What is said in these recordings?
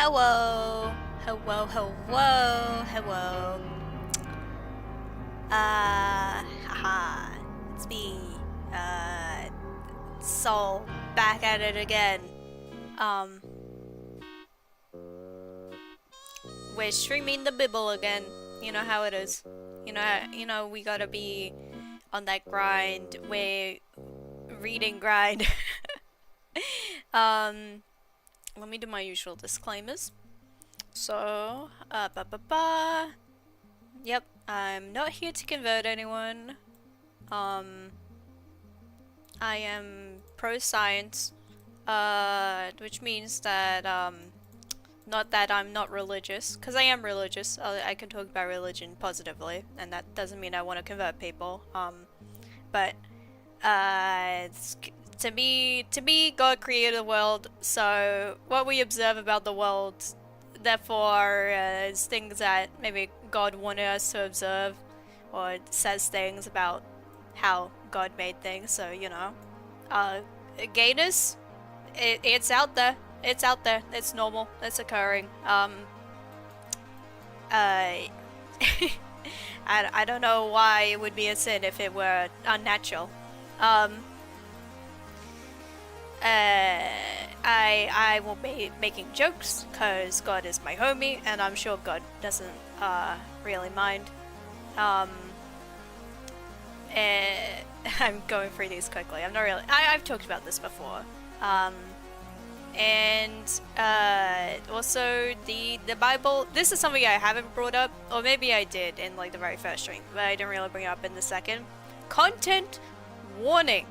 Hello, hello, hello, hello. Haha, it's me, Soul, back at it again. Um, we're streaming the Bible again. You know how it is. We gotta be on that grind. We're reading grind. um, Let me do my usual disclaimers. So, Yep, I'm not here to convert anyone. I am pro-science, which means that, not that I'm not religious, because I am religious. I can talk about religion positively, and that doesn't mean I want to convert people. But, to me, God created the world, so what we observe about the world, therefore, is things that maybe God wanted us to observe, or says things about how God made things, so, gayness, it's out there. It's out there. It's normal. It's occurring. I don't know why it would be a sin if it were unnatural. I will be making jokes because God is my homie, and I'm sure God doesn't really mind. I'm going through these quickly. I'm not really. I've talked about this before. Also the Bible. This is something I haven't brought up, or maybe I did in like the very first stream, but I didn't really bring it up in the second. Content warning.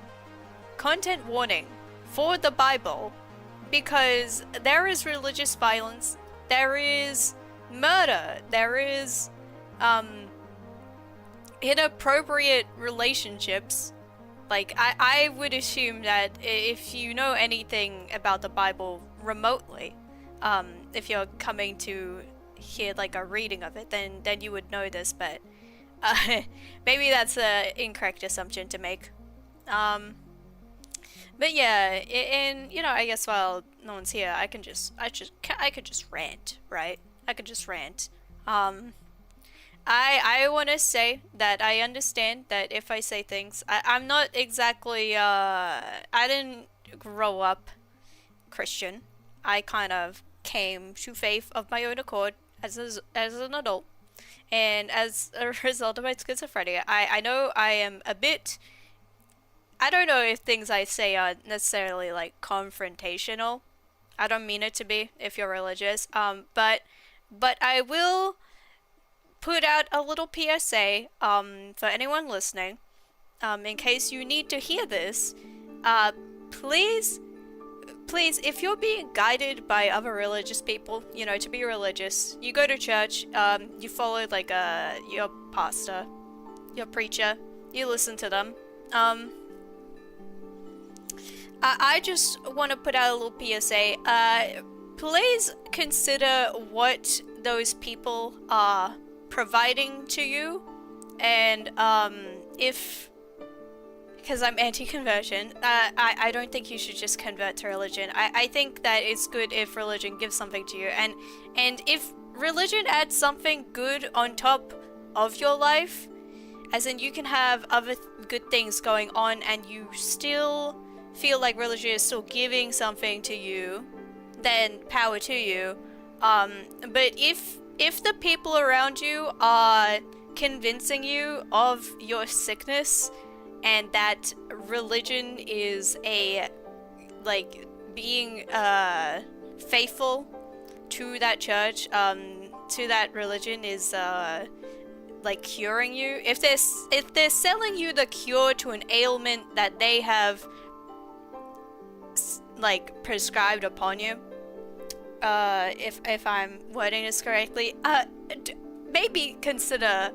Content warning for the Bible, because there is religious violence, there is murder, there is inappropriate relationships. Like, I would assume that if you know anything about the Bible remotely, if you're coming to hear like a reading of it, then you would know this, but maybe that's an incorrect assumption to make. But yeah, and I guess while no one's here, I could just rant, right? I could just rant. I want to say that I understand that if I say things, I'm not exactly, I didn't grow up Christian. I kind of came to faith of my own accord as an adult. And as a result of my schizophrenia, I know I am a bit, I don't know if things I say are necessarily like confrontational. I don't mean it to be if you're religious. But I will put out a little PSA for anyone listening. In case you need to hear this, please, if you're being guided by other religious people, to be religious, you go to church, you follow like your pastor, your preacher, you listen to them. I just want to put out a little PSA. Please consider what those people are providing to you, and because I'm anti-conversion, I don't think you should just convert to religion. I think that it's good if religion gives something to you, and if religion adds something good on top of your life, as in you can have other good things going on and you still feel like religion is still giving something to you, then power to you. But if the people around you are convincing you of your sickness and that religion is being faithful to that church, to that religion is curing you, if they're selling you the cure to an ailment that they have prescribed upon you, if I'm wording this correctly, maybe consider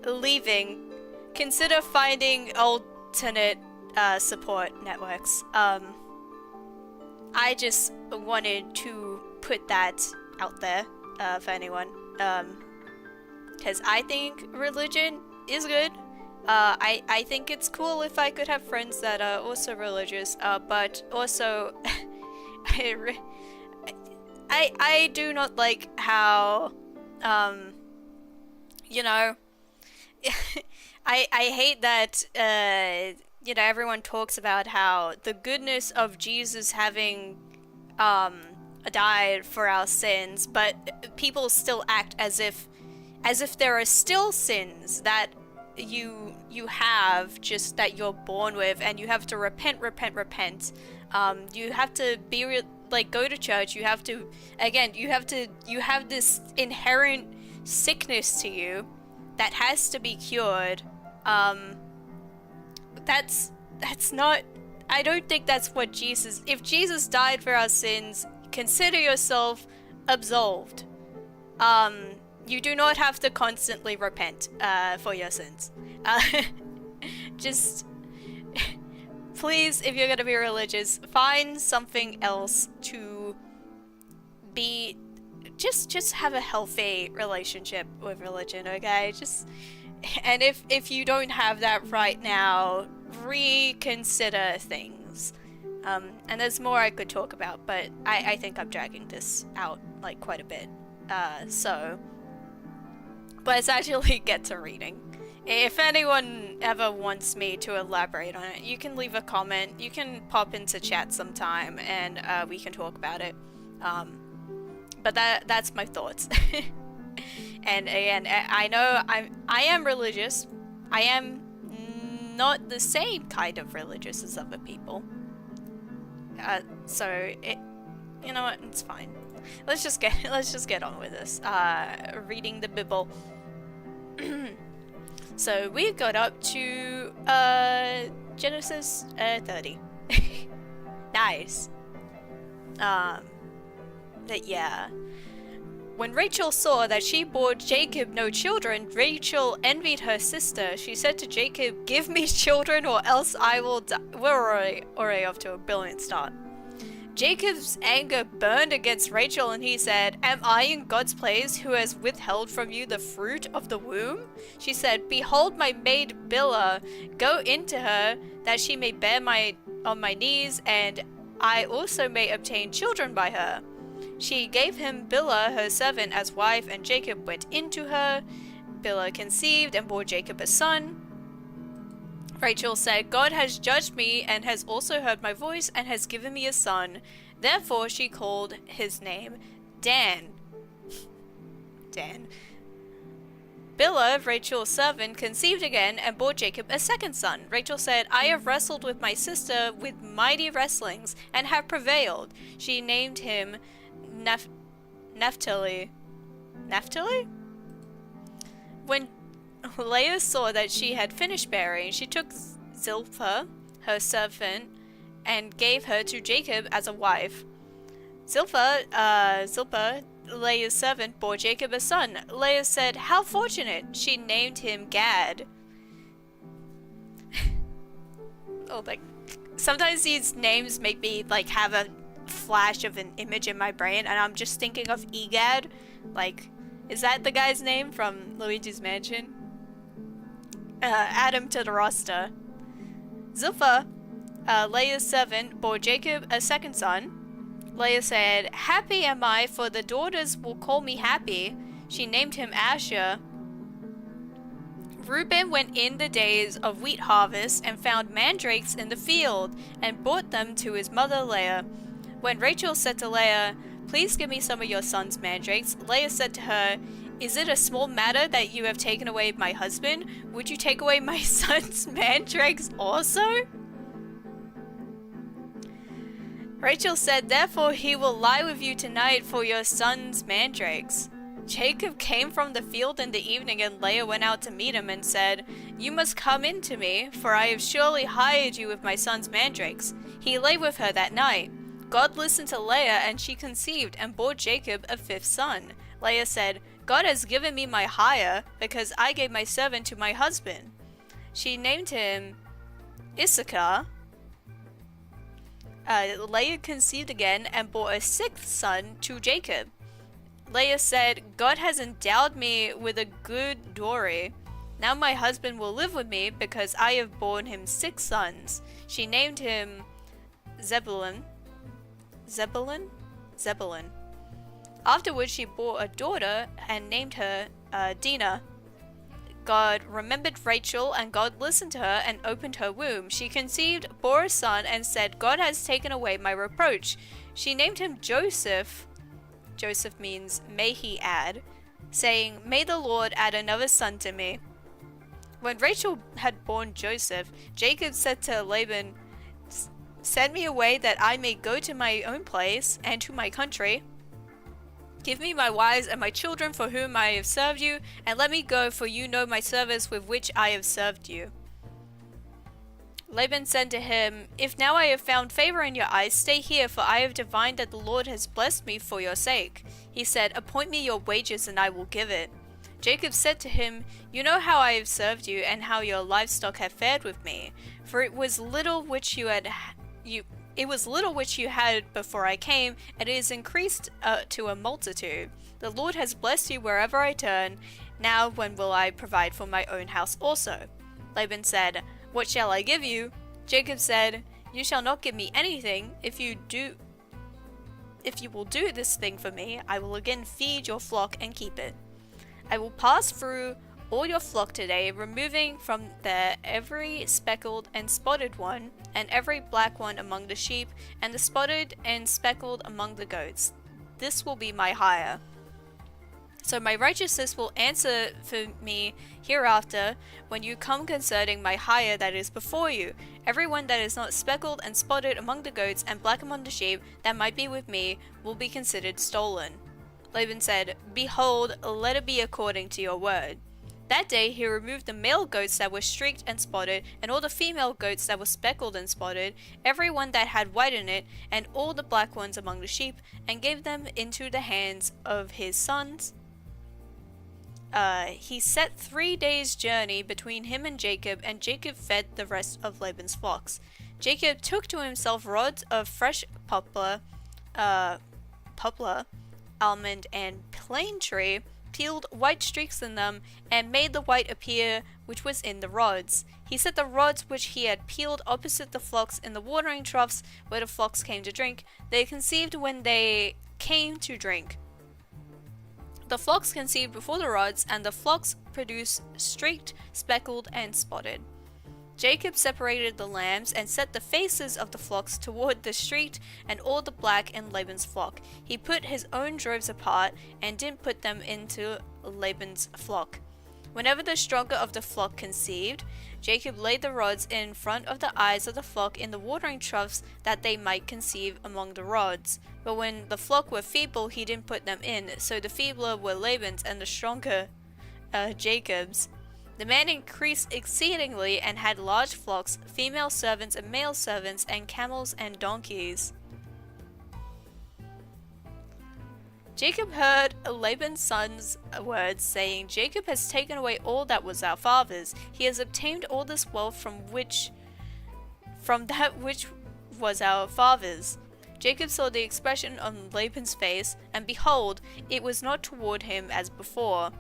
leaving. Consider finding alternate support networks. I just wanted to put that out there for anyone, because I think religion is good. I think it's cool if I could have friends that are also religious, but also I do not like how, you know, I hate that, everyone talks about how the goodness of Jesus having, died for our sins, but people still act as if there are still sins that you have, just that you're born with, and you have to repent. You have to be like, go to church. You have to, again, you have this inherent sickness to you that has to be cured. That's not, I don't think that's what Jesus, if Jesus died for our sins, consider yourself absolved. You do not have to constantly repent for your sins. Just please, if you're gonna be religious, find something else to be. Just have a healthy relationship with religion, okay? And if you don't have that right now, reconsider things. And there's more I could talk about, but I think I'm dragging this out like quite a bit. But let's actually get to reading. If anyone ever wants me to elaborate on it, you can leave a comment. You can pop into chat sometime, and we can talk about it. But that's my thoughts. And again, I know I am religious. I am not the same kind of religious as other people. So you know what? It's fine. Let's just get on with this. Reading the Bible. So we got up to Genesis 30. Nice. But yeah. When Rachel saw that she bore Jacob no children, Rachel envied her sister. She said to Jacob, "Give me children or else I will die." We're already off to a brilliant start. Jacob's anger burned against Rachel, and he said, "Am I in God's place, who has withheld from you the fruit of the womb?" She said, "Behold my maid Bilhah, go into her, that she may bear on my knees, and I also may obtain children by her." She gave him Bilhah, her servant, as wife, and Jacob went into her. Bilhah conceived and bore Jacob a son. Rachel said, "God has judged me and has also heard my voice and has given me a son." Therefore she called his name Dan. Dan. Bilhah, Rachel's servant, conceived again and bore Jacob a second son. Rachel said, "I have wrestled with my sister with mighty wrestlings and have prevailed." She named him Naphtali. Naphtali? When Leah saw that she had finished bearing, she took Zilpah, her servant, and gave her to Jacob as a wife. Zilpah, Leah's servant, bore Jacob a son. Leah said, "How fortunate!" She named him Gad. Oh, like, sometimes these names make me, like, have a flash of an image in my brain, and I'm just thinking of Egad. Like, is that the guy's name from Luigi's Mansion? Add him to the roster. Zilpah, Leah's servant, bore Jacob a second son. Leah said, "Happy am I, for the daughters will call me happy." She named him Asher. Reuben went in the days of wheat harvest and found mandrakes in the field and brought them to his mother Leah. When Rachel said to Leah, "Please give me some of your son's mandrakes," Leah said to her, "Is it a small matter that you have taken away my husband? Would you take away my son's mandrakes also?" Rachel said, "Therefore he will lie with you tonight for your son's mandrakes." Jacob came from the field in the evening, and Leah went out to meet him and said, "You must come in to me, for I have surely hired you with my son's mandrakes." He lay with her that night. God listened to Leah, and she conceived and bore Jacob a fifth son. Leah said, "God has given me my hire, because I gave my servant to my husband." She named him Issachar. Leah conceived again and bore a sixth son to Jacob. Leah said, "God has endowed me with a good dowry. Now my husband will live with me, because I have borne him 6 sons." She named him Zebulun. Afterwards, she bore a daughter and named her Dinah. God remembered Rachel, and God listened to her and opened her womb. She conceived, bore a son, and said, God has taken away my reproach. She named him Joseph. Joseph means, may he add, saying, may the Lord add another son to me. When Rachel had borne Joseph, Jacob said to Laban, send me away that I may go to my own place and to my country. Give me my wives and my children for whom I have served you, and let me go, for you know my service with which I have served you. Laban said to him, if now I have found favor in your eyes, stay here, for I have divined that the Lord has blessed me for your sake. He said, appoint me your wages, and I will give it. Jacob said to him, you know how I have served you, and how your livestock have fared with me, for it was little which you had before I came, and it is increased to a multitude. The Lord has blessed you wherever I turn. Now when will I provide for my own house also? Laban said, what shall I give you? Jacob said, you shall not give me anything. If you will do this thing for me, I will again feed your flock and keep it. I will pass through all your flock today, removing from there every speckled and spotted one, and every black one among the sheep, and the spotted and speckled among the goats. This will be my hire. So my righteousness will answer for me hereafter when you come concerning my hire that is before you. Everyone that is not speckled and spotted among the goats and black among the sheep that might be with me will be considered stolen. Laban said, behold, let it be according to your word. That day he removed the male goats that were streaked and spotted, and all the female goats that were speckled and spotted, every one that had white in it, and all the black ones among the sheep, and gave them into the hands of his sons. He set 3 days' journey between him and Jacob fed the rest of Laban's flocks. Jacob took to himself rods of fresh poplar, almond, and plane tree, peeled white streaks in them, and made the white appear which was in the rods. He set the rods which he had peeled opposite the flocks in the watering troughs where the flocks came to drink. They conceived when they came to drink. The flocks conceived before the rods, and the flocks produced streaked, speckled, and spotted. Jacob separated the lambs and set the faces of the flocks toward the streaked and all the black in Laban's flock. He put his own droves apart and didn't put them into Laban's flock. Whenever the stronger of the flock conceived, Jacob laid the rods in front of the eyes of the flock in the watering troughs that they might conceive among the rods. But when the flock were feeble, he didn't put them in, so the feebler were Laban's and the stronger Jacob's. The man increased exceedingly and had large flocks, female servants and male servants, and camels and donkeys. Jacob heard Laban's son's words, saying, Jacob has taken away all that was our father's. He has obtained all this wealth from that which was our father's. Jacob saw the expression on Laban's face, and behold, it was not toward him as before.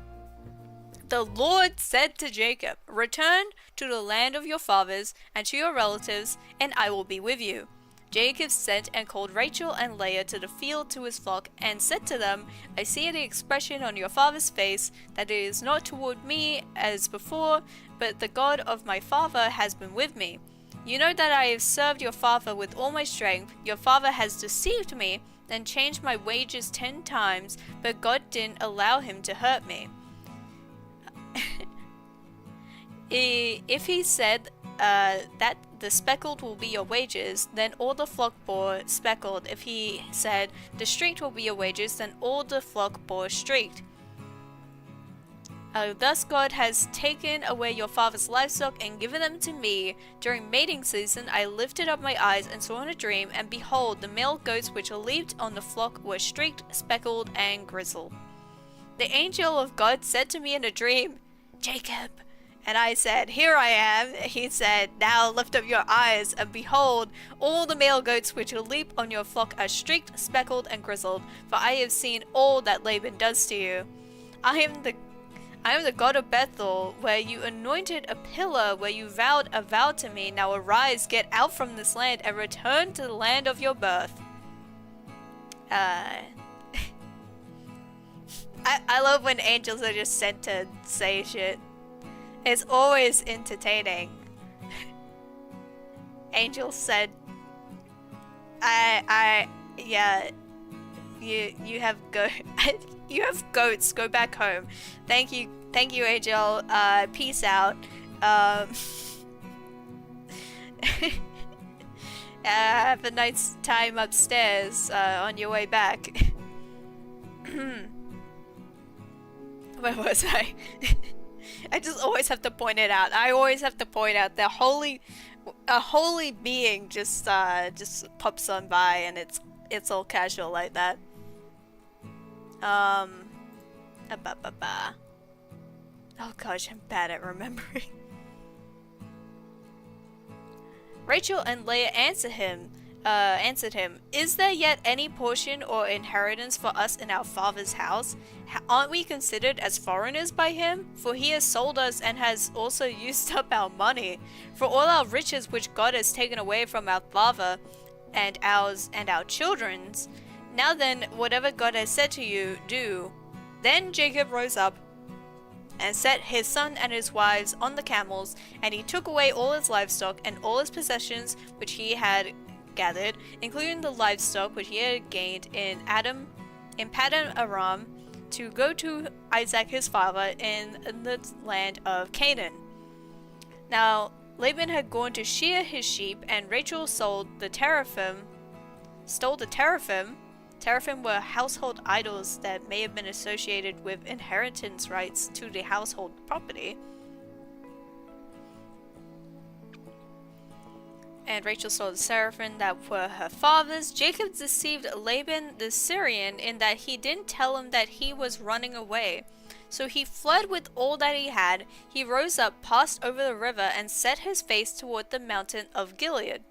The Lord said to Jacob, return to the land of your fathers and to your relatives, and I will be with you. Jacob sent and called Rachel and Leah to the field to his flock, and said to them, I see the expression on your father's face, that it is not toward me as before, but the God of my father has been with me. You know that I have served your father with all my strength. Your father has deceived me, and changed my wages 10 times, but God didn't allow him to hurt me. If he said that the speckled will be your wages, then all the flock bore speckled. If he said the streaked will be your wages, then all the flock bore streaked. Thus God has taken away your father's livestock and given them to me. During mating season I lifted up my eyes and saw in a dream, and behold, the male goats which leaped on the flock were streaked, speckled, and grizzled. The angel of God said to me in a dream, Jacob. And I said, Here I am. He said, Now lift up your eyes, and behold, all the male goats which leap on your flock are streaked, speckled, and grizzled, for I have seen all that Laban does to you. I am the God of Bethel, where you anointed a pillar, where you vowed a vow to me. Now arise, get out from this land, and return to the land of your birth. I love when angels are just sent to say shit. It's always entertaining. Angel said, yeah, you have you have goats. Go back home. Thank you, Angel. Peace out. Have a nice time upstairs on your way back. Where was I? I just always have to point it out. I always have to point out that a holy being just pops on by, and it's all casual like that. Oh gosh, I'm bad at remembering. Rachel and Leah answered him, "Is there yet any portion or inheritance for us in our father's house? Aren't we considered as foreigners by him? For he has sold us and has also used up our money. For all our riches which God has taken away from our father and ours and our children's. Now then, whatever God has said to you, do." Then Jacob rose up and set his son and his wives on the camels, and he took away all his livestock and all his possessions which he had gathered, including the livestock which he had gained in Paddan Aram, to go to Isaac his father in the land of Canaan. Now Laban had gone to shear his sheep, and Rachel stole the teraphim. Teraphim were household idols that may have been associated with inheritance rights to the household property. And Rachel saw the seraphim that were her father's. Jacob deceived Laban the Syrian in that he didn't tell him that he was running away. So he fled with all that he had. He rose up, passed over the river, and set his face toward the mountain of Gilead.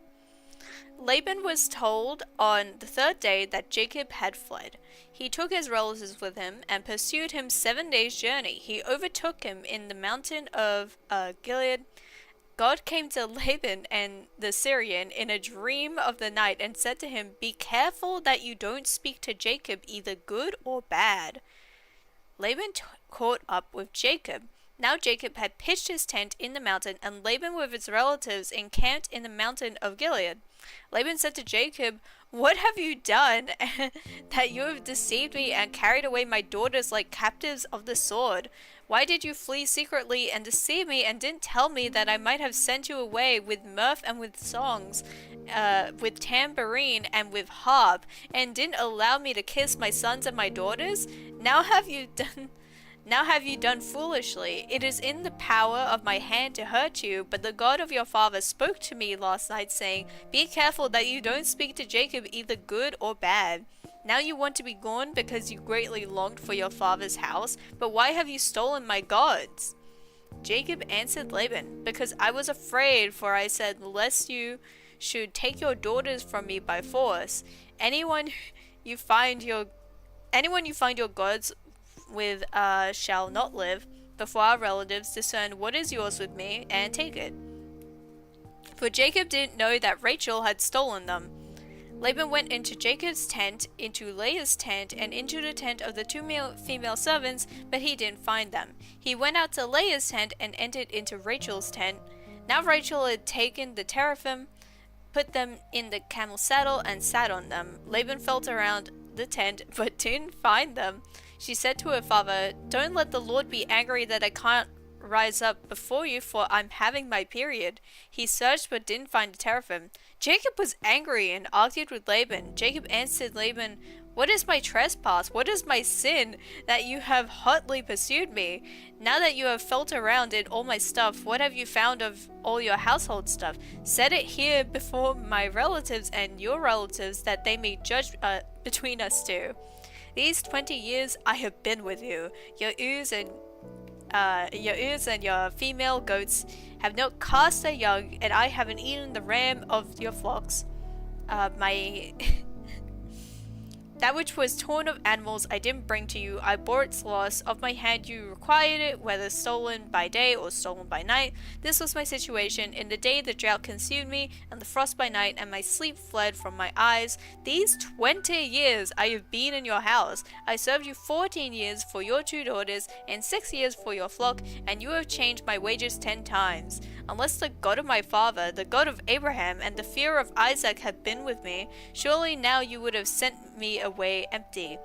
Laban was told on the third day that Jacob had fled. He took his relatives with him and pursued him 7 days' journey. He overtook him in the mountain of Gilead. God came to Laban and the Syrian in a dream of the night and said to him, "Be careful that you don't speak to Jacob either good or bad." Laban caught up with Jacob. Now Jacob had pitched his tent in the mountain, and Laban with his relatives encamped in the mountain of Gilead. Laban said to Jacob, "What have you done that you have deceived me and carried away my daughters like captives of the sword? Why did you flee secretly and deceive me and didn't tell me that I might have sent you away with mirth and with songs, with tambourine and with harp, and didn't allow me to kiss my sons and my daughters? Now have you done foolishly. It is in the power of my hand to hurt you, but the God of your father spoke to me last night, saying, 'Be careful that you don't speak to Jacob either good or bad.' Now you want to be gone because you greatly longed for your father's house, but why have you stolen my gods?" Jacob answered Laban, "Because I was afraid, for I said, lest you should take your daughters from me by force. Anyone you find your gods with shall not live. Before our relatives discern what is yours with me, and take it." For Jacob didn't know that Rachel had stolen them. Laban went into Jacob's tent, into Leah's tent, and into the tent of the two female servants, but he didn't find them. He went out to Leah's tent and entered into Rachel's tent. Now Rachel had taken the teraphim, put them in the camel's saddle, and sat on them. Laban felt around the tent, but didn't find them. She said to her father, "Don't let the Lord be angry that I can't rise up before you, for I'm having my period." He searched but didn't find the teraphim. Jacob was angry and argued with Laban. Jacob answered Laban, "What is my trespass? What is my sin that you have hotly pursued me? Now that you have felt around in all my stuff, what have you found of all your household stuff? Set it here before my relatives and your relatives, that they may judge between us two. These 20 years I have been with you. Your ewes and your female goats have not cast their young, and I haven't eaten the ram of your flocks. That which was torn of animals I didn't bring to you. I bore its loss. Of my hand you required it, whether stolen by day or stolen by night. This was my situation. In the day the drought consumed me, and the frost by night, and my sleep fled from my eyes. These 20 years I have been in your house. I served you 14 years for your 2 daughters, and 6 years for your flock, and you have changed my wages 10 times. Unless the God of my father, the God of Abraham, and the fear of Isaac had been with me, surely now you would have sent me away empty.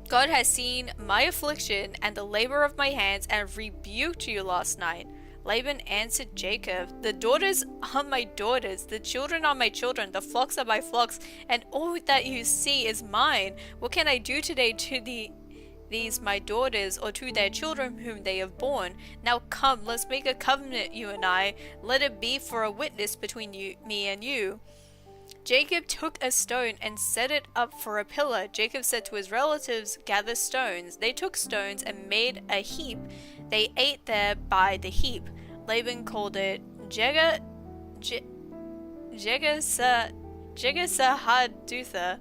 God has seen my affliction and the labor of my hands, and rebuked you last night. Laban answered Jacob, the daughters are my daughters, the children are my children, the flocks are my flocks, and all that you see is mine. What can I do today to these my daughters, or to their children whom they have borne? Now come, let's make a covenant, you and I. Let it be for a witness between me and you. Jacob took a stone and set it up for a pillar. Jacob said to his relatives, gather stones. They took stones and made a heap. They ate there by the heap. Laban called it Jegasahadutha,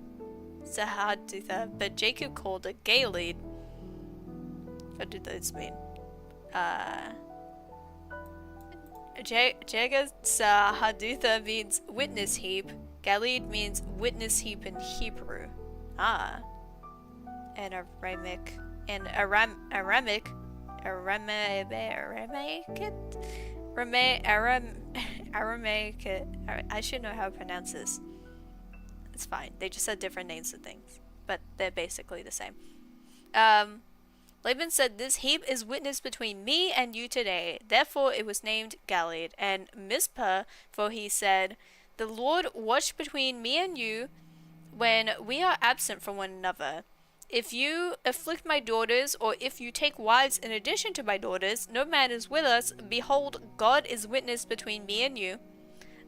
but Jacob called it Galeed. What did those mean? Jegasahadutha means witness heap. Galeed means witness heap in Hebrew. And Aramaic. I should know how to pronounce this. It's fine. They just had different names of things, but they're basically the same. Laban said, this heap is witness between me and you today. Therefore it was named Galeed. And Mizpah, for he said, the Lord watched between me and you when we are absent from one another. If you afflict my daughters, or if you take wives in addition to my daughters, no man is with us. Behold, God is witness between me and you.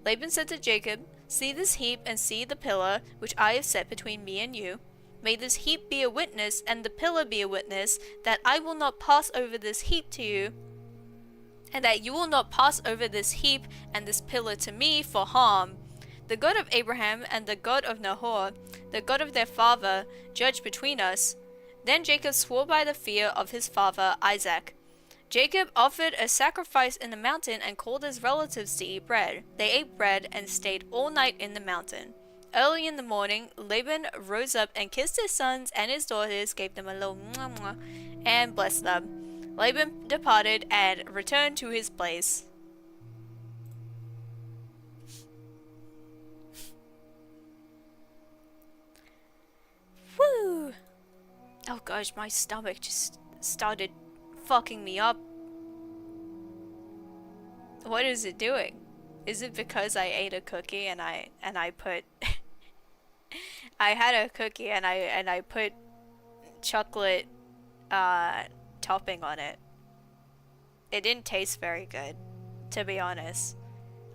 Laban said to Jacob, see this heap and see the pillar which I have set between me and you. May this heap be a witness, and the pillar be a witness, that I will not pass over this heap to you, and that you will not pass over this heap and this pillar to me for harm. The God of Abraham and the God of Nahor, the God of their father, judge between us. Then Jacob swore by the fear of his father Isaac. Jacob offered a sacrifice in the mountain and called his relatives to eat bread. They ate bread and stayed all night in the mountain. Early in the morning, Laban rose up and kissed his sons and his daughters, gave them a little mwah mwah, and blessed them. Laban departed and returned to his place. Woo! Oh gosh, my stomach just started fucking me up. What is it doing? Is it because I ate a cookie and I put I had a cookie and I put chocolate topping on it? It didn't taste very good, to be honest.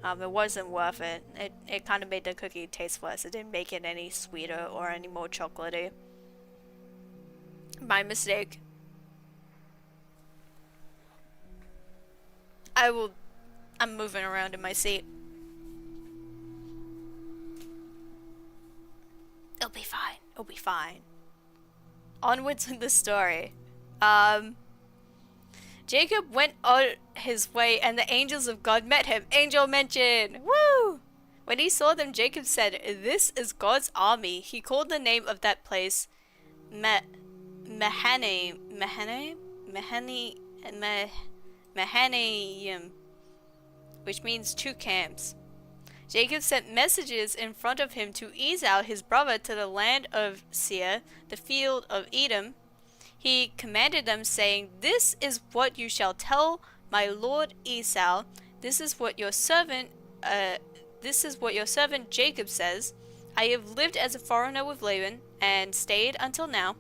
It wasn't worth it. It kind of made the cookie taste worse. It didn't make it any sweeter or any more chocolatey. My mistake. I'm moving around in my seat. It'll be fine. It'll be fine. Onwards with the story. Jacob went on his way, and the angels of God met him. Angel mention! Woo! When he saw them, Jacob said, this is God's army. He called the name of that place Mahanaim, which means 2 camps. Jacob sent messages in front of him to Esau his brother to the land of Seir, the field of Edom. He commanded them, saying, this is what you shall tell my lord Esau. This is what your servant Jacob says. I have lived as a foreigner with Laban and stayed until now.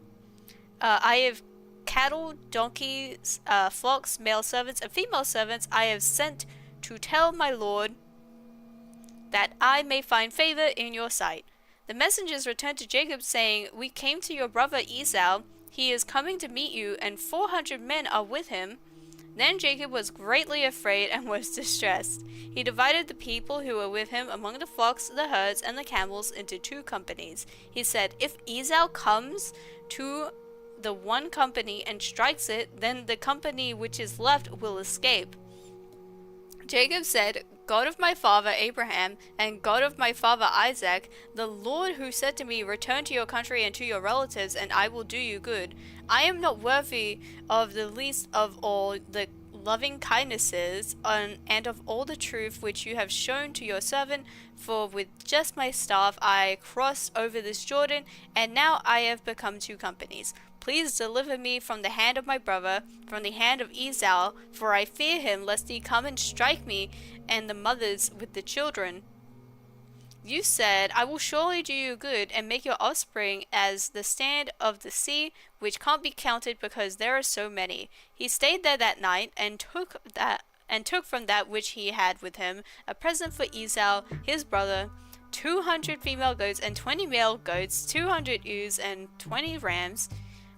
I have cattle, donkeys, flocks, male servants, and female servants I have sent to tell my lord, that I may find favor in your sight. The messengers returned to Jacob, saying, we came to your brother Esau. He is coming to meet you, and 400 men are with him. Then Jacob was greatly afraid and was distressed. He divided the people who were with him among the flocks, the herds, and the camels into 2 companies. He said, "If Esau comes to the one company and strikes it, then the company which is left will escape." Jacob said, "God of my father Abraham and God of my father Isaac, the Lord who said to me, 'Return to your country and to your relatives, and I will do you good.' I am not worthy of the least of all the loving kindnesses and of all the truth which you have shown to your servant, for with just my staff I crossed over this Jordan, and now I have become 2 companies. Please deliver me from the hand of my brother, from the hand of Esau, for I fear him, lest he come and strike me and the mothers with the children. You said, 'I will surely do you good, and make your offspring as the sand of the sea, which can't be counted because there are so many.' He stayed there that night, and took from that which he had with him a present for Esau his brother, 200 female goats and 20 male goats, 200 ewes and 20 rams,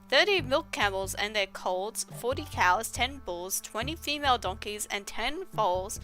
30 milk camels and their colts, 40 cows, 10 bulls, 20 female donkeys, and 10 foals.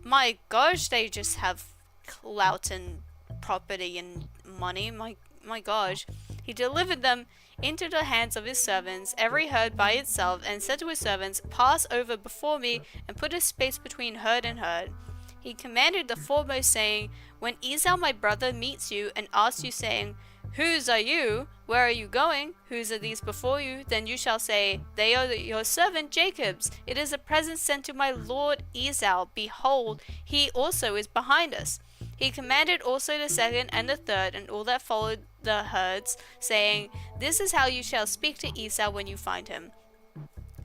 My gosh, they just have clout and property and money. My gosh. He delivered them into the hands of his servants, every herd by itself, and said to his servants, 'Pass over before me, and put a space between herd and herd.' He commanded the foremost, saying, 'When Esau my brother meets you, and asks you, saying, Whose are you? Where are you going? Whose are these before you? Then you shall say, They are your servant Jacob's. It is a present sent to my lord Esau. Behold, he also is behind us.' He commanded also the second and the third and all that followed the herds, saying, 'This is how you shall speak to Esau when you find him.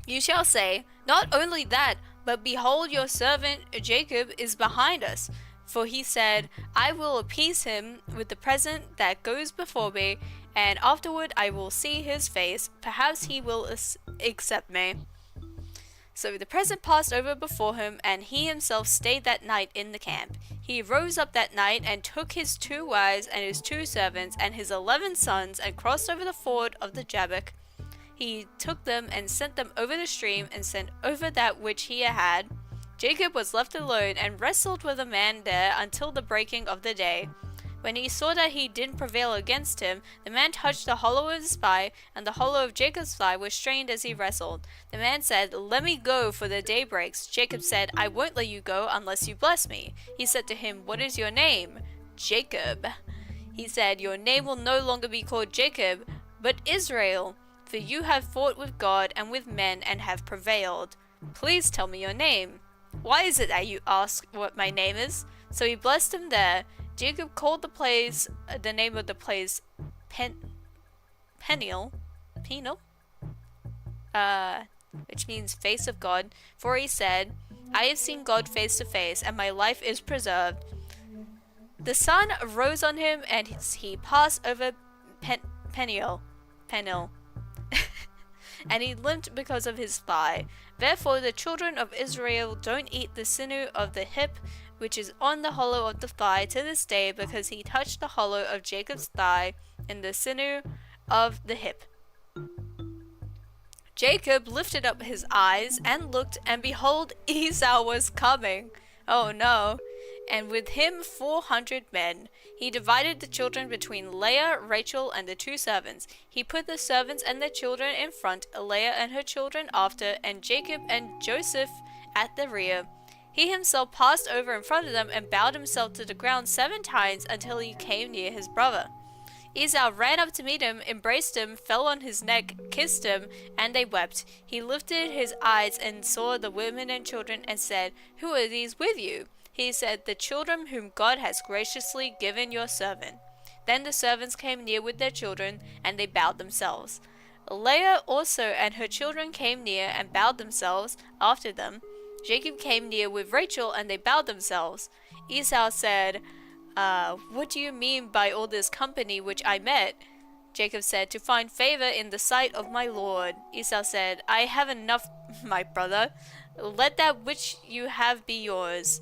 You shall say, Not only that, but behold, your servant Jacob is behind us. For he said, I will appease him with the present that goes before me, and afterward I will see his face. Perhaps he will accept me.' So the present passed over before him, and he himself stayed that night in the camp. He rose up that night, and took his 2 wives, and his 2 servants, and his 11 sons, and crossed over the ford of the Jabbok. He took them, and sent them over the stream, and sent over that which he had. Jacob was left alone, and wrestled with a man there until the breaking of the day. When he saw that he didn't prevail against him, the man touched the hollow of his thigh, and the hollow of Jacob's thigh was strained as he wrestled. The man said, 'Let me go, for the day breaks.' Jacob said, 'I won't let you go unless you bless me.' He said to him, 'What is your name?' 'Jacob.' He said, 'Your name will no longer be called Jacob, but Israel, for you have fought with God and with men and have prevailed. Please tell me your name.' 'Why is it that you ask what my name is?' So he blessed him there. Jacob called the name of the place Peniel, which means face of God, for he said, 'I have seen God face to face, and my life is preserved.' The sun rose on him, and he passed over Peniel, and he limped because of his thigh. Therefore the children of Israel don't eat the sinew of the hip, which is on the hollow of the thigh to this day, because he touched the hollow of Jacob's thigh in the sinew of the hip. Jacob lifted up his eyes and looked, and behold, Esau was coming. Oh no! And with him 400 men. He divided the children between Leah, Rachel, and the 2 servants. He put the servants and their children in front, Leah and her children after, and Jacob and Joseph at the rear. He himself passed over in front of them and bowed himself to the ground 7 times until he came near his brother. Esau ran up to meet him, embraced him, fell on his neck, kissed him, and they wept. He lifted his eyes and saw the women and children and said, 'Who are these with you?' He said, 'The children whom God has graciously given your servant.' Then the servants came near with their children, and they bowed themselves. Leah also and her children came near and bowed themselves after them. Jacob came near with Rachel, and they bowed themselves. Esau said, 'What do you mean by all this company which I met?' Jacob said, 'To find favor in the sight of my lord.' Esau said, 'I have enough, my brother. Let that which you have be yours.'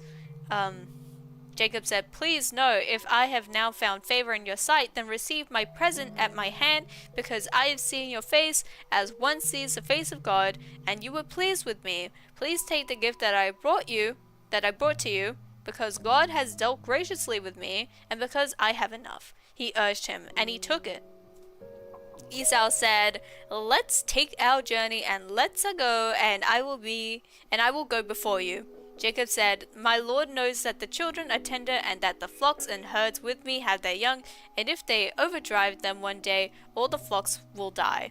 Jacob said, "Please no, if I have now found favor in your sight, then receive my present at my hand, because I have seen your face as one sees the face of God, and you were pleased with me. Please take the gift that I brought to you, because God has dealt graciously with me, and because I have enough." He urged him, and he took it. Esau said, "Let's take our journey, and let's go, and I will go before you." Jacob said, "My Lord knows that the children are tender, and that the flocks and herds with me have their young, and if they overdrive them one day, all the flocks will die.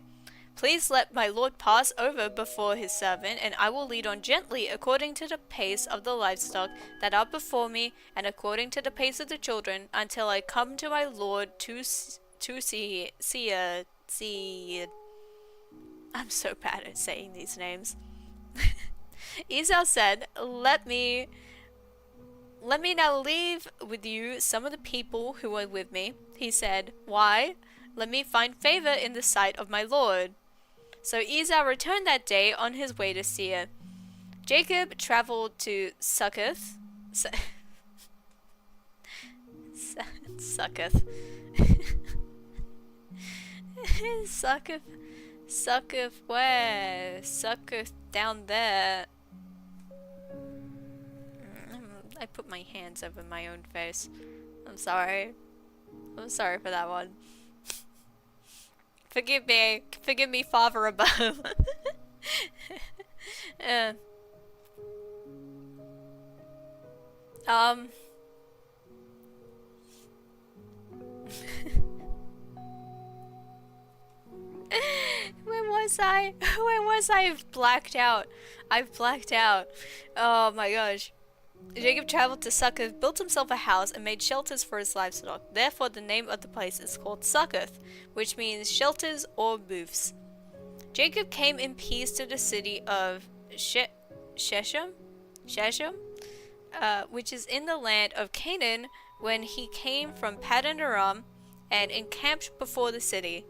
Please let my Lord pass over before his servant, and I will lead on gently according to the pace of the livestock that are before me, and according to the pace of the children, until I come to my Lord to see. I'm so bad at saying these names. Esau said, Let me now leave with you some of the people who are with me." He said, "Why? Let me find favor in the sight of my Lord." So Esau returned that day on his way to Seir. Jacob traveled to Succoth. Succoth. Succoth where? Succoth down there. I put my hands over my own face. I'm sorry. I'm sorry for that one. Forgive me, Father above. Where was I? I've blacked out. Oh my gosh. Jacob traveled to Succoth, built himself a house, and made shelters for his livestock. Therefore, the name of the place is called Succoth, which means shelters or booths. Jacob came in peace to the city of Shechem, which is in the land of Canaan, when he came from Paddan Aram and encamped before the city.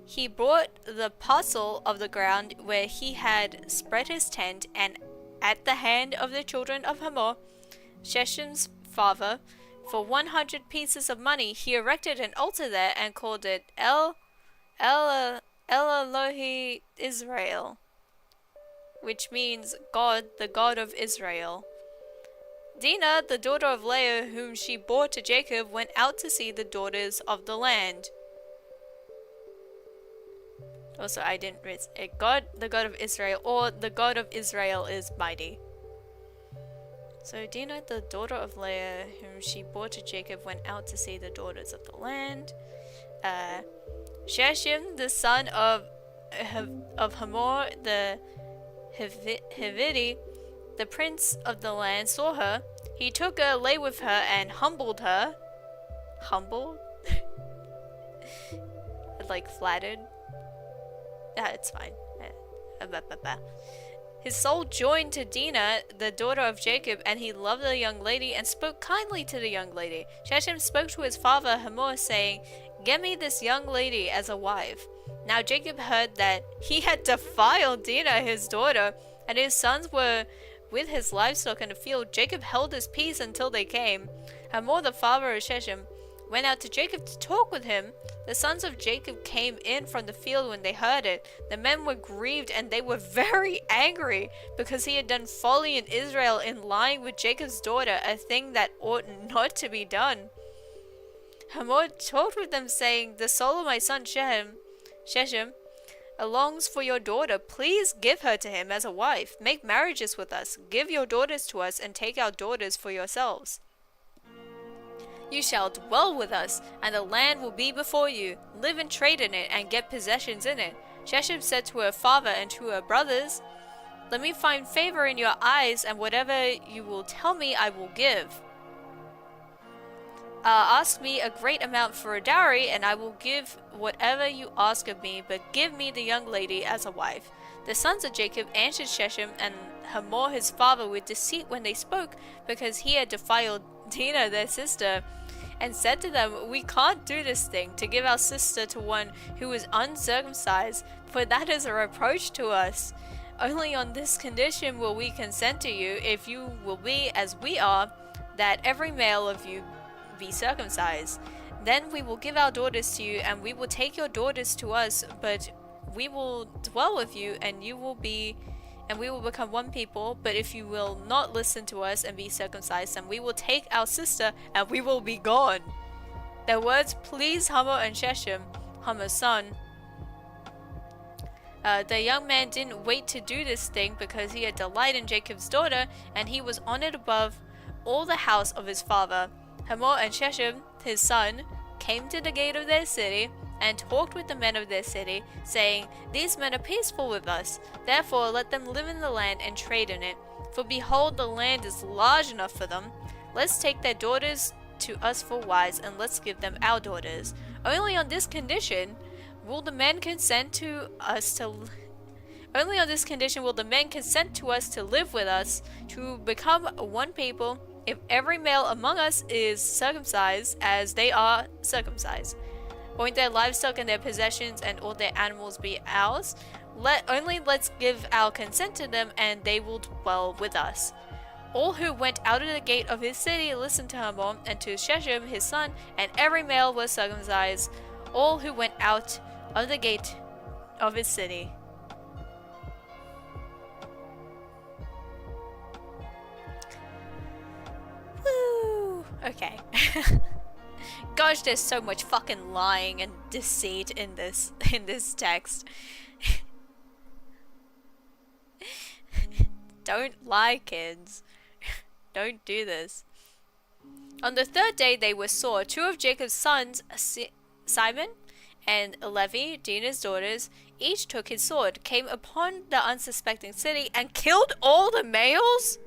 He brought the parcel of the ground where he had spread his tent, and at the hand of the children of Hamor, Shechem's father, for 100 pieces of money, he erected an altar there and called it El Elohi Israel, which means God, the God of Israel. Dinah, the daughter of Leah, whom she bore to Jacob, went out to see the daughters of the land. Also, I didn't read it. God, the God of Israel, or the God of Israel is mighty. So Dinah, the daughter of Leah, whom she bore to Jacob, went out to see the daughters of the land. Shechem, the son of Hamor, the Hivite, the prince of the land, saw her. He took her, lay with her, and humbled her. Humbled? Like flattered. It's fine. His soul joined to Dinah, the daughter of Jacob, and he loved the young lady and spoke kindly to the young lady. Shechem spoke to his father Hamor, saying, "Get me this young lady as a wife." Now Jacob heard that he had defiled Dinah, his daughter, and his sons were with his livestock in the field. Jacob held his peace until they came. Hamor, the father of Shechem, went out to Jacob to talk with him. The sons of Jacob came in from the field when they heard it. The men were grieved, and they were very angry, because he had done folly in Israel in lying with Jacob's daughter, a thing that ought not to be done. Hamor talked with them, saying, "The soul of my son Shechem longs for your daughter. Please give her to him as a wife. Make marriages with us. Give your daughters to us, and take our daughters for yourselves. You shall dwell with us, and the land will be before you. Live and trade in it, and get possessions in it." Shechem said to her father and to her brothers, "Let me find favor in your eyes, and whatever you will tell me I will give. Ask me a great amount for a dowry, and I will give whatever you ask of me, but give me the young lady as a wife." The sons of Jacob answered Shechem and Hamor his father with deceit when they spoke, because he had defiled Dinah their sister, and said to them, "We can't do this thing, to give our sister to one who is uncircumcised, for that is a reproach to us. Only on this condition will we consent to you, if you will be as we are, that every male of you be circumcised. Then we will give our daughters to you, and we will take your daughters to us, but we will dwell with you, and we will become one people. But if you will not listen to us and be circumcised, then we will take our sister, and we will be gone. Their words pleased Hamor and Shechem, Hamor's son. The young man didn't wait to do this thing because he had delight in Jacob's daughter, and he was honored above all the house of his father. Hamor and Shechem, his son, came to the gate of their city and talked with the men of their city, saying, "These men are peaceful with us. Therefore let them live in the land and trade in it. For behold, the land is large enough for them. Let's take their daughters to us for wives, and let's give them our daughters. Only on this condition will the men consent to us to live with us, to become one people, if every male among us is circumcised as they are circumcised. Won't their livestock and their possessions and all their animals be ours? Let's give our consent to them, and they will dwell with us." All who went out of the gate of his city listened to Hamor and to Shechem his son, and every male was circumcised. All who went out of the gate of his city. Woo! Okay. Gosh, there's so much fucking lying and deceit in this text. Don't lie, kids. Don't do this. On the third day they were sore. Two of Jacob's sons, Simon and Levi, Dinah's daughters, each took his sword, came upon the unsuspecting city, and killed all the males?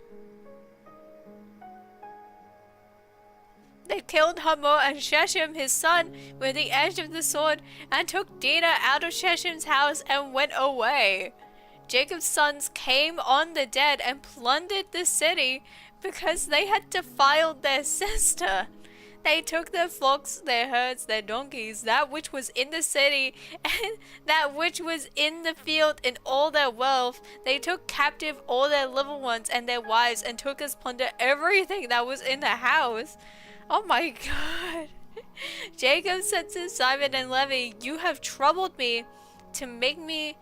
They killed Hamor and Shechem his son with the edge of the sword, and took Dinah out of Shechem's house and went away. Jacob's sons came on the dead and plundered the city because they had defiled their sister. They took their flocks, their herds, their donkeys, that which was in the city, and that which was in the field, and all their wealth. They took captive all their little ones and their wives, and took as plunder everything that was in the house. Oh my god. Jacob said to Simon and Levi, "You have troubled me to make me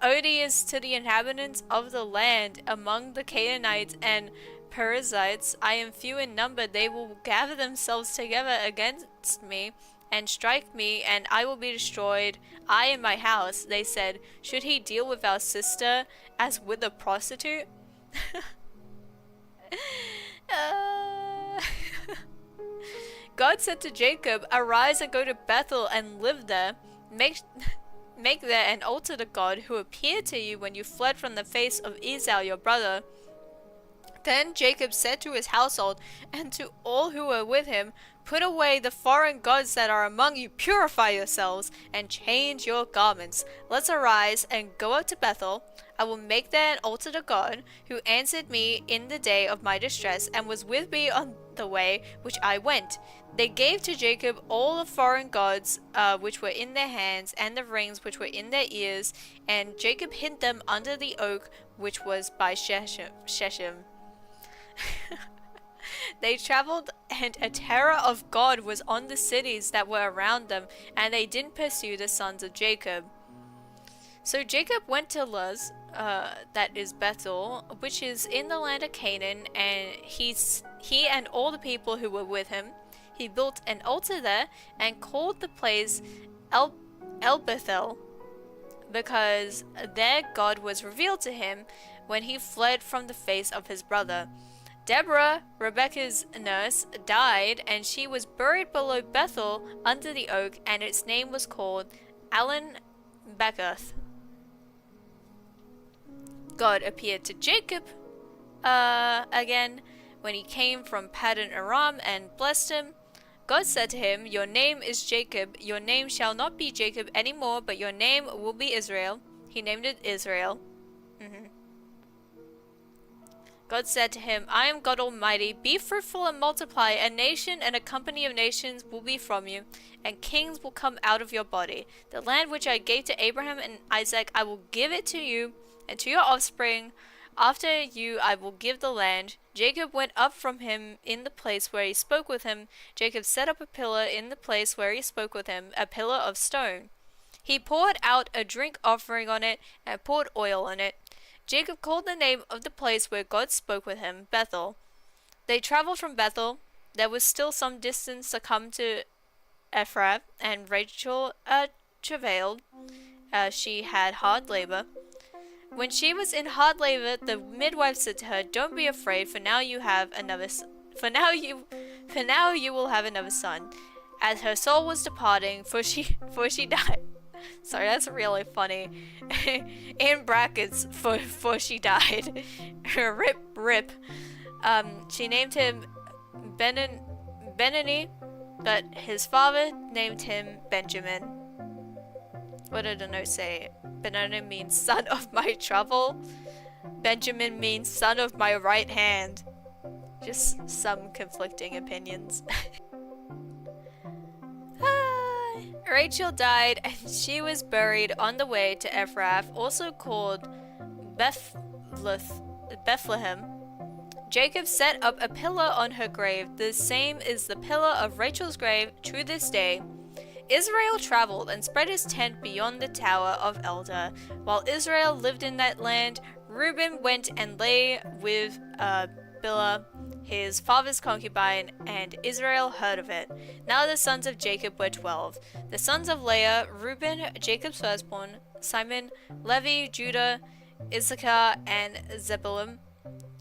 odious to the inhabitants of the land. Among the Canaanites and Perizzites, I am few in number. They will gather themselves together against me and strike me, and I will be destroyed, I and my house." They said, "Should he deal with our sister as with a prostitute?" God said to Jacob, "Arise and go to Bethel and live there. Make there an altar to God who appeared to you when you fled from the face of Esau your brother." Then Jacob said to his household and to all who were with him, "Put away the foreign gods that are among you, purify yourselves, and change your garments. Let's arise and go up to Bethel. I will make there an altar to God, who answered me in the day of my distress, and was with me on the way which I went." They gave to Jacob all the foreign gods which were in their hands, and the rings which were in their ears, and Jacob hid them under the oak which was by Shechem. They traveled, and a terror of God was on the cities that were around them, and they didn't pursue the sons of Jacob. So Jacob went to Luz, that is Bethel, which is in the land of Canaan, and he and all the people who were with him. He built an altar there and called the place El Bethel, because there God was revealed to him when he fled from the face of his brother. Deborah, Rebekah's nurse, died, and she was buried below Bethel under the oak, and its name was called Allen Bechoth. God appeared to Jacob again when he came from Paddan Aram and blessed him. God said to him, "Your name is Jacob. Your name shall not be Jacob anymore, but your name will be Israel." He named it Israel. God said to him, "I am God Almighty. Be fruitful and multiply. A nation and a company of nations will be from you, and kings will come out of your body. The land which I gave to Abraham and Isaac, I will give it to you and to your offspring. After you I will give the land. Jacob went up from him in the place where he spoke with him. Jacob set up a pillar in the place where he spoke with him, a pillar of stone. He poured out a drink offering on it and poured oil on it. Jacob called the name of the place where God spoke with him, Bethel. They traveled from Bethel. There was still some distance to come to Ephrath, and Rachel travailed. She had hard labor. When she was in hard labor, the midwife said to her, "Don't be afraid, for now you have another. For now you will have another son." As her soul was departing, for she died. Sorry, that's really funny. In brackets, for she died. Rip. She named him Benoni, but his father named him Benjamin. What did the note say? Benoni means son of my trouble. Benjamin means son of my right hand. Just some conflicting opinions. Rachel died and she was buried on the way to Ephrath, also called Bethlehem. Jacob set up a pillar on her grave. The same is the pillar of Rachel's grave to this day. Israel traveled and spread his tent beyond the Tower of Elder. While Israel lived in that land, Reuben went and lay with Bilhah, his father's concubine, and Israel heard of it. Now the sons of Jacob were 12. The sons of Leah, Reuben, Jacob's firstborn, Simon, Levi, Judah, Issachar, and Zebulun.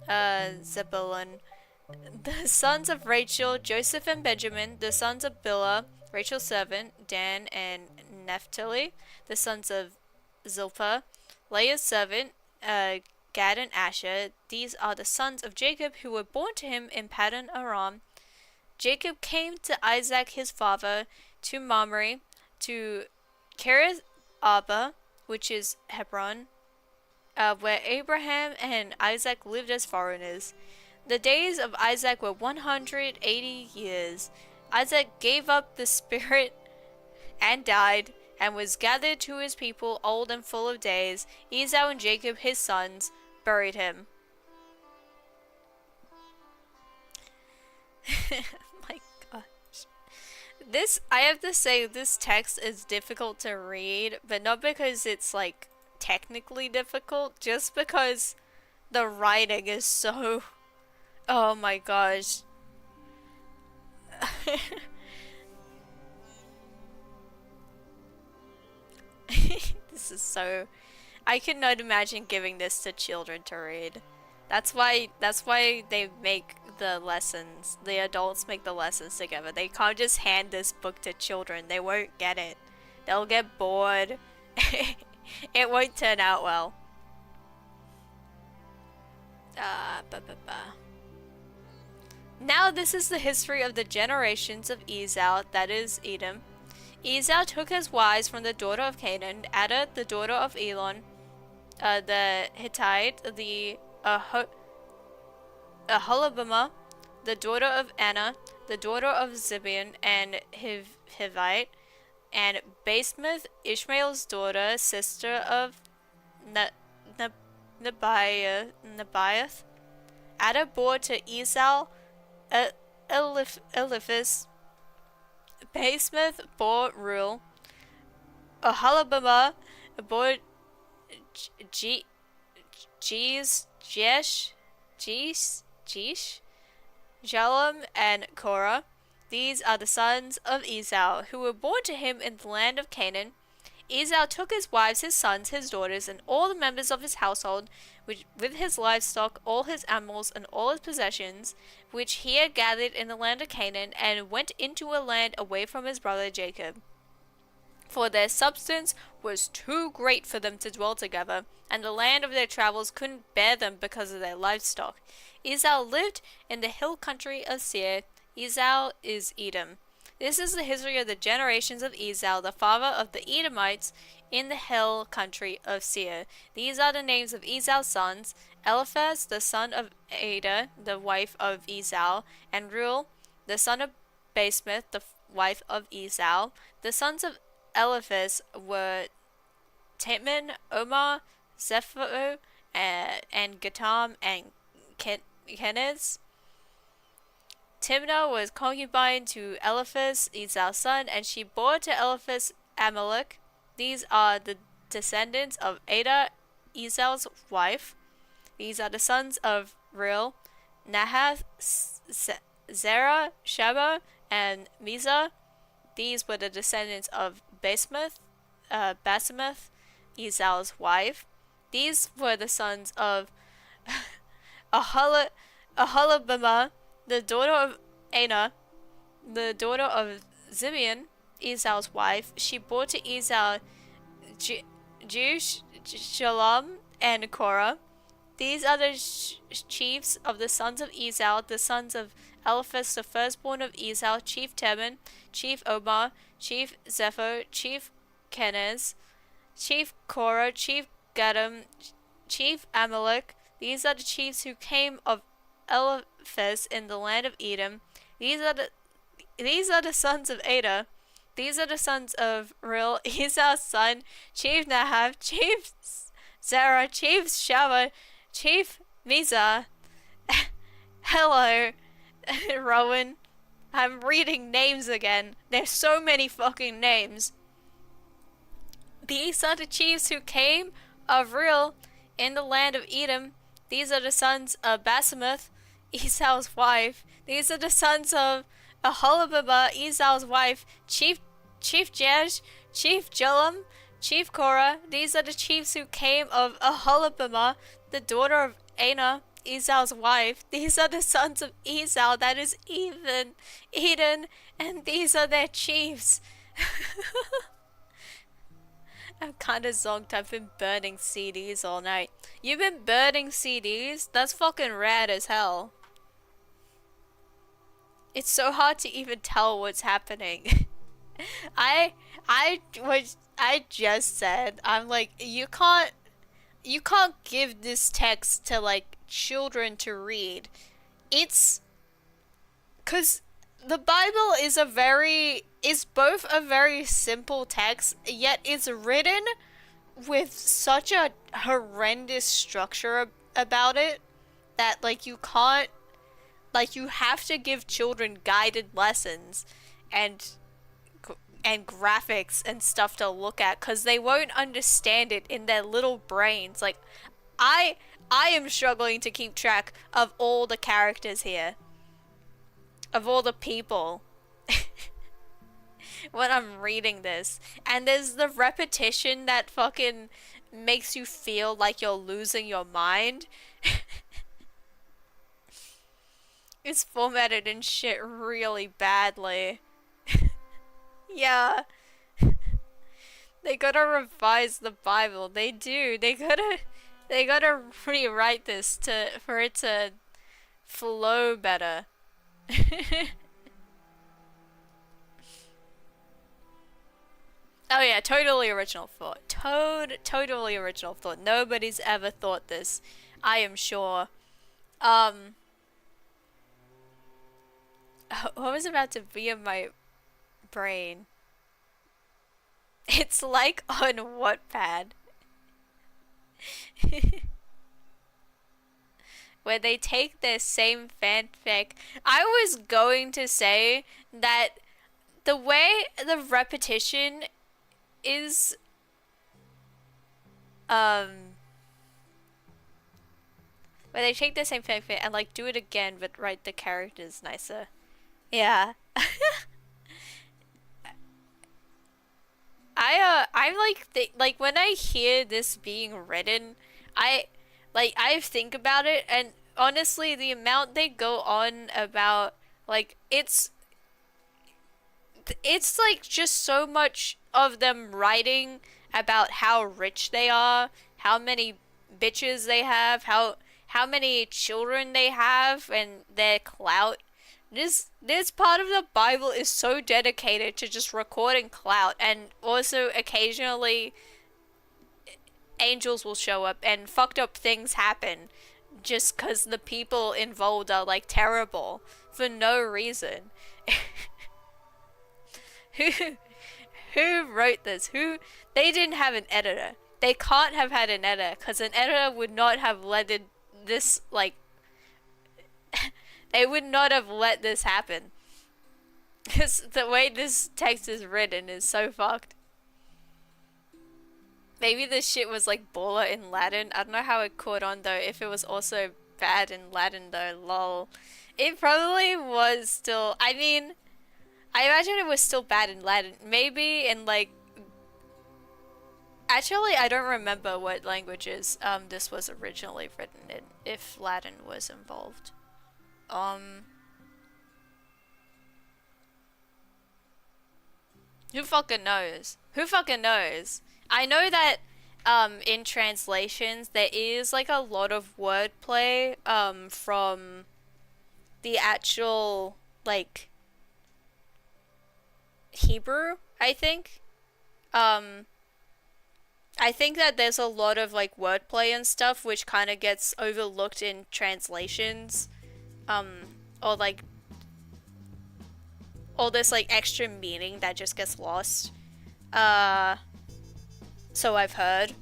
The sons of Rachel, Joseph and Benjamin. The sons of Bilhah, Rachel's servant, Dan and Naphtali. The sons of Zilpah, Leah's servant, Gad and Asher. These are the sons of Jacob who were born to him in Paddan Aram. Jacob came to Isaac his father, to Mamre, to Kiriath Arba, which is Hebron, where Abraham and Isaac lived as foreigners. The days of Isaac were 180 years. Isaac gave up the spirit and died, and was gathered to his people old and full of days. Esau and Jacob his sons buried him. My gosh. I have to say, this text is difficult to read, but not because it's like technically difficult, just because the writing is so, oh my gosh. This is so, I could not imagine giving this to children to read. That's why they make the lessons, the adults make the lessons together. They can't just hand this book to children. They won't get it. They'll get bored. It won't turn out well. Now this is the history of the generations of Esau, that is Edom. Esau took his wives from the daughter of Canaan, Adah, the daughter of Elon, the Hittite, the Aholibamah, the daughter of Anna, the daughter of Zibeon, and Hivite, and Basemath, Ishmael's daughter, sister of Nebaioth. Adah bore to Esau Eliphaz. Basemath bore Reuel. Aholibamah bore Jesh, Jalom, and Korah. These are the sons of Esau, who were born to him in the land of Canaan. Esau took his wives, his sons, his daughters, and all the members of his household, with his livestock, all his animals, and all his possessions, which he had gathered in the land of Canaan, and went into a land away from his brother Jacob. For their substance was too great for them to dwell together, and the land of their travels couldn't bear them because of their livestock. Esau lived in the hill country of Seir. Esau is Edom. This is the history of the generations of Esau, the father of the Edomites, in the hill country of Seir. These are the names of Esau's sons: Eliphaz, the son of Adah, the wife of Esau, and Reuel, the son of Basemath, the wife of Esau. The sons of Eliphaz were Teman, Omar, Zepho, and Gatam and Kenez. Timnah was concubine to Eliphaz, Esau's son, and she bore to Eliphaz Amalek. These are the descendants of Ada, Esau's wife. These are the sons of Ril, Nahath, Zerah, Sheba, and Mizah. These were the descendants of Basemath, Esau's wife. These were the sons of Aholibamah, the daughter of Anah, the daughter of Zibeon, Esau's wife. She bore to Esau Jush, Shalom, and Korah. These are the chiefs of the sons of Esau, the sons of Eliphaz, the firstborn of Esau, chief Teman, chief Omar, chief Zepho, chief Kenez, chief Korah, chief Gadam, chief Amalek. These are the chiefs who came of Eliphaz in the land of Edom. These are the sons of Ada. These are the sons of Ril, Esau's son, chief Nahav, chief Zerah, chief Shava, chief Mizah. Hello, Rowan. I'm reading names again. There's so many fucking names. These are the chiefs who came of Ril in the land of Edom. These are the sons of Basemath, Esau's wife. These are the sons of Aholibamah, Esau's wife, chief Jesh, chief Jolam, chief Korah. These are the chiefs who came of Aholibamah, the daughter of Anah, Esau's wife. These are the sons of Esau, that is Eden, and these are their chiefs. I'm kinda zonked. I've been burning CDs all night. You've been burning CDs? That's fucking rad as hell. It's so hard to even tell what's happening. I just said, I'm like, you can't give this text to like children to read. It's 'cause the Bible is both a very simple text, yet it's written with such a horrendous structure about it that like you can't, like you have to give children guided lessons and graphics and stuff to look at, because they won't understand it in their little brains. Like I am struggling to keep track of all the characters here, of all the people when I'm reading this, and there's the repetition that fucking makes you feel like you're losing your mind. It's formatted and shit really badly. Yeah. They gotta revise the Bible. They do. They gotta rewrite this for it to flow better. Oh yeah, totally original thought. Totally original thought. Nobody's ever thought this, I am sure. What was about to be in my brain? It's like on Wattpad. Where they take their same fanfic. I was going to say that the way the repetition is where they take the same fanfic and like do it again but write the characters nicer. Yeah. I like when I hear this being written, I think about it, and honestly the amount they go on about like it's like just so much of them writing about how rich they are, how many bitches they have, how many children they have, and their clout. This part of the Bible is so dedicated to just recording clout, and also occasionally angels will show up and fucked up things happen just because the people involved are like terrible for no reason. Who wrote this? They didn't have an editor. They can't have had an editor, because an editor would not have let this, like, they would not have let this happen. Because the way this text is written is so fucked. Maybe this shit was like baller in Latin. I don't know how it caught on though, if it was also bad in Latin though, lol. It probably was still, I mean, I imagine it was still bad in Latin. Maybe in like, actually I don't remember what languages this was originally written in, if Latin was involved. Who fucking knows? Who fucking knows? I know that in translations there is like a lot of wordplay from the actual like Hebrew, I think. Um I think that there's a lot of like wordplay and stuff which kind of gets overlooked in translations. Um or like all this like extra meaning that just gets lost. Uh so I've heard.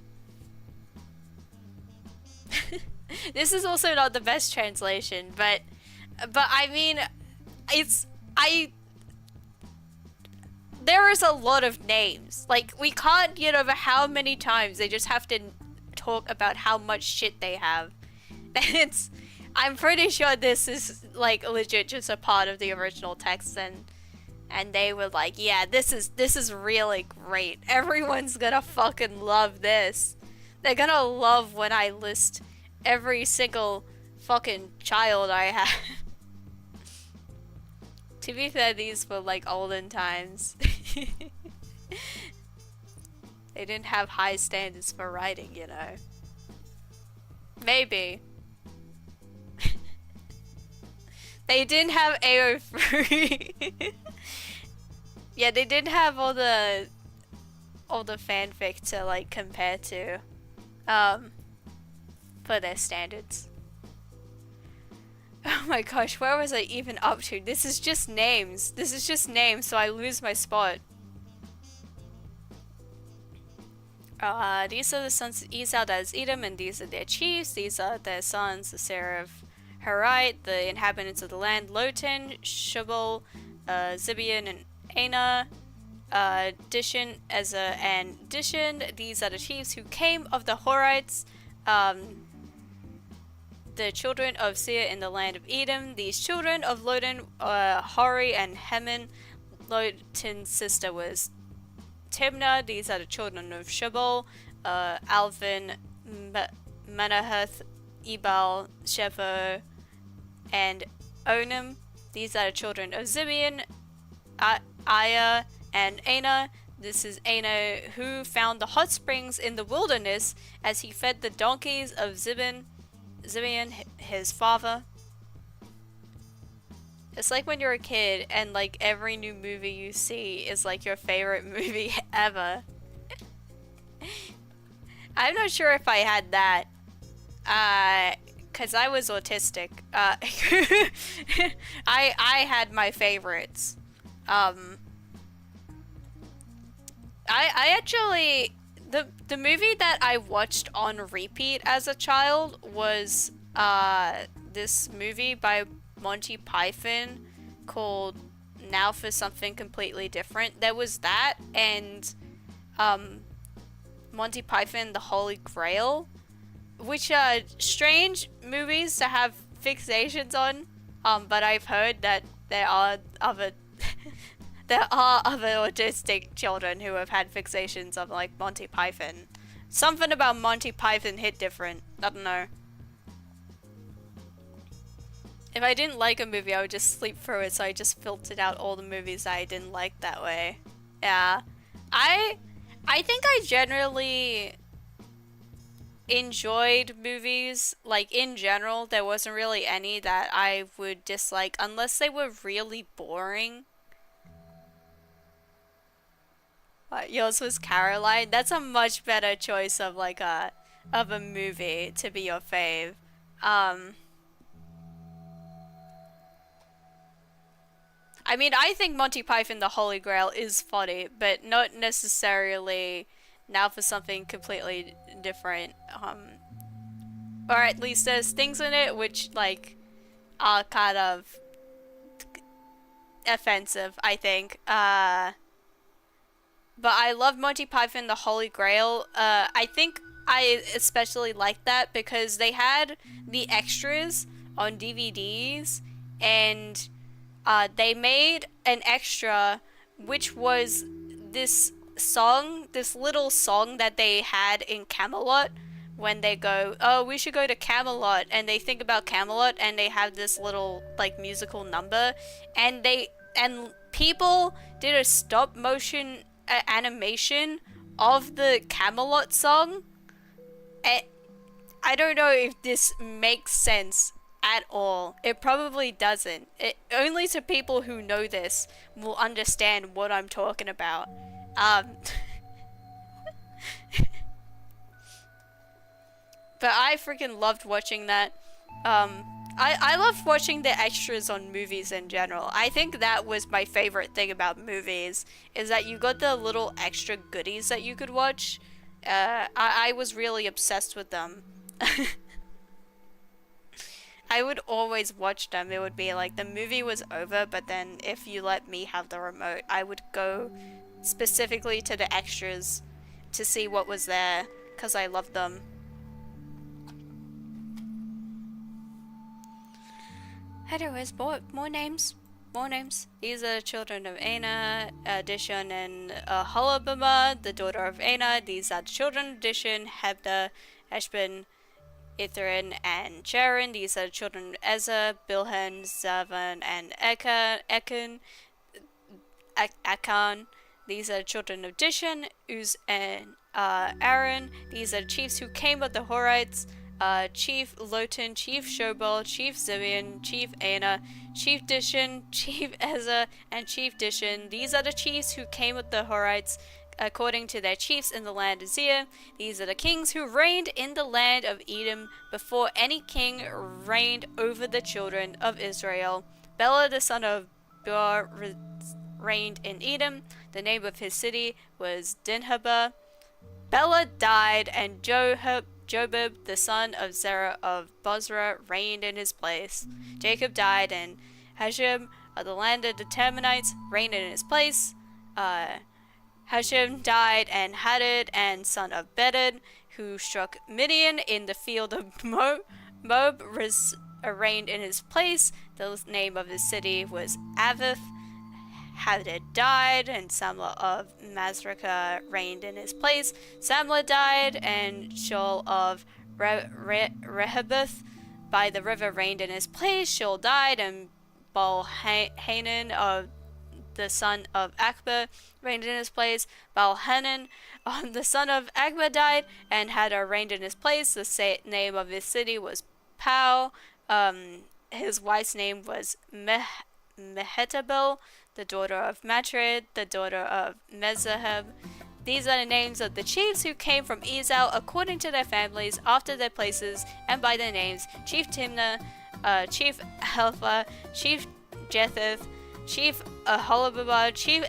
This is also not the best translation, but I mean, it's I. There is a lot of names. Like we can't get over how many times they just have to talk about how much shit they have. It's. I'm pretty sure this is like legit just a part of the original text, and they were like, yeah, this is really great. Everyone's gonna fucking love this. They're gonna love when I list every single fucking child I have. To be fair, these were like olden times. They didn't have high standards for writing, you know. Maybe. They didn't have AO3. Yeah, they didn't have all the fanfic to like compare to for their standards. Oh my gosh, where was I even up to? This is just names. This is just names, so I lose my spot. These are the sons of Esau, that is Edom, and these are their chiefs. These are their sons, the Seraph Harite, the inhabitants of the land, Lotan, Shubal, Zibeon, and Ana, Dishan, Ezra, and Dishan. These are the chiefs who came of the Horites, the children of Seir in the land of Edom. These children of Lotan, Hori, and Heman. Lotan's sister was Timnah. These are the children of Shubal, Alvin, Manahath, Ebal, Shepho, and Onam. These are the children of Zibeon, Aya, and Ana. This is Ana who found the hot springs in the wilderness as he fed the donkeys of Zibeon, his father. It's like when you're a kid and like every new movie you see is like your favorite movie ever. I'm not sure if I had that. Cause I was autistic. I had my favorites. I actually the movie that I watched on repeat as a child was this movie by Monty Python called Now for Something Completely Different. There was that and Monty Python The Holy Grail, which are strange movies to have fixations on, but I've heard that there are other there are other autistic children who have had fixations of like Monty Python. Something about Monty Python hit different. I don't know. If I didn't like a movie, I would just sleep through it, so I just filtered out all the movies that I didn't like that way. Yeah. I think I generally enjoyed movies. Like, in general, there wasn't really any that I would dislike unless they were really boring. Yours was Caroline. That's a much better choice of like a movie to be your fave. I mean, I think Monty Python The Holy Grail is funny, but not necessarily now for something completely different. Or at least there's things in it which like are kind of offensive, I think. But I love Monty Python the Holy Grail. I think I especially like that because they had the extras on DVDs, and they made an extra which was this song, this little song that they had in Camelot when they go, oh, we should go to Camelot, and they think about Camelot, and they have this little like musical number, and people did a stop motion animation of the Camelot song. And I don't know if this makes sense at all. It probably doesn't. Only to people who know this will understand what I'm talking about. But I freaking loved watching that. I love watching the extras on movies in general. I think that was my favorite thing about movies, is that you got the little extra goodies that you could watch. I was really obsessed with them. I would always watch them. It would be like the movie was over, but then if you let me have the remote, I would go specifically to the extras to see what was there, because I loved them. Anyways, more names. More names. These are the children of Aina, Dishon, and Holabama, the daughter of Aina. These are the children of Dishon, Hebda, Eshbin, Ithrin, and Jaren. These are the children of Ezra, Bilhan, Zavan, and Akan. These are the children of Dishon, Uz, and Aaron. These are the chiefs who came with the Horites. Chief Lotan, Chief Shobal, Chief Zibian, Chief Aina, Chief Dishon, Chief Ezra, and Chief Dishon. These are the chiefs who came with the Horites according to their chiefs in the land of Zir. These are the kings who reigned in the land of Edom before any king reigned over the children of Israel. Bela the son of Beor reigned in Edom. The name of his city was Dinhabah. Bela died, and Jobab, the son of Zerah of Bozrah, reigned in his place. Jacob died, and Hashem of the land of the Temanites reigned in his place. Hashem died, and Hadad, and son of Bedad, who struck Midian in the field of Moab, reigned in his place. The name of his city was Avith. Hadad died, and Samlah of Masrekah reigned in his place. Samlah died, and Shaul of Rehoboth by the river reigned in his place. Shaul died, and Baal-Hanan of the son of Akbah reigned in his place. Baal-Hanan the son of Akbah died, and Hadar reigned in his place. The name of his city was Pau. His wife's name was Mehetabel, the daughter of Matred, the daughter of Mezahab. These are the names of the chiefs who came from Esau according to their families, after their places, and by their names: Chief Timnah, Chief Helpha, Chief Jetheth, Chief Holababah, Chief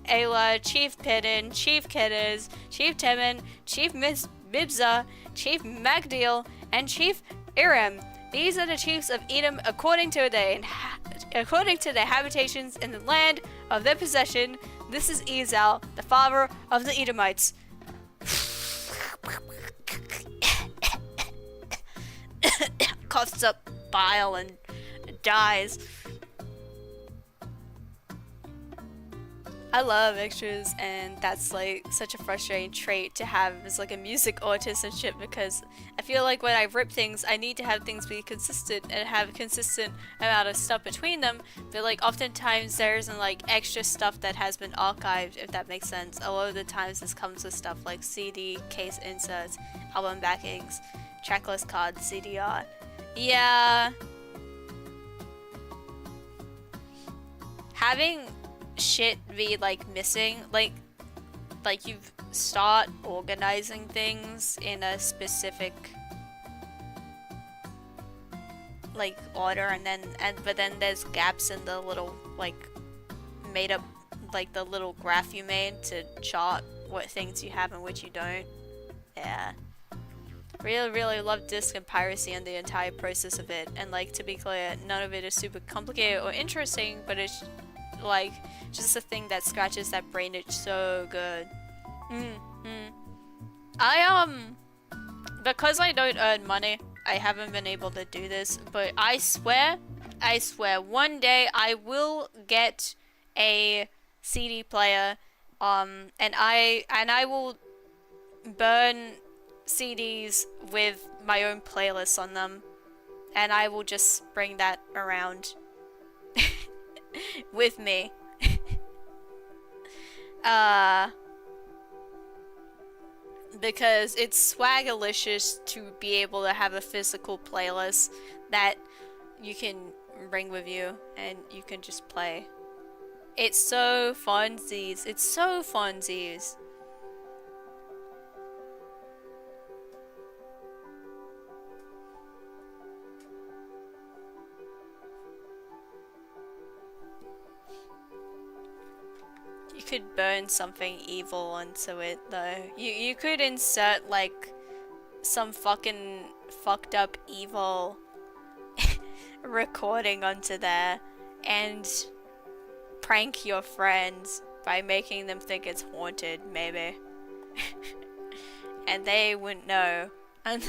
Elah, Chief Pedin, Chief Kedez, Chief Teman, Chief Mibzah, Chief Magdiel, and Chief Iram. These are the chiefs of Edom according to their habitations in the land of their possession. This is Esau, the father of the Edomites. Coughs up bile and dies. I love extras, and that's like such a frustrating trait to have as like a music artist and shit, because I feel like when I rip things, I need to have things be consistent and have a consistent amount of stuff between them, but like oftentimes there isn't like extra stuff that has been archived, if that makes sense. A lot of the times this comes with stuff like CD, case inserts, album backings, tracklist cards, CD art. Yeah. Having shit be like missing, like you start organizing things in a specific like order, but then there's gaps in the little like made up, like the little graph you made to chart what things you have and which you don't. Yeah. Really love disc and piracy and the entire process of it. And like, to be clear, none of it is super complicated or interesting, but it's like just a thing that scratches that brain itch so good. Because I don't earn money, I haven't been able to do this, but I swear, one day I will get a CD player, and I will burn CDs with my own playlists on them, and I will just bring that around with me. Because it's swagalicious to be able to have a physical playlist that you can bring with you and you can just play. It's so funsies. It's so funsies. You could burn something evil onto it though. You could insert like some fucking fucked up evil recording onto there and prank your friends by making them think it's haunted, maybe. And they wouldn't know. And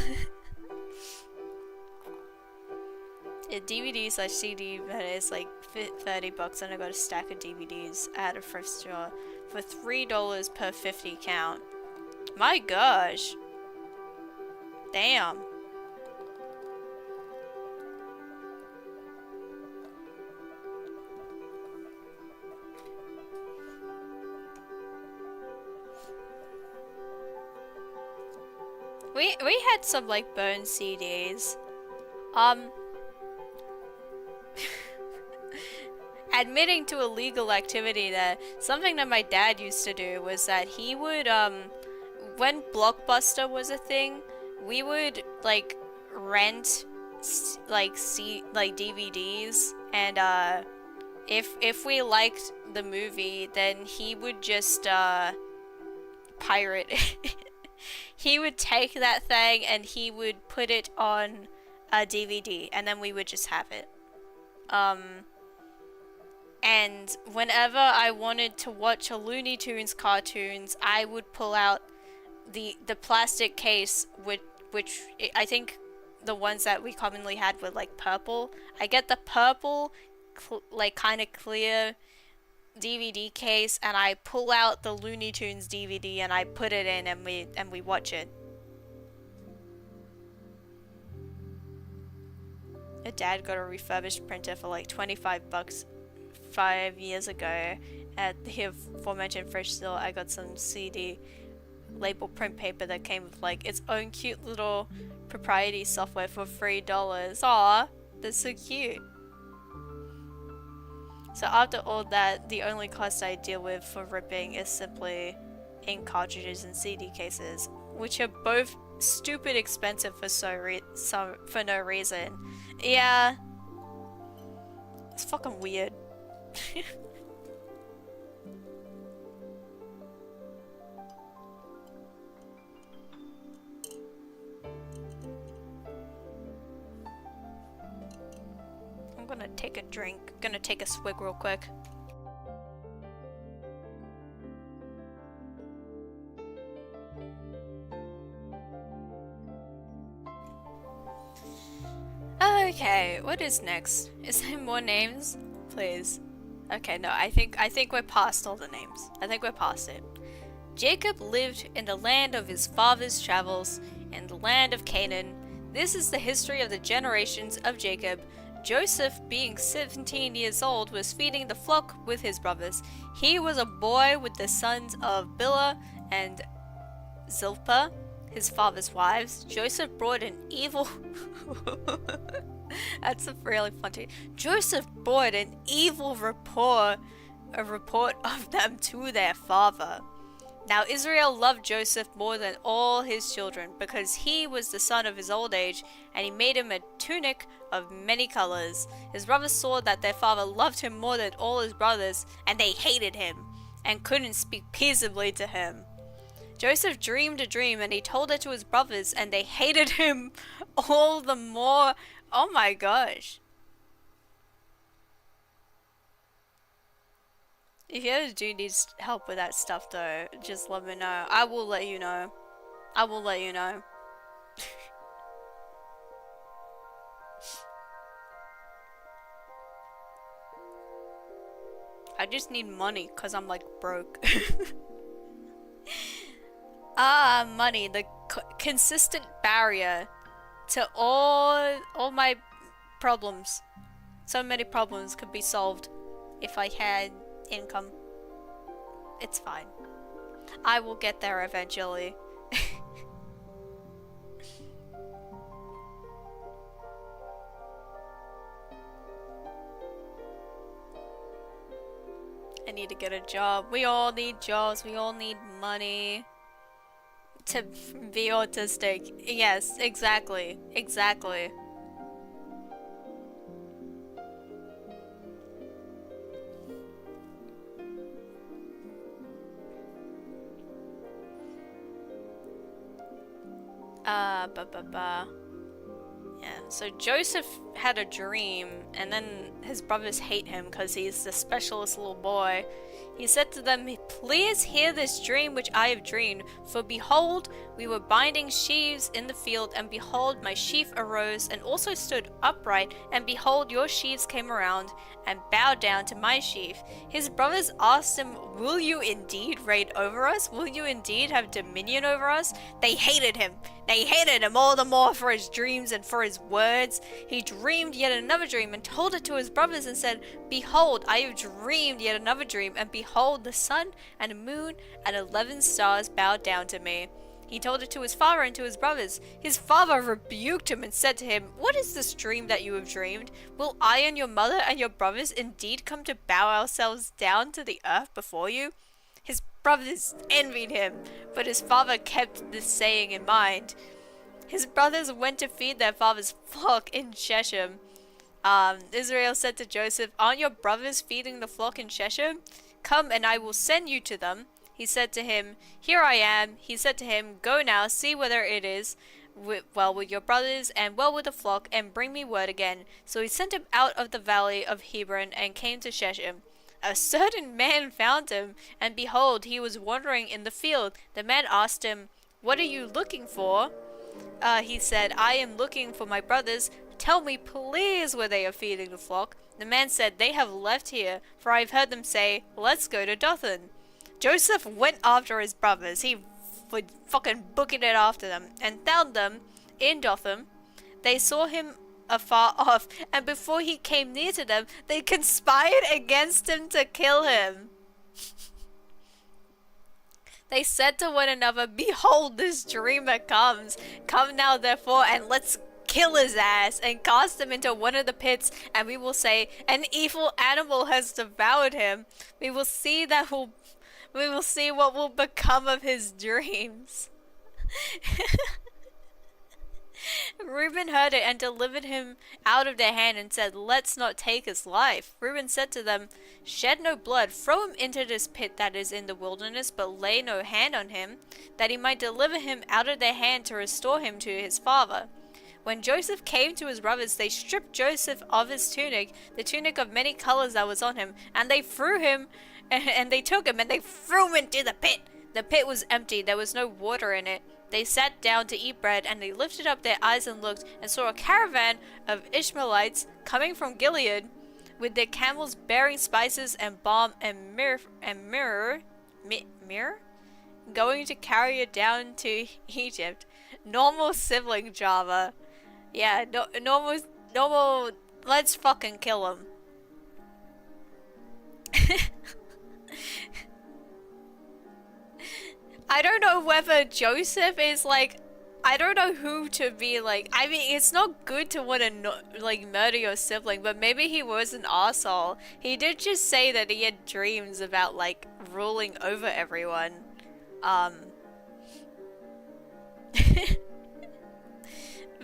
a DVD/CD that is like $30 and I got a stack of DVDs at a thrift store for $3 per 50 count. My gosh. Damn. We had some like burned CDs. Admitting to illegal activity there, something that my dad used to do was that he would, when Blockbuster was a thing, we would, like, rent, like, DVDs, and, if we liked the movie, then he would just, pirate it. He would take that thing and he would put it on a DVD, and then we would just have it. And whenever I wanted to watch a Looney Tunes cartoons, I would pull out the plastic case, which I think the ones that we commonly had were like purple. I get the purple, like kind of clear DVD case, and I pull out the Looney Tunes DVD and I put it in, and we watch it. A dad got a refurbished printer for like $25 5 years ago at the aforementioned thrift store. I got some CD label print paper that came with like its own cute little proprietary software for $3. Aw, that's so cute. So after all that, the only cost I deal with for ripping is simply ink cartridges and CD cases, which are both stupid expensive for no reason. Yeah, it's fucking weird. I'm gonna take a drink. Gonna take a swig real quick. Okay, what is next? Is there more names? Please. Okay, no, I think we're past all the names. I think we're past it. Jacob lived in the land of his father's travels, in the land of Canaan. This is the history of the generations of Jacob. Joseph, being 17 years old, was feeding the flock with his brothers. He was a boy with the sons of Bilhah and Zilpah, his father's wives. Joseph brought an evil... That's a really funny. Joseph brought an evil report of them to their father. Now Israel loved Joseph more than all his children, because he was the son of his old age, and he made him a tunic of many colors. His brothers saw that their father loved him more than all his brothers, and they hated him, and couldn't speak peaceably to him. Joseph dreamed a dream and he told it to his brothers and they hated him all the more. Oh my gosh. If you ever do need help with that stuff though, just let me know. I will let you know. I will let you know. I just need money because I'm like broke. Money, the consistent barrier to all my problems. So many problems could be solved if I had income. It's fine. I will get there eventually. I need to get a job. We all need jobs. We all need money to be autistic. Yes, exactly. Exactly. Yeah, so Joseph had a dream, and then his brothers hate him because he's the specialist little boy. He said to them, "Please hear this dream which I have dreamed. For behold, we were binding sheaves in the field, and behold, my sheaf arose and also stood upright, and behold, your sheaves came around and bowed down to my sheaf." His brothers asked him, "Will you indeed reign over us? Will you indeed have dominion over us?" They hated him. They hated him all the more for his dreams and for his words. He dreamed yet another dream and told it to his brothers and said, "Behold, I have dreamed yet another dream, and behold, the sun and the moon and 11 stars bowed down to me." He told it to his father and to his brothers. His father rebuked him and said to him, "What is this dream that you have dreamed? Will I and your mother and your brothers indeed come to bow ourselves down to the earth before you?" His brothers envied him, but his father kept this saying in mind. His brothers went to feed their father's flock in Shechem. Israel said to Joseph, "Aren't your brothers feeding the flock in Shechem? Come and I will send you to them." He said to him, "Here I am." He said to him, "Go now, see whether it is well with your brothers and well with the flock, and bring me word again." So he sent him out of the valley of Hebron and came to Shechem. A certain man found him, and behold, he was wandering in the field. The man asked him, "What are you looking for?" He said, "I am looking for my brothers. Tell me, please, where they are feeding the flock." The man said, "They have left here, for I've heard them say, 'Let's go to Dothan.'" Joseph went after his brothers. He was fucking booking it after them, and found them in Dothan. They saw him afar off, and before he came near to them, they conspired against him to kill him. They said to one another, "Behold, this dreamer comes. Come now, therefore, and let's kill his ass and cast him into one of the pits, and we will say, 'An evil animal has devoured him.' We will see what will become of his dreams." Reuben heard it and delivered him out of their hand and said, "Let's not take his life." Reuben said to them, "Shed no blood, throw him into this pit that is in the wilderness, but lay no hand on him, that he might deliver him out of their hand to restore him to his father." When Joseph came to his brothers, they stripped Joseph of his tunic, the tunic of many colors that was on him, and they threw him, and they took him, and they threw him into the pit. The pit was empty, there was no water in it. They sat down to eat bread, and they lifted up their eyes and looked, and saw a caravan of Ishmaelites coming from Gilead, with their camels bearing spices and balm and myrrh, going to carry it down to Egypt. Normal sibling drama. Yeah, normal, let's fucking kill him. I don't know whether Joseph is like, I don't know who to be like. I mean, it's not good to want to like murder your sibling, but maybe he was an asshole. He did just say that he had dreams about like ruling over everyone.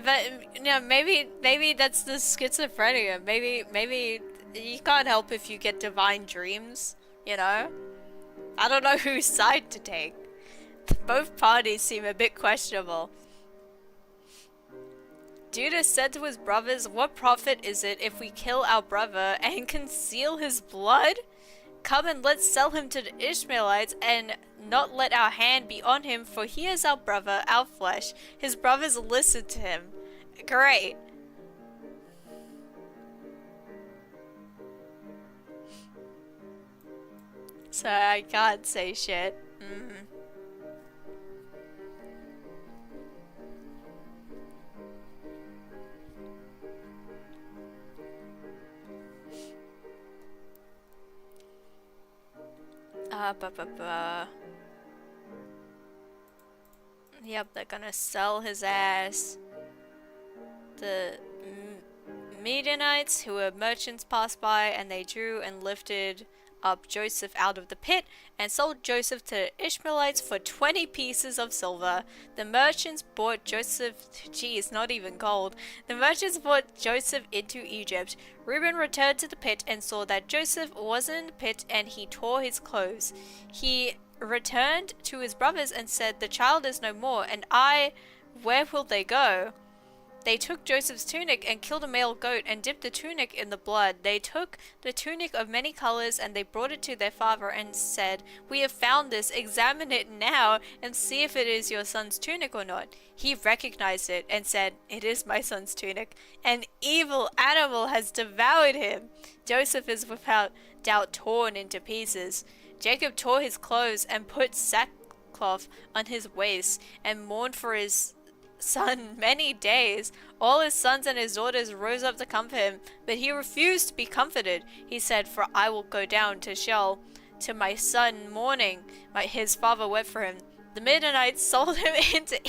But you know, maybe that's the schizophrenia. Maybe you can't help if you get divine dreams. You know, I don't know whose side to take. Both parties seem a bit questionable. Judah said to his brothers, "What profit is it if we kill our brother and conceal his blood? Come and let's sell him to the Ishmaelites and not let our hand be on him, for he is our brother, our flesh." His brothers listened to him. Great. So I can't say shit. Yep, they're gonna sell his ass. The Midianites, who were merchants, passed by, and they drew and lifted up Joseph out of the pit and sold Joseph to the Ishmaelites for 20 pieces of silver. The merchants bought Joseph, geez, not even gold. The merchants bought Joseph into Egypt. Reuben returned to the pit and saw that Joseph was in the pit, and he tore his clothes. He returned to his brothers and said, "The child is no more, and where will they go?" They took Joseph's tunic and killed a male goat and dipped the tunic in the blood. They took the tunic of many colors and they brought it to their father and said, "We have found this. Examine it now and see if it is your son's tunic or not." He recognized it and said, "It is my son's tunic. An evil animal has devoured him." Joseph is without doubt torn into pieces. Jacob tore his clothes and put sackcloth on his waist and mourned for his son many days. All his sons and his daughters rose up to comfort him, but he refused to be comforted. He said, "For I will go down to Sheol to my son mourning." His father wept for him. The Midianites sold him into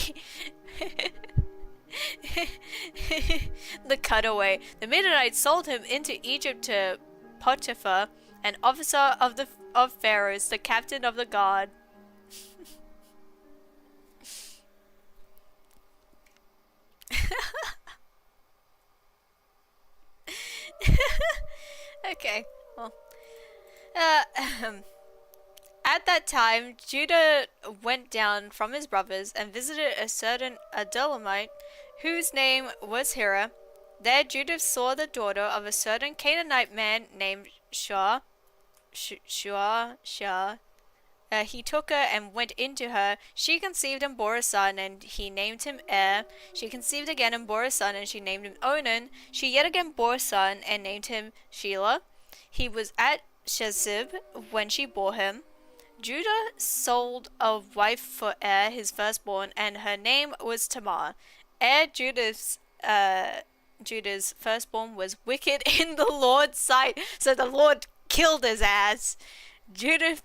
the cutaway. The Midianites sold him into Egypt to Potiphar, an officer of Pharaoh's, the captain of the guard. Okay, well. At that time, Judah went down from his brothers and visited a certain Adullamite, whose name was Hira. There Judah saw the daughter of a certain Canaanite man named Shua. He took her and went into her. She conceived and bore a son, and he named him Er. She conceived again and bore a son, and she named him Onan. She yet again bore a son, and named him Shelah. He was at Shezib when she bore him. Judah sold a wife for Er, his firstborn, and her name was Tamar. Judah's firstborn, was wicked in the Lord's sight, so the Lord killed his ass. Judah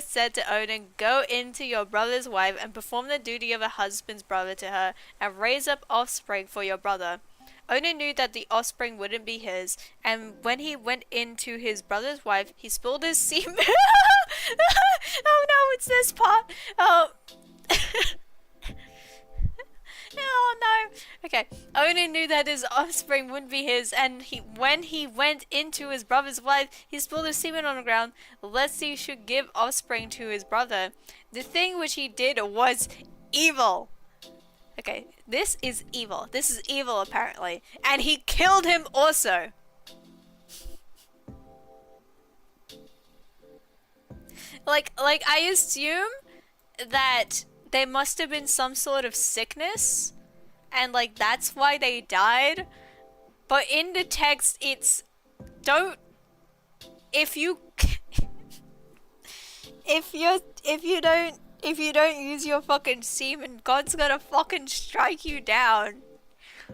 said to Onan, "Go into your brother's wife and perform the duty of a husband's brother to her, and raise up offspring for your brother." Onan knew that the offspring wouldn't be his, and when he went into his brother's wife, he spilled his semen. Oh no, it's this part. Oh. Oh no. Okay. Onan knew that his offspring wouldn't be his, and when he went into his brother's wife, he spilled his semen on the ground, lest he should give offspring to his brother. The thing which he did was evil. Okay, this is evil. This is evil, apparently. And he killed him also. Like I assume that there must have been some sort of sickness, and like that's why they died. But in the text, it's if you don't use your fucking semen, God's gonna fucking strike you down.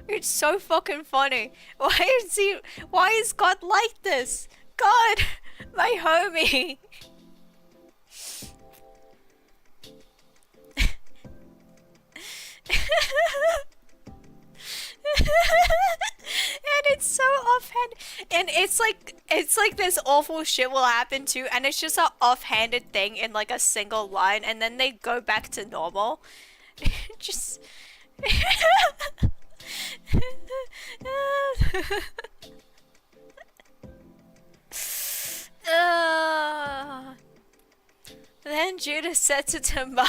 It's so fucking funny. Why is God like this? God, my homie. And it's so offhand, and it's like this awful shit will happen too, and it's just an offhanded thing in like a single line, and then they go back to normal. Just then Judah said to Tamar,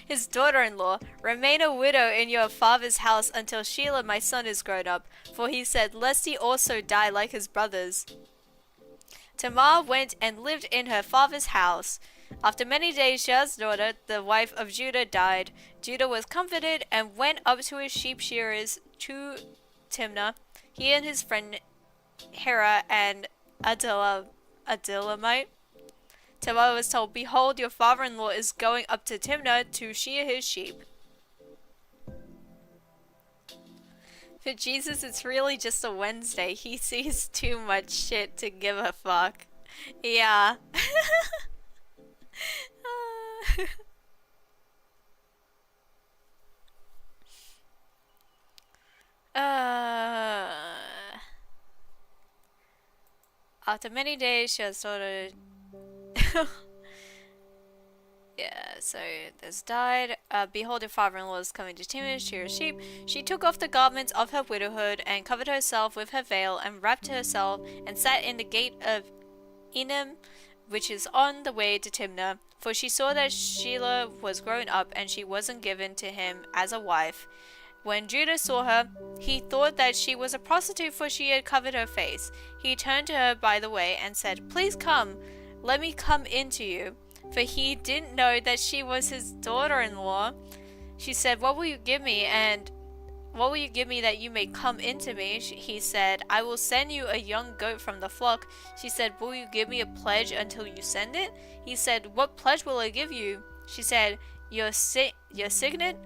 his daughter-in-law, remain a widow in your father's house until Shelah my son is grown up, for he said, lest he also die like his brothers. Tamar went and lived in her father's house. After many days, Sheal's daughter, the wife of Judah, died. Judah was comforted and went up to his sheep shearers to Timnah, he and his friend Hera and Adillamite. Tamar was told, behold, your father-in-law is going up to Timnah to shear his sheep. For Jesus, it's really just a Wednesday. He sees too much shit to give a fuck. Yeah. After many days, she has sort of... Yeah, so this died. Behold, your father-in-law is coming to Timnah to shear sheep. She took off the garments of her widowhood and covered herself with her veil and wrapped herself and sat in the gate of Enim, which is on the way to Timnah. For she saw that Shelah was grown up and she wasn't given to him as a wife. When Judah saw her, he thought that she was a prostitute, for she had covered her face. He turned to her by the way and said, please come, let me come in to you. For he didn't know that she was his daughter-in-law. She said, what will you give me, and what will you give me that you may come into me? He said, I will send you a young goat from the flock. She said, will you give me a pledge until you send it? He said, what pledge will I give you? She said, your signet,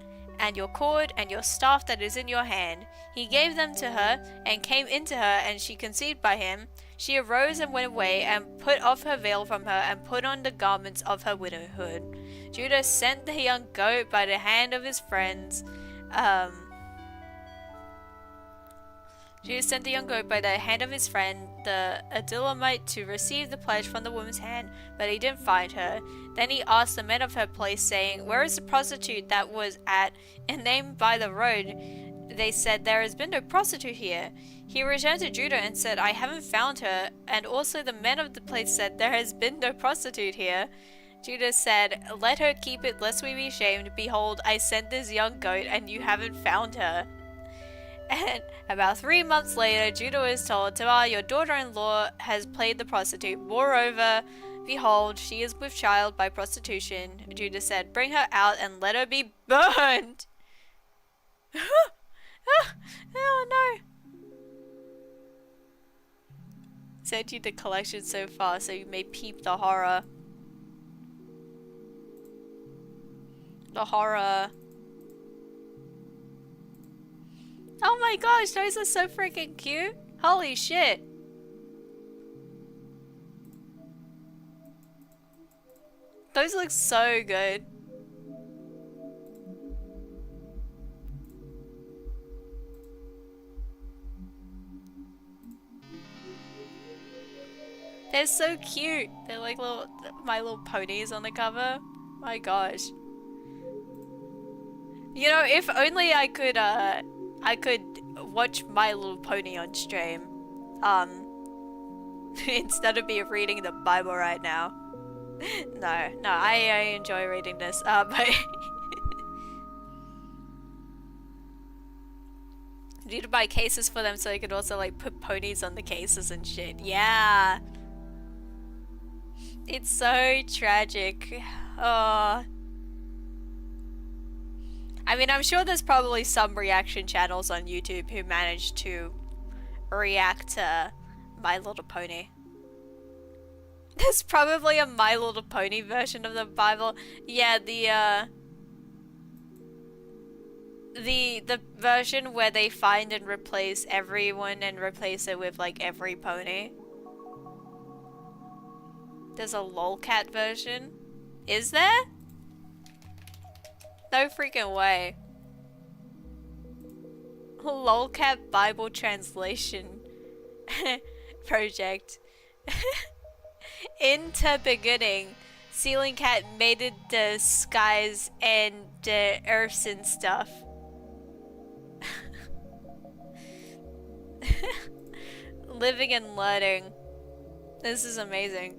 and your cord, and your staff that is in your hand. He gave them to her, and came into her, and she conceived by him. She arose and went away, and put off her veil from her, and put on the garments of her widowhood. Judah sent the young goat by the hand of his friends. Judah sent the young goat by the hand of his friend, the Adullamite, to receive the pledge from the woman's hand, but he didn't find her. Then he asked the men of her place, saying, where is the prostitute that was at Enaim by the road? They said, there has been no prostitute here. He returned to Judah and said, I haven't found her. And also the men of the place said, there has been no prostitute here. Judah said, let her keep it, lest we be shamed. Behold, I sent this young goat, and you haven't found her. And about 3 months later, Judah was told, Tamar, your daughter-in-law has played the prostitute. Moreover, behold, she is with child by prostitution. Judah said, bring her out and let her be burned. Oh no. Sent you the collection so far so you may peep the horror. The horror. Oh my gosh, those are so freaking cute. Holy shit. Those look so good. They're so cute. They're like little My Little Ponies on the cover. My gosh. You know, if only I could watch My Little Pony on stream. Instead of me reading the Bible right now. No, I enjoy reading this. But need to buy cases for them so I could also like put ponies on the cases and shit. Yeah. It's so tragic. Oh. I mean, I'm sure there's probably some reaction channels on YouTube who managed to react to My Little Pony. There's probably a My Little Pony version of the Bible. Yeah, the version where they find and replace everyone and replace it with like every pony. There's a lolcat version. Is there? No freaking way. Lolcat Bible translation project. Into beginning, Ceiling Cat made it the skies and the earths and stuff. Living and learning. This is amazing.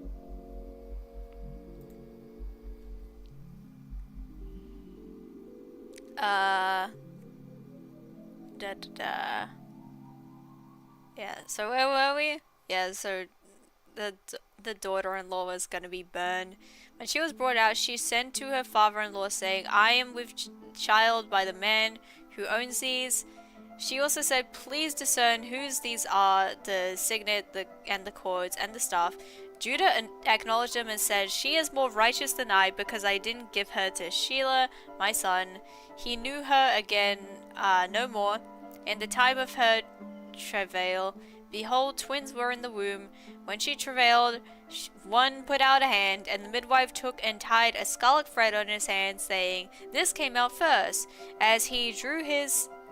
Uh, da da da. Yeah. So where were we? Yeah. So the daughter-in-law was gonna be burned. When she was brought out, she sent to her father-in-law saying, "I am with child by the man who owns these." She also said, "Please discern whose these are, the signet, and the cords, and the staff." Judah acknowledged them and said, "She is more righteous than I, because I didn't give her to Shelah, my son." He knew her again no more. In the time of her travail, behold, twins were in the womb. When she travailed, one put out a hand, and the midwife took and tied a scarlet thread on his hand, saying, "This came out first." As he drew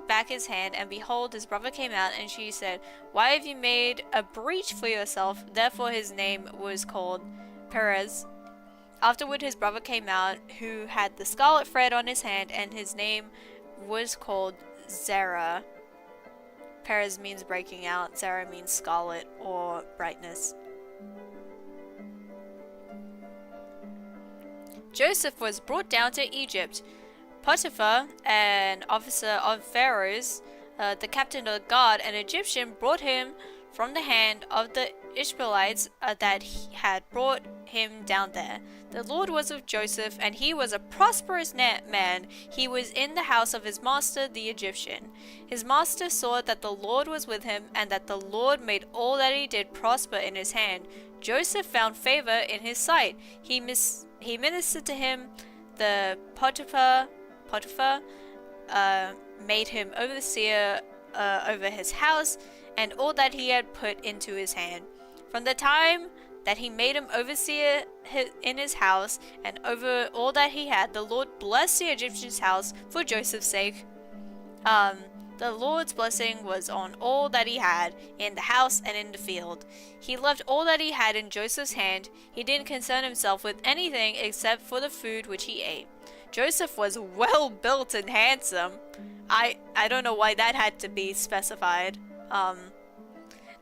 back his hand, and behold, his brother came out, and she said, "Why have you made a breach for yourself?" Therefore his name was called Perez. Afterward his brother came out, who had the scarlet thread on his hand, and his name was called Zerah. Perez means breaking out, Zerah means scarlet or brightness. Joseph was brought down to Egypt. Potiphar, an officer of Pharaoh's, the captain of the guard, an Egyptian, brought him from the hand of the Ishmaelites that had brought him down there. The Lord was with Joseph, and he was a prosperous man. He was in the house of his master, the Egyptian. His master saw that the Lord was with him, and that the Lord made all that he did prosper in his hand. Joseph found favor in his sight. He ministered to him. The Potiphar made him overseer over his house and all that he had put into his hand. From the time that he made him overseer in his house and over all that he had, the Lord blessed the Egyptian's house for Joseph's sake. The Lord's blessing was on all that he had, in the house and in the field. He left all that he had in Joseph's hand. He didn't concern himself with anything except for the food which he ate. Joseph was well built and handsome. I don't know why that had to be specified.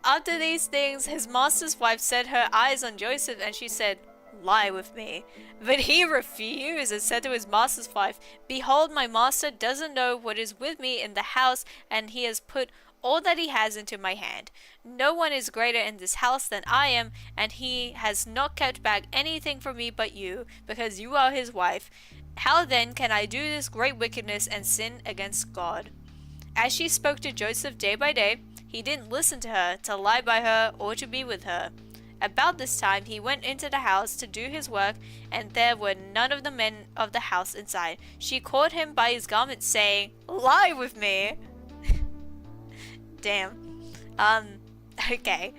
After these things, his master's wife set her eyes on Joseph, and she said, "Lie with me." But he refused and said to his master's wife, "Behold, my master doesn't know what is with me in the house, and he has put all that he has into my hand. No one is greater in this house than I am, and he has not kept back anything from me but you, because you are his wife. How then can I do this great wickedness and sin against God?" As she spoke to Joseph day by day, he didn't listen to her, to lie by her, or to be with her. About this time he went into the house to do his work, and there were none of the men of the house inside. She caught him by his garment, saying, "Lie with me." Damn. Okay.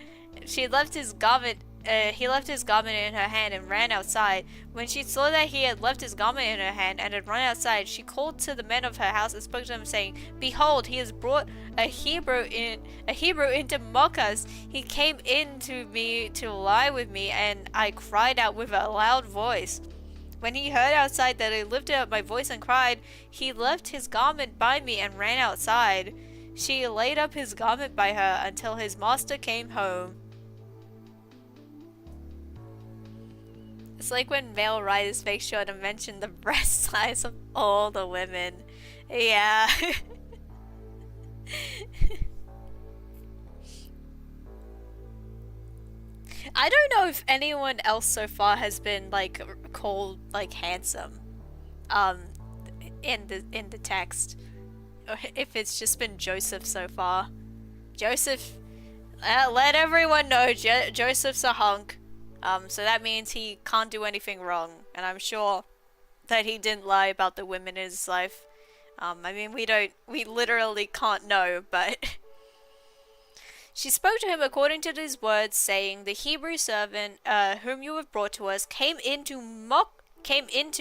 She left his garment. He left his garment in her hand and ran outside. When she saw that he had left his garment in her hand and had run outside, she called to the men of her house and spoke to them, saying, "Behold, he has brought a Hebrew in to mock us. He came in to me to lie with me, and I cried out with a loud voice. When he heard outside that I lifted up my voice and cried, he left his garment by me and ran outside. She laid up his garment by her until his master came home." It's like when male writers make sure to mention the breast size of all the women. Yeah. I don't know if anyone else so far has been like called like handsome in the text, or if it's just been Joseph so far. Joseph, let everyone know Joseph's a hunk. So that means he can't do anything wrong, and I'm sure that he didn't lie about the women in his life. I mean, we literally can't know, but she spoke to him according to these words, saying, "The Hebrew servant, whom you have brought to us, came in to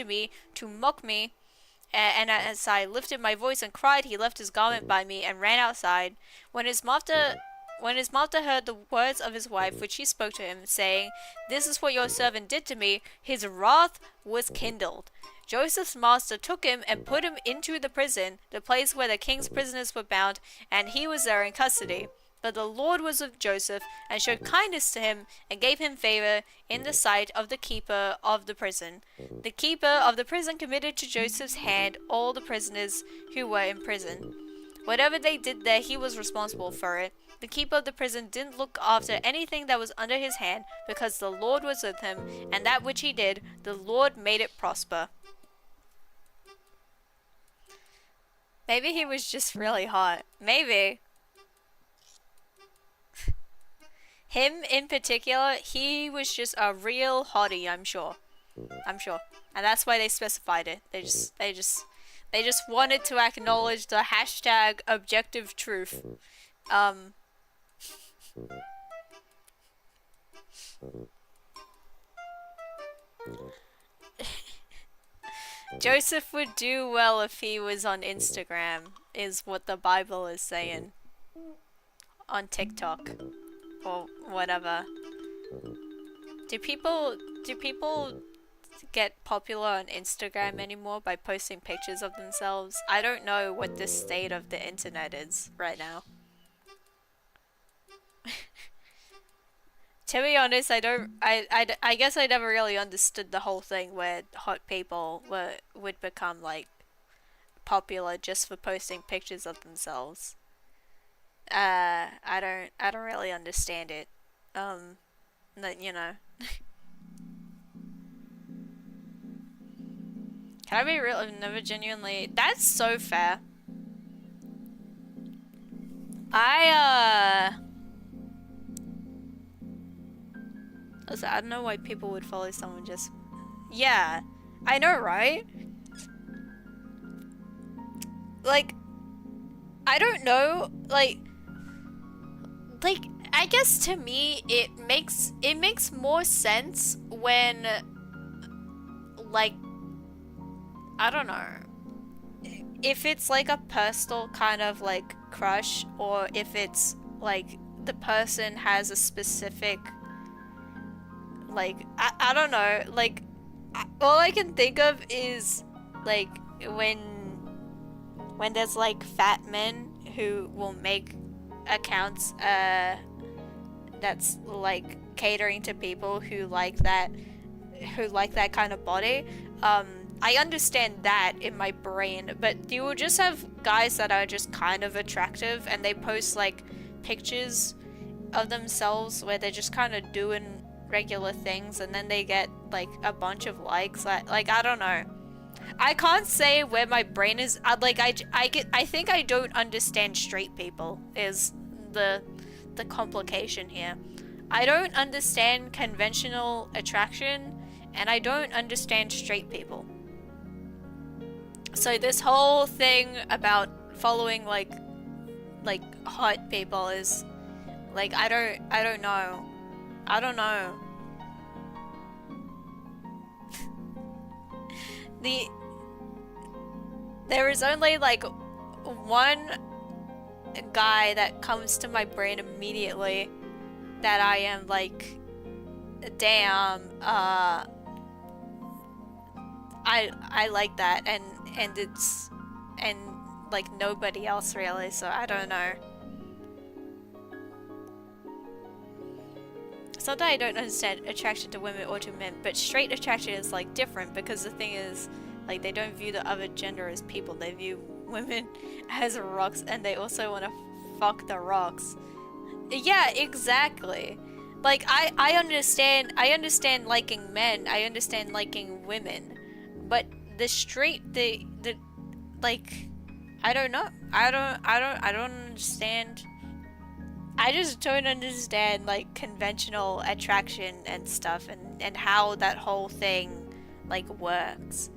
me to mock me, and as I lifted my voice and cried, he left his garment by me and ran outside." When his master heard the words of his wife, which she spoke to him, saying, "This is what your servant did to me," his wrath was kindled. Joseph's master took him and put him into the prison, the place where the king's prisoners were bound, and he was there in custody. But the Lord was with Joseph, and showed kindness to him, and gave him favor in the sight of the keeper of the prison. The keeper of the prison committed to Joseph's hand all the prisoners who were in prison. Whatever they did there, he was responsible for it. The keeper of the prison didn't look after anything that was under his hand, because the Lord was with him, and that which he did, the Lord made it prosper. Maybe he was just really hot. Maybe. Him in particular, he was just a real hottie, I'm sure. And that's why they specified it. They just wanted to acknowledge the hashtag objective truth. Joseph would do well if he was on Instagram, is what the Bible is saying. On TikTok. Or whatever. Do people get popular on Instagram anymore by posting pictures of themselves? I don't know what the state of the internet is right now. To be honest, I guess I never really understood the whole thing where hot people would become like popular just for posting pictures of themselves. I don't really understand it. But, you know. Can I be real? I've never genuinely... That's so fair. Listen, I don't know why people would follow someone just... Yeah. I know, right? Like... I don't know, like, I guess to me it makes more sense when, like, I don't know, if it's like a personal kind of like crush, or if it's like the person has a specific, like, I don't know, like, all I can think of is like when there's like fat men who will make accounts that's like catering to people who like that kind of body. I understand that in my brain, but you will just have guys that are just kind of attractive and they post like pictures of themselves where they're just kind of doing regular things and then they get like a bunch of likes. Like I don't know. I can't say where my brain is. I think I don't understand straight people is the complication here. I don't understand conventional attraction, and I don't understand straight people. So this whole thing about following like hot people is like I don't know. There is only like one guy that comes to my brain immediately that I am like, damn, I like that, and like nobody else really, so I don't know. It's not that I don't understand attraction to women or to men, but straight attraction is like different, because the thing is, like, they don't view the other gender as people, they view women as rocks, and they also want to fuck the rocks. Yeah, exactly. Like, I understand liking men, I understand liking women, but the straight, the like, I don't know. I don't understand. I just don't understand like conventional attraction and stuff, and how that whole thing like works.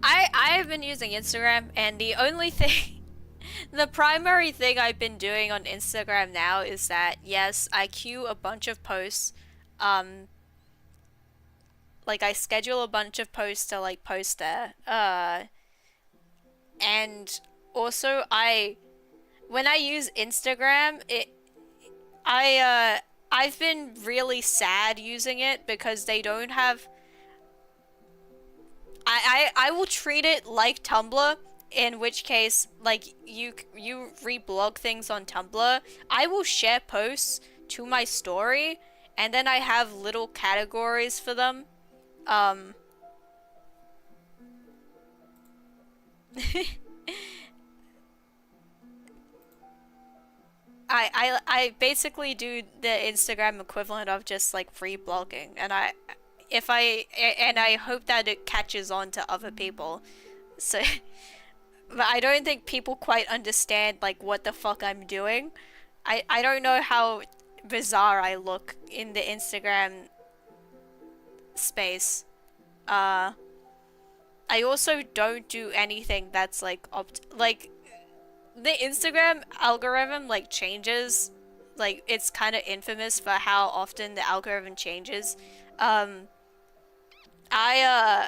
I've been using Instagram, and the only thing, the primary thing I've been doing on Instagram now is that, yes, I queue a bunch of posts, like I schedule a bunch of posts to like post there, and also when I use Instagram, I've been really sad using it because they don't have, I will treat it like Tumblr, in which case, like, you reblog things on Tumblr, I will share posts to my story, and then I have little categories for them. Um, I basically do the Instagram equivalent of just like reblogging, and I hope that it catches on to other people. So, but I don't think people quite understand like what the fuck I'm doing. I don't know how bizarre I look in the Instagram space. Uh, I also don't do anything that's like like the Instagram algorithm like changes. Like it's kind of infamous for how often the algorithm changes. Um, I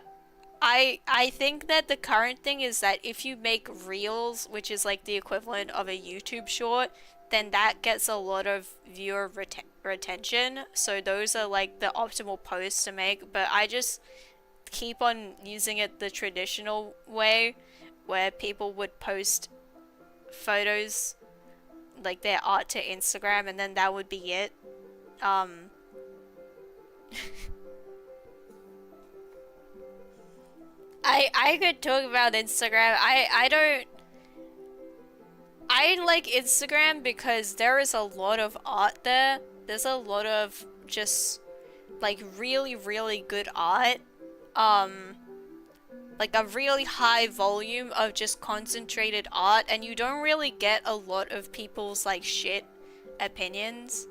I think that the current thing is that if you make reels, which is like the equivalent of a YouTube short, then that gets a lot of viewer retention. So those are like the optimal posts to make. But I just keep on using it the traditional way, where people would post photos like their art to Instagram, and then that would be it. Um, I could talk about Instagram. I don't. I like Instagram because there is a lot of art there. There's a lot of just like really really good art. Um, like a really high volume of just concentrated art, and you don't really get a lot of people's like shit opinions,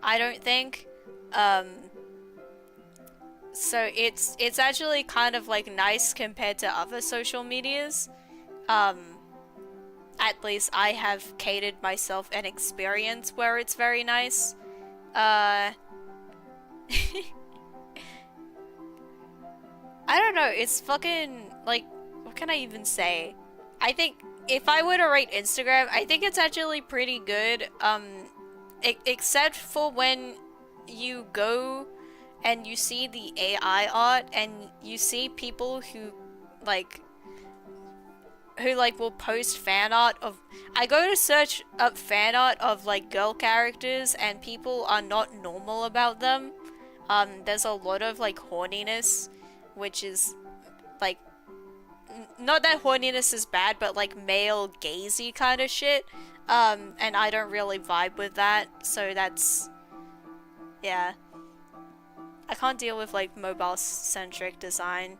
I don't think. Um, so it's actually kind of like nice compared to other social medias. Um, at least I have catered myself an experience where it's very nice. Uh, I don't know, it's fucking, like, what can I even say? I think if I were to rate Instagram, I think it's actually pretty good, except for when you go and you see the AI art and you see people like, who, like, will post fan art of... I go to search up fan art of, like, girl characters, and people are not normal about them. There's a lot of, like, horniness, which is, like, not that horniness is bad, but, like, male gazy kind of shit. And I don't really vibe with that, so that's... yeah. I can't deal with, like, mobile-centric design.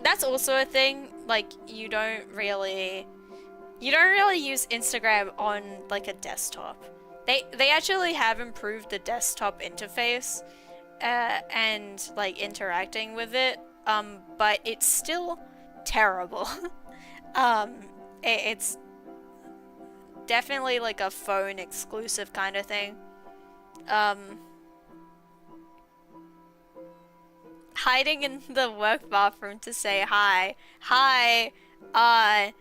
That's also a thing, like, you don't really use Instagram on, like, a desktop. They actually have improved the desktop interface, and, like, interacting with it, but it's still terrible. um, it's definitely, like, a phone exclusive kind of thing. Hiding in the work bathroom to say hi. Hi, uh,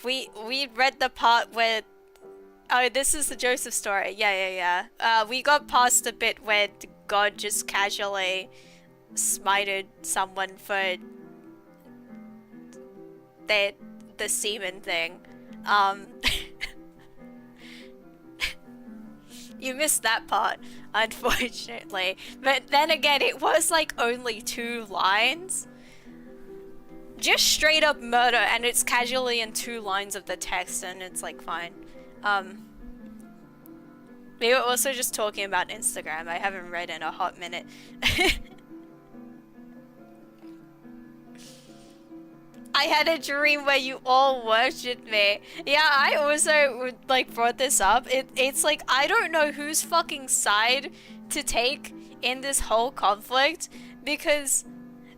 we read the part where... oh, this is the Joseph story. Yeah. We got past the bit where God just casually smited someone for the semen thing. You missed that part, unfortunately. But then again, it was like only 2 lines. Just straight up murder, and it's casually in 2 lines of the text, and it's like fine. We were also just talking about Instagram. I haven't read in a hot minute. I had a dream where you all worshipped me. Yeah, I also like brought this up. It's like I don't know whose fucking side to take in this whole conflict, because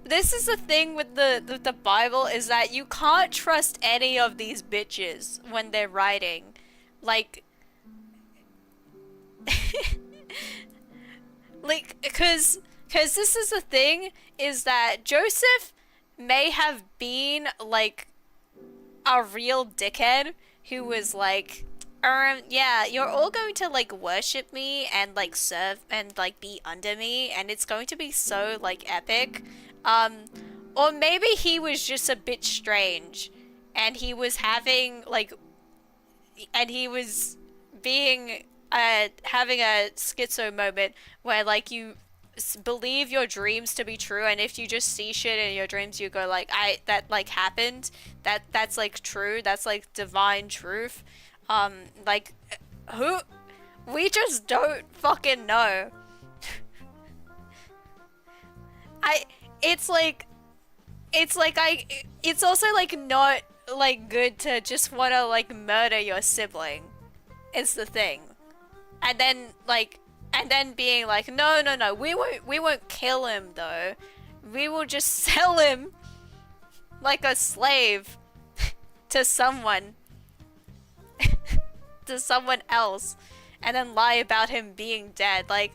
this is the thing with the Bible, is that you can't trust any of these bitches when they're writing. Like like cuz this is the thing, is that Joseph may have been like a real dickhead who was like, yeah, you're all going to like worship me and like serve and like be under me, and it's going to be so like epic. Or maybe he was just a bit strange and he was having like and he was being having a schizo moment where like you believe your dreams to be true, and if you just see shit in your dreams you go like I that like happened, that's like true, that's like divine truth. Like who, we just don't fucking know. I it's like it's also like not like good to just want to like murder your sibling. It's the thing. And then like and then being like no, we won't kill him though. We will just sell him like a slave to someone to someone else and then lie about him being dead. Like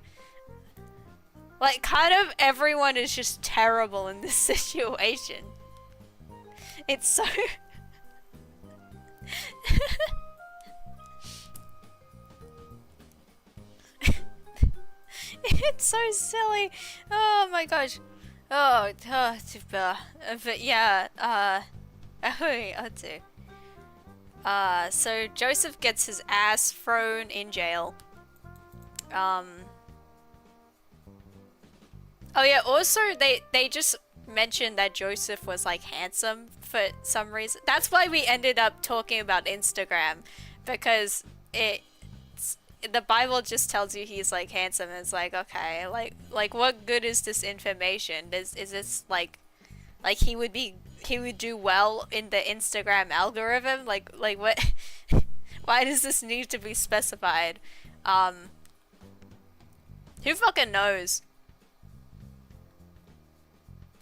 kind of everyone is just terrible in this situation. It's so it's so silly. Oh my gosh. But yeah, so Joseph gets his ass thrown in jail. Oh yeah, also they just mentioned that Joseph was like handsome for some reason. That's why we ended up talking about Instagram, because the Bible just tells you he's like handsome, and it's like, okay, like what good is this information? Is this like he would do well in the Instagram algorithm? Like what why does this need to be specified? Who fucking knows?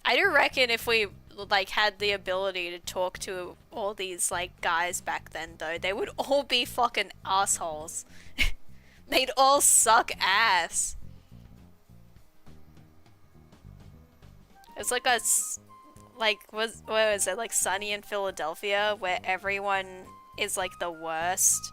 I do reckon if we like had the ability to talk to all these like guys back then though, they would all be fucking assholes. They'd all suck ass. It's like what was it, like Sunny in Philadelphia, where everyone is like the worst.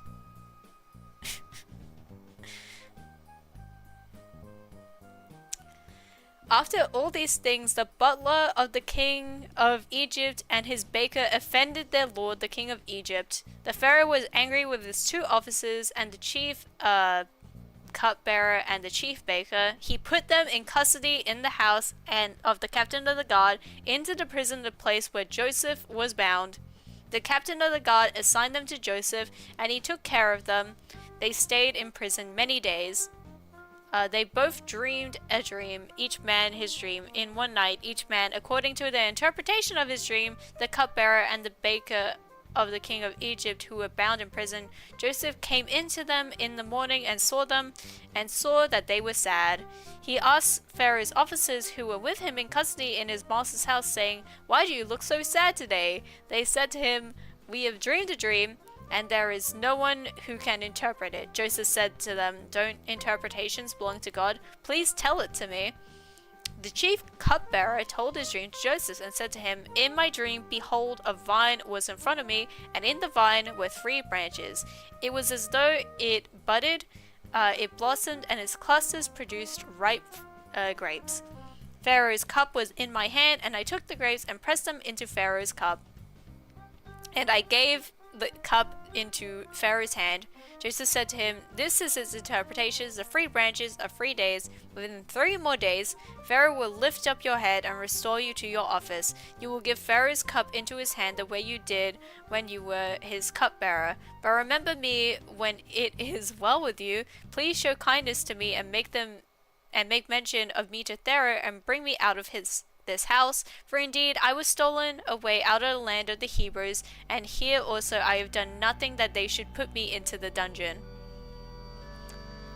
After all these things, the butler of the king of Egypt and his baker offended their lord, the king of Egypt. The pharaoh was angry with his two officers and the chief cupbearer and the chief baker. He put them in custody in the house and of the captain of the guard into the prison, the place where Joseph was bound. The captain of the guard assigned them to Joseph, and he took care of them. They stayed in prison many days. They both dreamed a dream, each man his dream, in one night, each man according to their interpretation of his dream. The cupbearer and the baker of the king of Egypt, who were bound in prison, Joseph came into them in the morning and saw them, and saw that they were sad. He asked Pharaoh's officers who were with him in custody in his master's house, saying, "Why do you look so sad today?" They said to him, "We have dreamed a dream, and there is no one who can interpret it." Joseph said to them, "Don't interpretations belong to God? Please tell it to me." The chief cupbearer told his dream to Joseph and said to him, "In my dream, behold, a vine was in front of me, and in the vine were 3 branches. It was as though it budded, it blossomed, and its clusters produced ripe grapes. Pharaoh's cup was in my hand, and I took the grapes and pressed them into Pharaoh's cup. And I gave the cup into Pharaoh's hand." Joseph said to him, "This is its interpretations. The 3 branches are 3 days. Within 3 more days, Pharaoh will lift up your head and restore you to your office. You will give Pharaoh's cup into his hand the way you did when you were his cupbearer. But remember me when it is well with you. Please show kindness to me and make mention of me to Pharaoh and bring me out of this house, for indeed I was stolen away out of the land of the Hebrews, and here also I have done nothing that they should put me into the dungeon."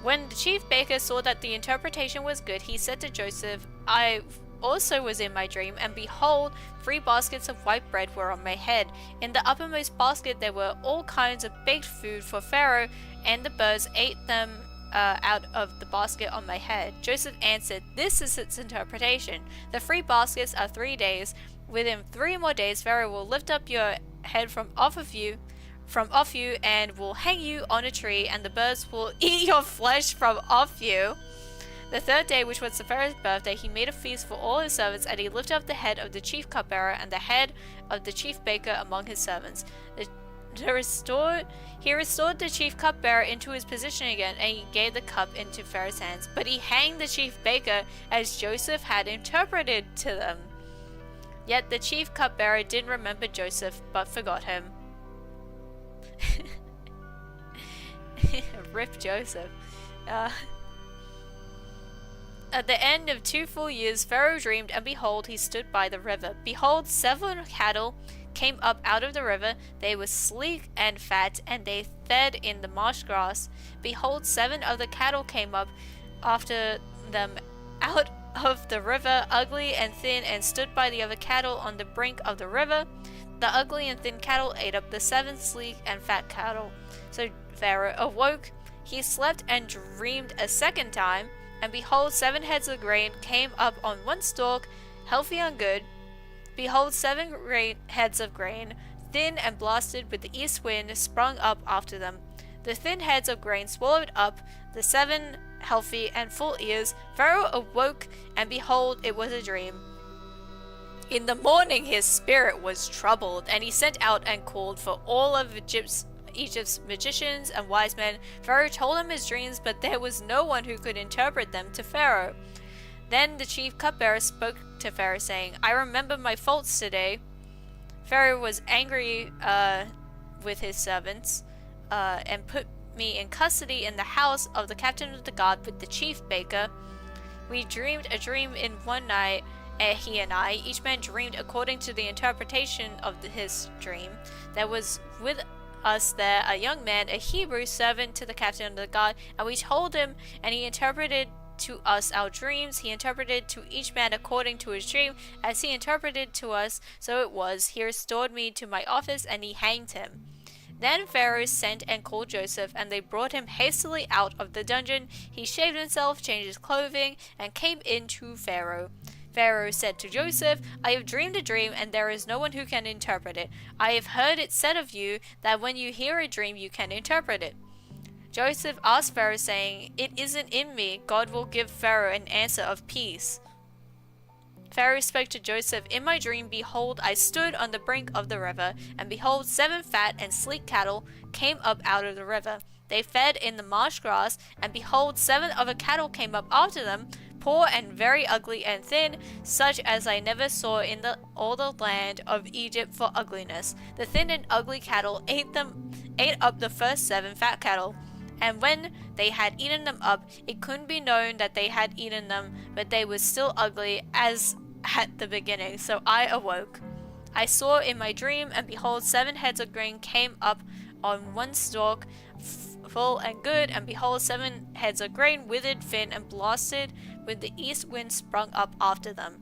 When the chief baker saw that the interpretation was good, he said to Joseph, "I also was in my dream, and behold, 3 baskets of white bread were on my head. In the uppermost basket there were all kinds of baked food for Pharaoh, and the birds ate them out of the basket on my head." Joseph answered, "This is its interpretation. The 3 baskets are 3 days. Within 3 more days, Pharaoh will lift up your head from off you, and will hang you on a tree, and the birds will eat your flesh from off you." The third day, which was the Pharaoh's birthday, he made a feast for all his servants, and he lifted up the head of the chief cupbearer and the head of the chief baker among his servants. He restored the chief cupbearer into his position again, and he gave the cup into Pharaoh's hands. But he hanged the chief baker as Joseph had interpreted to them. Yet the chief cupbearer didn't remember Joseph, but forgot him. Rip Joseph. At the end of 2 full years, Pharaoh dreamed, and behold, he stood by the river. Behold, 7 cattle came up out of the river. They were sleek and fat, and they fed in the marsh grass. Behold, 7 of the cattle came up after them out of the river, ugly and thin, and stood by the other cattle on the brink of the river. The ugly and thin cattle ate up the 7 sleek and fat cattle. So Pharaoh awoke. He slept and dreamed a second time. And behold, 7 heads of grain came up on one stalk, healthy and good. Behold, 7 heads of grain, thin and blasted with the east wind, sprung up after them. The thin heads of grain swallowed up the 7 healthy and full ears. Pharaoh awoke, and behold, it was a dream. In the morning his spirit was troubled, and he sent out and called for all of Egypt's magicians and wise men. Pharaoh told him his dreams, but there was no one who could interpret them to Pharaoh. Then the chief cupbearer spoke to Pharaoh, saying, I remember my faults today. Pharaoh was angry with his servants and put me in custody in the house of the captain of the guard with the chief baker. We dreamed a dream in one night, he and I. Each man dreamed according to the interpretation of his dream. There was with us there a young man, a Hebrew servant to the captain of the guard, and we told him, and he interpreted to us our dreams. He interpreted to each man according to his dream, as he interpreted to us, so it was. He restored me to my office, and he hanged him. Then Pharaoh sent and called Joseph, and they brought him hastily out of the dungeon. He shaved himself, changed his clothing, and came in to Pharaoh. Pharaoh said to Joseph, I have dreamed a dream, and there is no one who can interpret it. I have heard it said of you that when you hear a dream you can interpret it. Joseph asked Pharaoh, saying, It isn't in me. God will give Pharaoh an answer of peace. Pharaoh spoke to Joseph, In my dream, behold, I stood on the brink of the river, and behold, 7 fat and sleek cattle came up out of the river. They fed in the marsh grass, and behold, 7 other cattle came up after them, poor and very ugly and thin, such as I never saw in all the land of Egypt for ugliness. The thin and ugly cattle ate up the first 7 fat cattle. And when they had eaten them up, it couldn't be known that they had eaten them, but they were still ugly as at the beginning. So I awoke. I saw in my dream, and behold, 7 heads of grain came up on one stalk, full and good, and behold, 7 heads of grain, withered, thin, and blasted, with the east wind sprung up after them.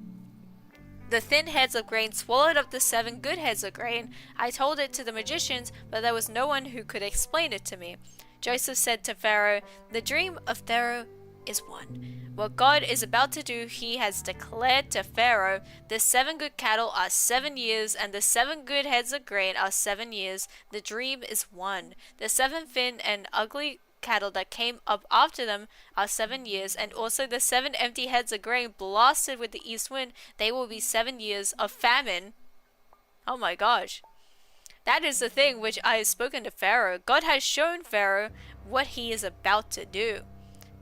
The thin heads of grain swallowed up the 7 good heads of grain. I told it to the magicians, but there was no one who could explain it to me. Joseph said to Pharaoh, The dream of Pharaoh is one. What God is about to do, he has declared to Pharaoh. The 7 good cattle are 7 years, and the 7 good heads of grain are 7 years. The dream is one. The 7 thin and ugly cattle that came up after them are 7 years, and also the 7 empty heads of grain blasted with the east wind. They will be 7 years of famine. Oh my gosh. That is the thing which I have spoken to Pharaoh. God has shown Pharaoh what he is about to do.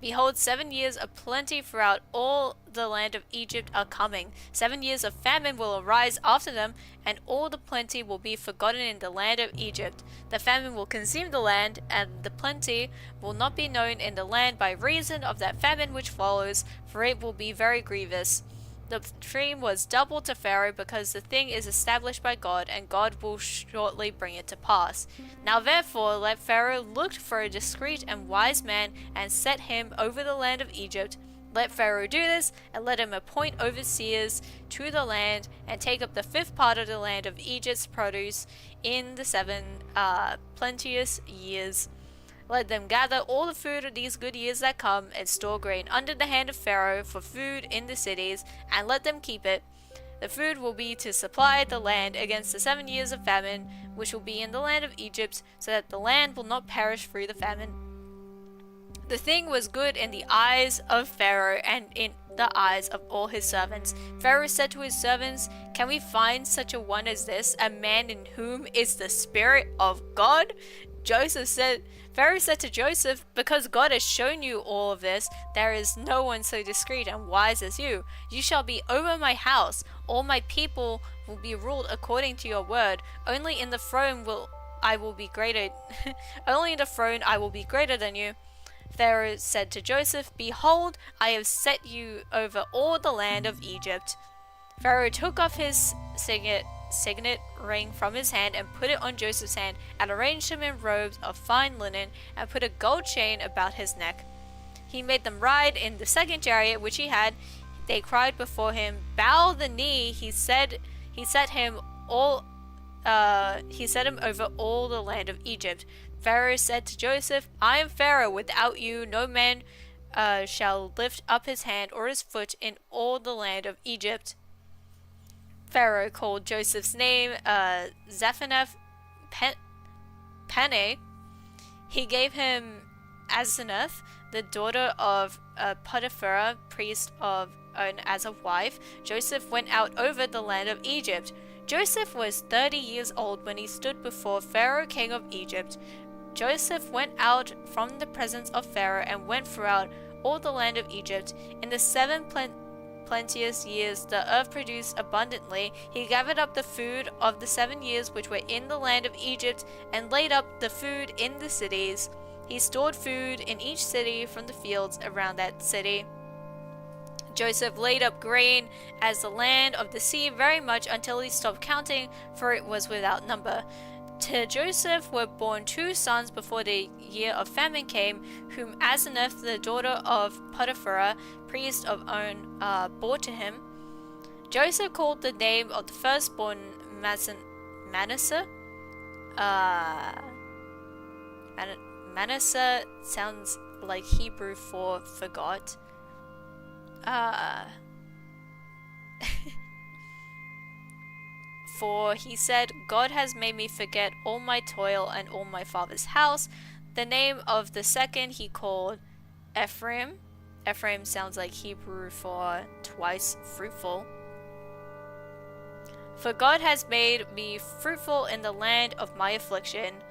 Behold, 7 years of plenty throughout all the land of Egypt are coming. 7 years of famine will arise after them, and all the plenty will be forgotten in the land of Egypt. The famine will consume the land, and the plenty will not be known in the land by reason of that famine which follows, for it will be very grievous. The dream was doubled to Pharaoh because the thing is established by God, and God will shortly bring it to pass. Now therefore let Pharaoh look for a discreet and wise man, and set him over the land of Egypt. Let Pharaoh do this, and let him appoint overseers to the land, and take up the 5th part of the land of Egypt's produce in the 7 plenteous years. Let them gather all the food of these good years that come, and store grain under the hand of Pharaoh for food in the cities, and let them keep it. The food will be to supply the land against the 7 years of famine, which will be in the land of Egypt, so that the land will not perish through the famine. The thing was good in the eyes of Pharaoh and in the eyes of all his servants. Pharaoh said to his servants, "Can we find such a one as this, a man in whom is the Spirit of God?" Pharaoh said to Joseph, "Because God has shown you all of this, there is no one so discreet and wise as you. You shall be over my house. All my people will be ruled according to your word. Only in the throne I will be greater. Only in the throne I will be greater than you." Pharaoh said to Joseph, "Behold, I have set you over all the land of Egypt." Pharaoh took off his signet ring from his hand and put it on Joseph's hand, and arranged him in robes of fine linen, and put a gold chain about his neck. He made them ride in the second chariot which he had. They cried before him, "Bow the knee." He set him over all the land of Egypt. Pharaoh said to Joseph, "I am Pharaoh. Without you no man shall lift up his hand or his foot in all the land of Egypt." Pharaoh called Joseph's name Zephanath Paneah. He gave him Asenath, the daughter of Potiphar, priest of On, as a wife. Joseph went out over the land of Egypt. Joseph was 30 years old when he stood before Pharaoh, king of Egypt. Joseph went out from the presence of Pharaoh and went throughout all the land of Egypt. In the 7 plenteous years the earth produced abundantly. He gathered up the food of the 7 years which were in the land of Egypt, and laid up the food in the cities. He stored food in each city from the fields around that city. Joseph laid up grain as the land of the sea very much, until he stopped counting, for it was without number. To Joseph were born 2 sons before the year of famine came, whom Asenath, the daughter of Potiphar, priest of On, bore to him. Joseph called the name of the firstborn Manasseh. Manasseh sounds like Hebrew for forgot. For he said, "God has made me forget all my toil and all my father's house." The name of the second he called Ephraim. Ephraim sounds like Hebrew for twice fruitful. "For God has made me fruitful in the land of my affliction."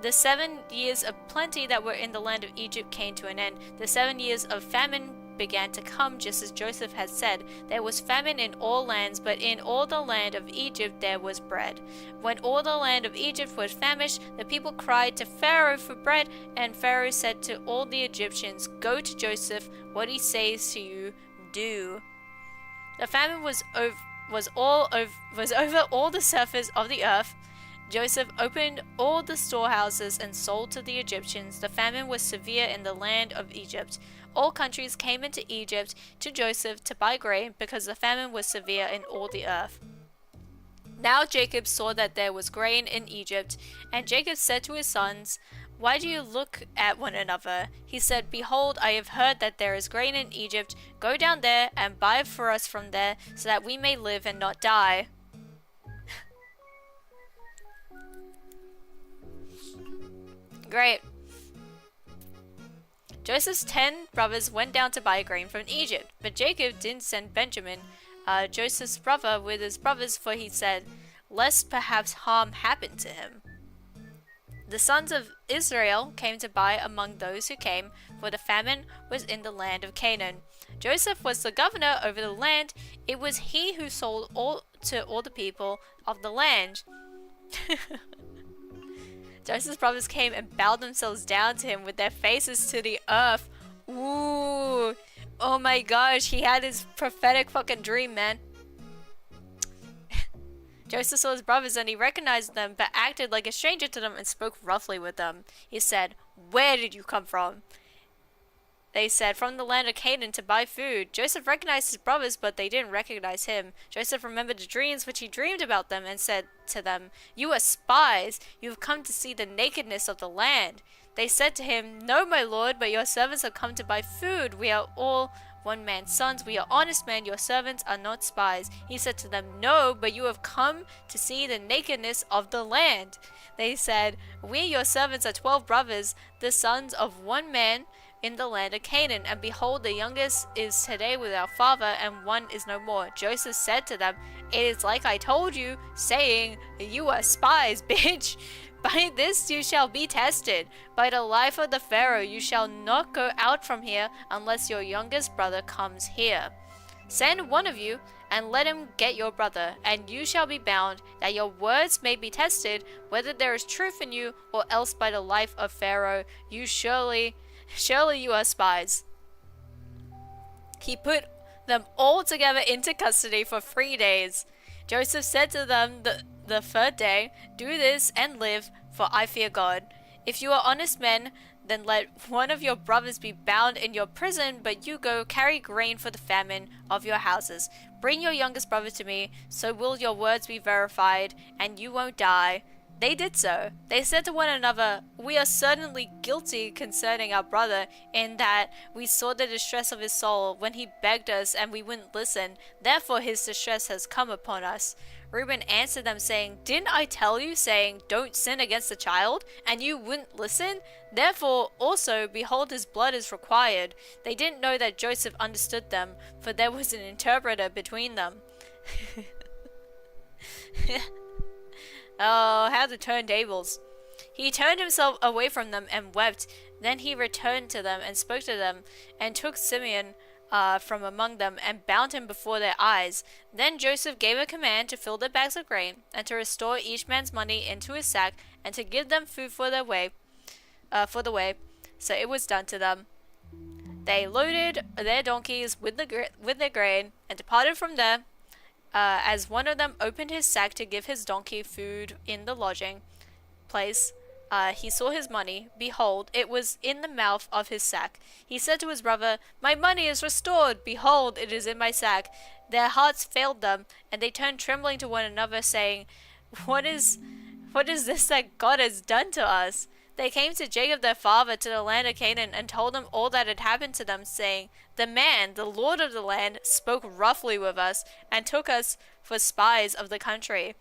The 7 years of plenty that were in the land of Egypt came to an end. The 7 years of famine began to come, just as Joseph had said. There was famine in all lands, but in all the land of Egypt there was bread. When all the land of Egypt was famished, the people cried to Pharaoh for bread, and Pharaoh said to all the Egyptians, "Go to Joseph, what he says to you, do." The famine was over all the surface of the earth. Joseph opened all the storehouses and sold to the Egyptians. The famine was severe in the land of Egypt. All countries came into Egypt to Joseph to buy grain, because the famine was severe in all the earth. Now Jacob saw that there was grain in Egypt, and Jacob said to his sons, "Why do you look at one another?" He said, "Behold, I have heard that there is grain in Egypt. Go down there and buy for us from there, so that we may live and not die." Great. Joseph's 10 brothers went down to buy grain from Egypt, but Jacob didn't send Benjamin, Joseph's brother, with his brothers, for he said, "Lest perhaps harm happen to him." The sons of Israel came to buy among those who came, for the famine was in the land of Canaan. Joseph was the governor over the land. It was he who sold to all the people of the land. Joseph's brothers came and bowed themselves down to him with their faces to the earth. Ooh. Oh my gosh, he had his prophetic fucking dream, man. Joseph saw his brothers and he recognized them, but acted like a stranger to them and spoke roughly with them. He said, "Where did you come from?" They said, "From the land of Canaan to buy food." Joseph recognized his brothers, but they didn't recognize him. Joseph remembered the dreams which he dreamed about them and said to them, "You are spies. You have come to see the nakedness of the land." They said to him, "No, my lord, but your servants have come to buy food. We are all one man's sons. We are honest men. Your servants are not spies." He said to them, "No, but you have come to see the nakedness of the land." They said, "We, your servants, are 12 brothers, the sons of one man. in the land of Canaan, and behold, the youngest is today with our father, and one is no more. Joseph said to them, it is like I told you, saying, you are spies, bitch. By this you shall be tested. By the life of the Pharaoh you shall not go out from here unless your youngest brother comes here. Send one of you, and let him get your brother, and you shall be bound, that your words may be tested, whether there is truth in you, or else by the life of Pharaoh you surely you are spies. He put them all together into custody for 3 days. Joseph said to them the third day, do this and live, for I fear God. If you are honest men, then let one of your brothers be bound in your prison, but you go carry grain for the famine of your houses. Bring your youngest brother to me, so will your words be verified, and you won't die. They did so. They said to one another, we are certainly guilty concerning our brother, in that we saw the distress of his soul when he begged us, and we wouldn't listen. Therefore his distress has come upon us. Reuben answered them, saying, didn't I tell you, saying, don't sin against the child? And you wouldn't listen? Therefore also, behold, his blood is required. They didn't know that Joseph understood them, for there was an interpreter between them. Oh, how the turntables. He turned himself away from them and wept. Then he returned to them and spoke to them, and took Simeon from among them, and bound him before their eyes. Then Joseph gave a command to fill their bags of grain, and to restore each man's money into his sack, and to give them food for the way. So it was done to them. They loaded their donkeys with their grain, and departed from there. As one of them opened his sack to give his donkey food in the lodging place, he saw his money. Behold, it was in the mouth of his sack. He said to his brother, my money is restored. Behold, it is in my sack. Their hearts failed them, and they turned trembling to one another, saying, What is this that God has done to us? They came to Jacob their father to the land of Canaan, and told him all that had happened to them, saying, the man, the lord of the land, spoke roughly with us, and took us for spies of the country.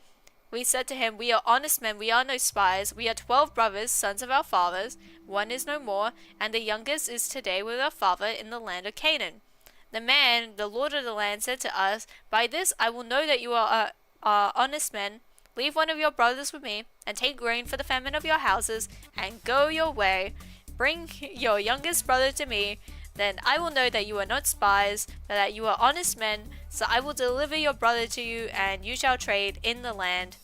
We said to him, we are honest men, we are no spies. We are 12 brothers, sons of our fathers. One is no more, and the youngest is today with our father in the land of Canaan. The man, the lord of the land, said to us, by this I will know that you are honest men. Leave one of your brothers with me, and take grain for the famine of your houses, and go your way. Bring your youngest brother to me. Then I will know that you are not spies, but that you are honest men. So I will deliver your brother to you, and you shall trade in the land.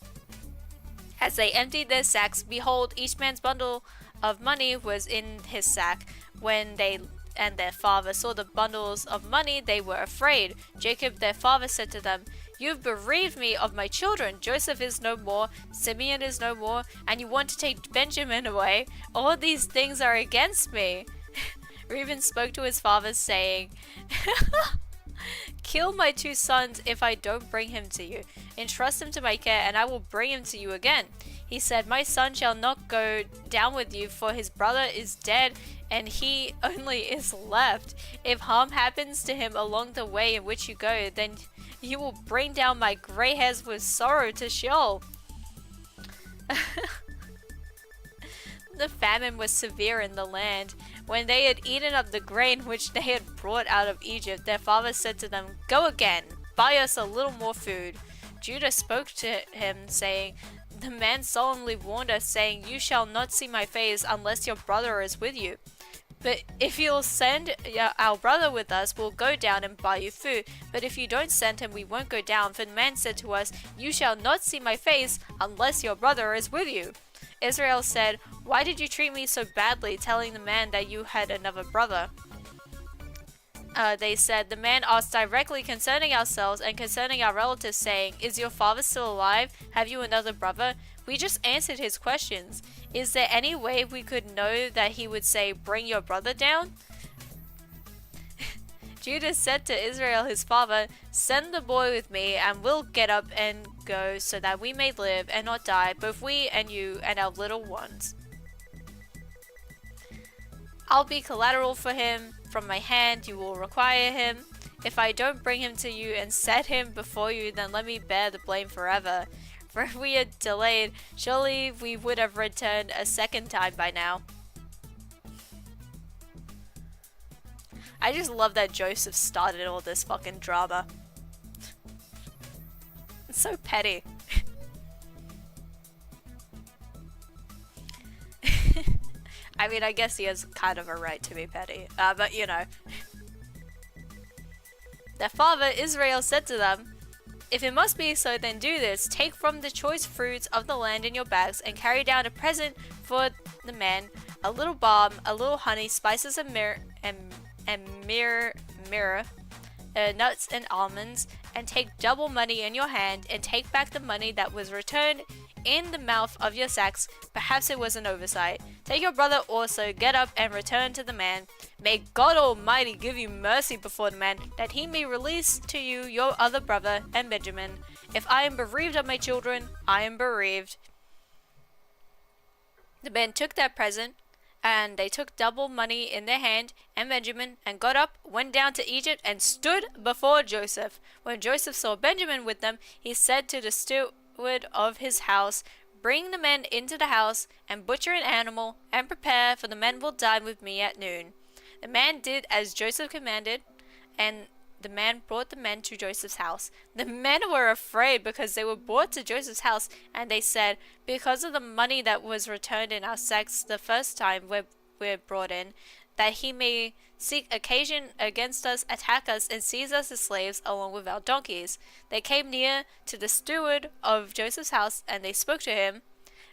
As they emptied their sacks, behold, each man's bundle of money was in his sack. When they and their father saw the bundles of money, they were afraid. Jacob their father said to them, you've bereaved me of my children. Joseph is no more, Simeon is no more, and you want to take Benjamin away. All these things are against me. Reuben spoke to his father, saying, kill my 2 sons if I don't bring him to you. Entrust him to my care, and I will bring him to you again. He said, my son shall not go down with you, for his brother is dead, and he only is left. If harm happens to him along the way in which you go, then you will bring down my gray hairs with sorrow to Sheol. The famine was severe in the land. When they had eaten up the grain which they had brought out of Egypt, their father said to them, go again, buy us a little more food. Judah spoke to him, saying, the man solemnly warned us, saying, you shall not see my face unless your brother is with you. But if you'll send our brother with us, we'll go down and buy you food. But if you don't send him, we won't go down. For the man said to us, you shall not see my face unless your brother is with you. Israel said, why did you treat me so badly, telling the man that you had another brother? They said, the man asked directly concerning ourselves and concerning our relatives, saying, is your father still alive? Have you another brother? We just answered his questions. Is there any way we could know that he would say, bring your brother down? Judah said to Israel his father, send the boy with me, and we'll get up and go, so that we may live and not die, both we and you and our little ones. I'll be collateral for him. From my hand you will require him. If I don't bring him to you and set him before you, then let me bear the blame forever. For if we had delayed, surely we would have returned a second time by now. I just love that Joseph started all this fucking drama. It's so petty. I mean, I guess he has kind of a right to be petty, but you know. Their father Israel said to them, "If it must be so, then do this. Take from the choice fruits of the land in your bags and carry down a present for the man, a little balm, a little honey, spices and myrrh, nuts and almonds, and take double money in your hand, and take back the money that was returned in the mouth of your sacks. Perhaps it was an oversight. Take your brother also, get up and return to the man. May God Almighty give you mercy before the man, that he may release to you your other brother and Benjamin. If I am bereaved of my children, I am bereaved." The men took their present, and they took double money in their hand and Benjamin, and got up, went down to Egypt, and stood before Joseph. When Joseph saw Benjamin with them, he said to the steward of his house, "Bring the men into the house, and butcher an animal, and prepare, for the men will dine with me at noon." The man did as Joseph commanded, and the man brought the men to Joseph's house. The men were afraid because they were brought to Joseph's house, and they said, "Because of the money that was returned in our sacks the first time we're brought in, that he may seek occasion against us, attack us, and seize us as slaves along with our donkeys." They came near to the steward of Joseph's house, and they spoke to him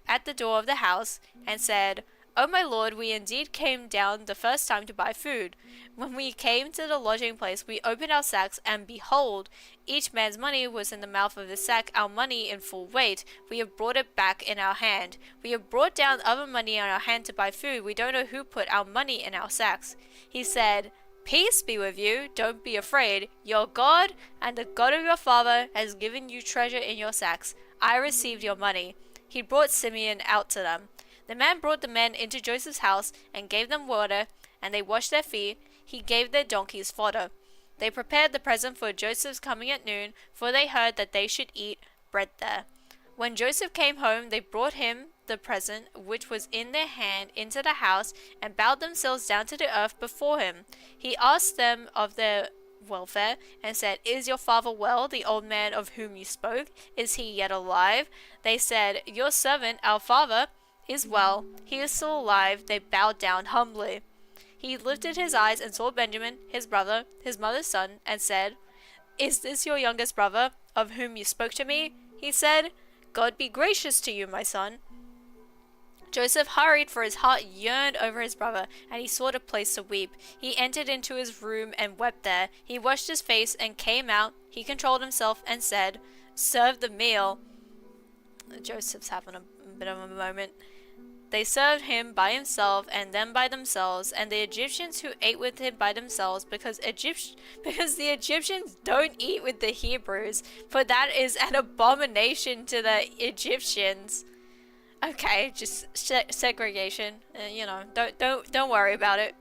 at the door of the house, and said, "O my lord, we indeed came down the first time to buy food. When we came to the lodging place, we opened our sacks, and behold, each man's money was in the mouth of the sack, our money in full weight. We have brought it back in our hand. We have brought down other money in our hand to buy food. We don't know who put our money in our sacks." He said, "Peace be with you. Don't be afraid. Your God and the God of your father has given you treasure in your sacks. I received your money." He brought Simeon out to them. The man brought the men into Joseph's house and gave them water, and they washed their feet. He gave their donkeys fodder. They prepared the present for Joseph's coming at noon, for they heard that they should eat bread there. When Joseph came home, they brought him the present which was in their hand into the house, and bowed themselves down to the earth before him. He asked them of their welfare, and said, "Is your father well, the old man of whom you spoke? Is he yet alive?" They said, "Your servant, our father, is well. He is still alive." They bowed down humbly. He lifted his eyes and saw Benjamin, his brother, his mother's son, and said, "Is this your youngest brother, of whom you spoke to me?" He said, "God be gracious to you, my son." Joseph hurried, for his heart yearned over his brother, and he sought a place to weep. He entered into his room and wept there. He washed his face and came out. He controlled himself and said, "Serve the meal." Joseph's having a bit of a moment. They served him by himself, and them by themselves, and the Egyptians who ate with him by themselves, because the Egyptians don't eat with the Hebrews, for that is an abomination to the Egyptians. Okay, just segregation. Don't worry about it.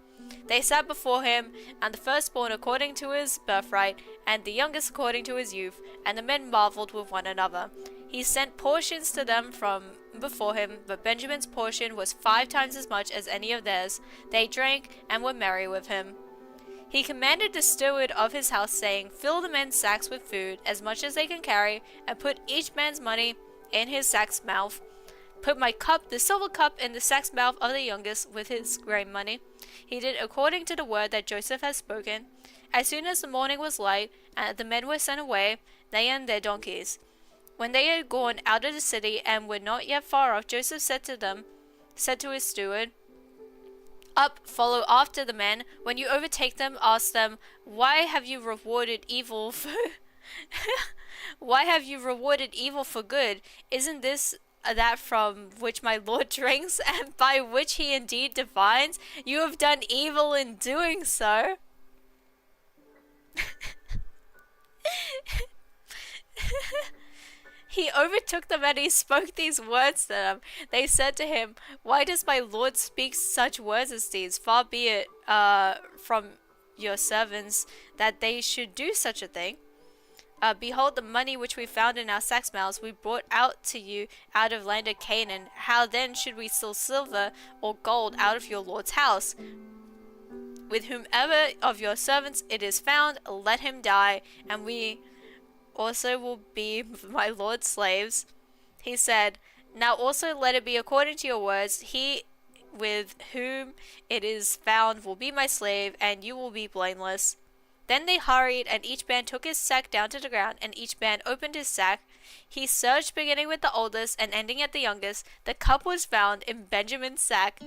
They sat before him, and the firstborn according to his birthright, and the youngest according to his youth, and the men marveled with one another. He sent portions to them from before him, but Benjamin's portion was 5 times as much as any of theirs. They drank and were merry with him. He commanded the steward of his house, saying, "Fill the men's sacks with food, as much as they can carry, and put each man's money in his sack's mouth. Put my cup, the silver cup, in the sack's mouth of the youngest with his grain money." He did according to the word that Joseph had spoken. As soon as the morning was light, and the men were sent away, they and their donkeys. When they had gone out of the city and were not yet far off, Joseph said to his steward, "Up, follow after the men. When you overtake them, ask them, 'Why have you rewarded evil for why have you rewarded evil for good? Isn't this that from which my Lord drinks, and by which he indeed divines? You have done evil in doing so.'" He overtook them, and he spoke these words to them. They said to him, "Why does my Lord speak such words as these? Far be it from your servants that they should do such a thing. Behold, the money which we found in our sacks' mouths we brought out to you out of land of Canaan. How then should we steal silver or gold out of your Lord's house?" with whomever of your servants it is found, let him die, and we also will be my lord's slaves. He said, now also let it be according to your words. He with whom it is found will be my slave, and you will be blameless. Then they hurried, and each man took his sack down to the ground, and each man opened his sack. He searched, beginning with the oldest and ending at the youngest. The cup was found in Benjamin's sack.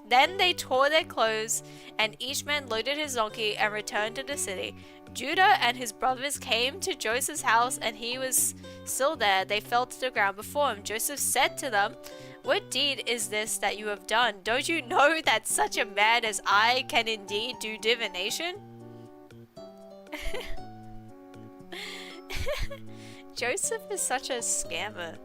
Then they tore their clothes, and each man loaded his donkey and returned to the city. Judah and his brothers came to Joseph's house, and he was still there. They fell to the ground before him. Joseph said to them, what deed is this that you have done? Don't you know that such a man as I can indeed do divination? Joseph is such a scammer.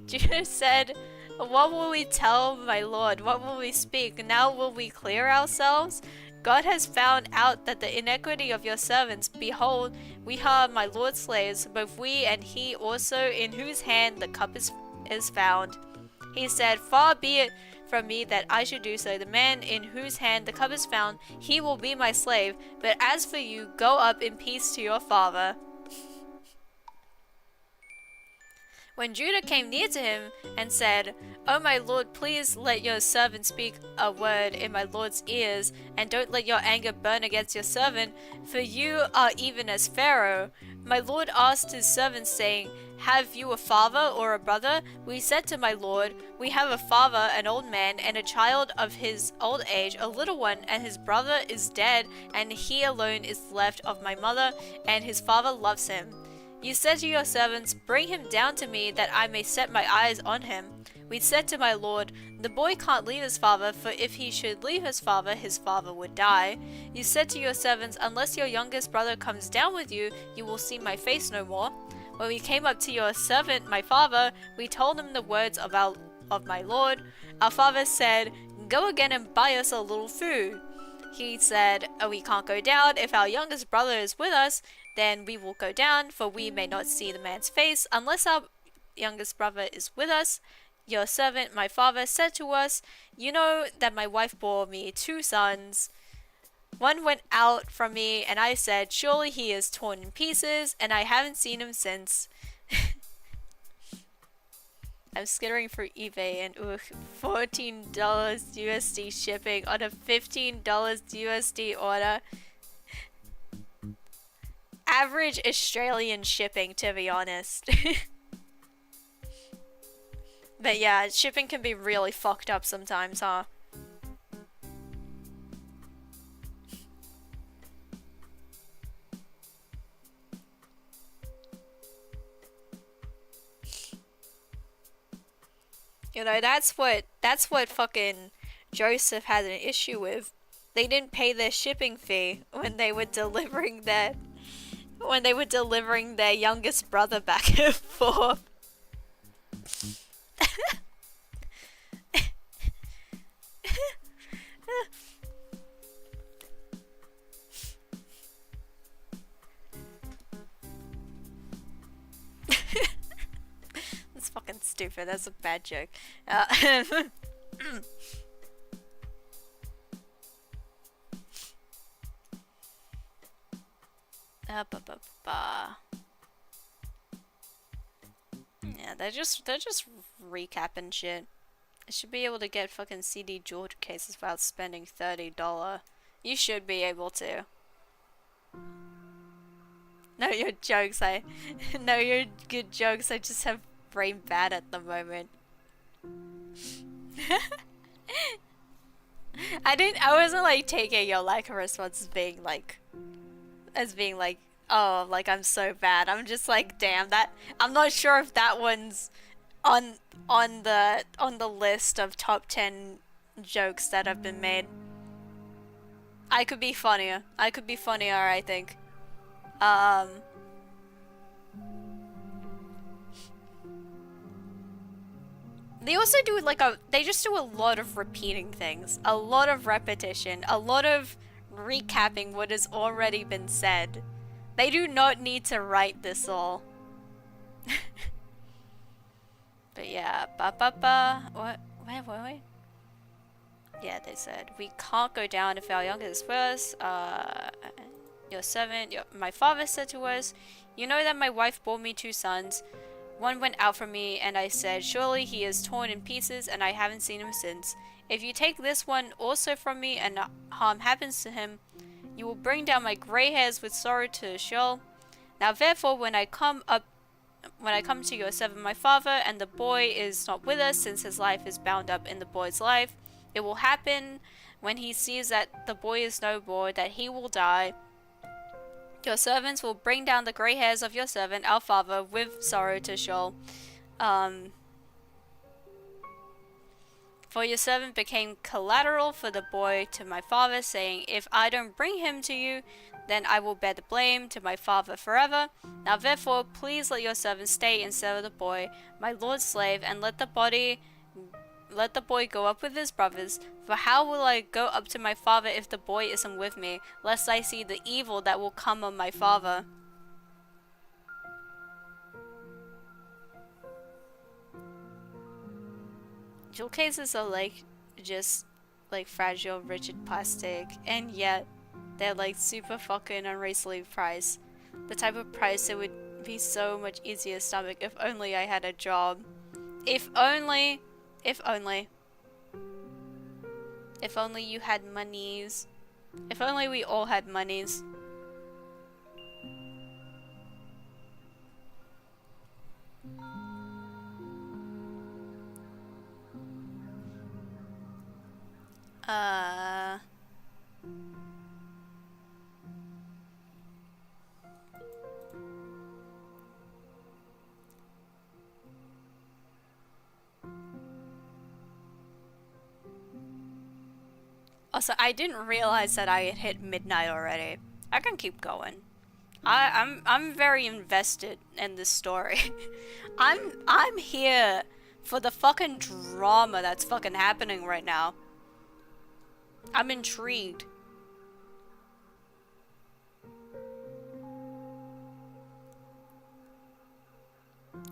Judah said, what will we tell my lord? What will we speak? Now will we clear ourselves? God has found out that the iniquity of your servants. Behold, we are my lord's slaves, both we and he also, in whose hand the cup is found. He said, far be it from me that I should do so. The man in whose hand the cup is found, he will be my slave. But as for you, go up in peace to your father. When Judah came near to him and said, O my lord, please let your servant speak a word in my lord's ears, and don't let your anger burn against your servant, for you are even as Pharaoh. My lord asked his servants, saying, have you a father or a brother? We said to my lord, we have a father, an old man, and a child of his old age, a little one, and his brother is dead, and he alone is left of my mother, and his father loves him. You said to your servants, bring him down to me, that I may set my eyes on him. We said to my lord, the boy can't leave his father, for if he should leave his father would die. You said to your servants, unless your youngest brother comes down with you, you will see my face no more. When we came up to your servant, my father, we told him the words of my lord. Our father said, go again and buy us a little food. He said, we can't go down. If our youngest brother is with us, then we will go down, for we may not see the man's face unless our youngest brother is with us. Your servant, my father, said to us, you know that my wife bore me 2 sons. One went out from me, and I said, surely he is torn in pieces, and I haven't seen him since. I'm skittering for eBay, and $14 USD shipping on a $15 USD order. Average Australian shipping, to be honest. But yeah, shipping can be really fucked up sometimes, huh? You know, that's what fucking Joseph had an issue with. They didn't pay their shipping fee when they were delivering their youngest brother back and forth. That's fucking stupid. That's a bad joke. Yeah, they're just recapping shit. I should be able to get fucking CD George cases without spending $30. You should be able to. No, your jokes. No, your good jokes. I just have brain bad at the moment. I wasn't like taking your lack of response as being like, oh, like I'm so bad. I'm just like, damn, that I'm not sure if that one's on the list of top 10 jokes that have been made. I could be funnier, I think. They also do they just do a lot of repeating things, a lot of repetition, a lot of recapping what has already been said. They do not need to write this all. But yeah, what? Where were we? Yeah, they said, we can't go down if our youngest is first. Your servant, my father said to us, you know that my wife bore me 2 sons. One went out from me, and I said, surely he is torn in pieces, and I haven't seen him since. If you take this one also from me, and harm happens to him, you will bring down my gray hairs with sorrow to Sheol. Now therefore, when I come to your servant my father, and the boy is not with us, since his life is bound up in the boy's life, it will happen when he sees that the boy is no more, that he will die. Your servants will bring down the gray hairs of your servant, our father, with sorrow to Sheol. For your servant became collateral for the boy to my father, saying, if I don't bring him to you, then I will bear the blame to my father forever. Now therefore, please let your servant stay instead of the boy, my lord's slave, and let the boy go up with his brothers. For how will I go up to my father if the boy isn't with me, lest I see the evil that will come on my father? Jewel cases are like, just like fragile, rigid plastic, and yet they're like super fucking unreasonably priced. The type of price that would be so much easier to stomach if only I had a job. If only you had monies. If only we all had monies. Also, I didn't realize that I had hit midnight already. I can keep going. I'm very invested in this story. I'm here for the fucking drama that's fucking happening right now. I'm intrigued.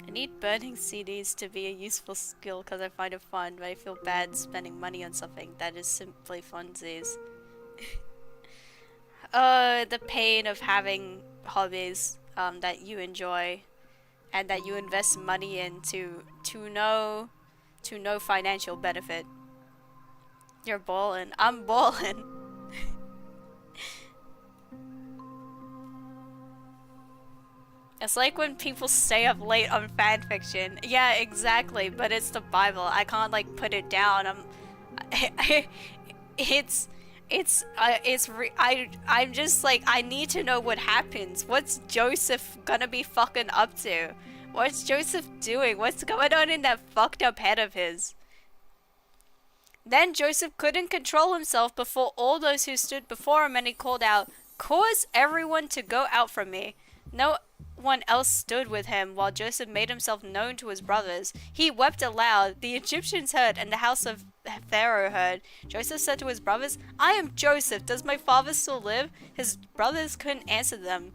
I need burning CDs to be a useful skill because I find it fun, but I feel bad spending money on something that is simply funsies. The pain of having hobbies that you enjoy and that you invest money in to no financial benefit. You're ballin'. I'm ballin'. It's like when people stay up late on fanfiction. Yeah, exactly, but it's the Bible. I can't like put it down. I'm just like, I need to know what happens. What's Joseph gonna be fucking up to? What's Joseph doing? What's going on in that fucked up head of his? Then Joseph couldn't control himself before all those who stood before him, and he called out, cause everyone to go out from me. No one else stood with him while Joseph made himself known to his brothers. He wept aloud. The Egyptians heard, and the house of Pharaoh heard. Joseph said to his brothers, I am Joseph. Does my father still live? His brothers couldn't answer him,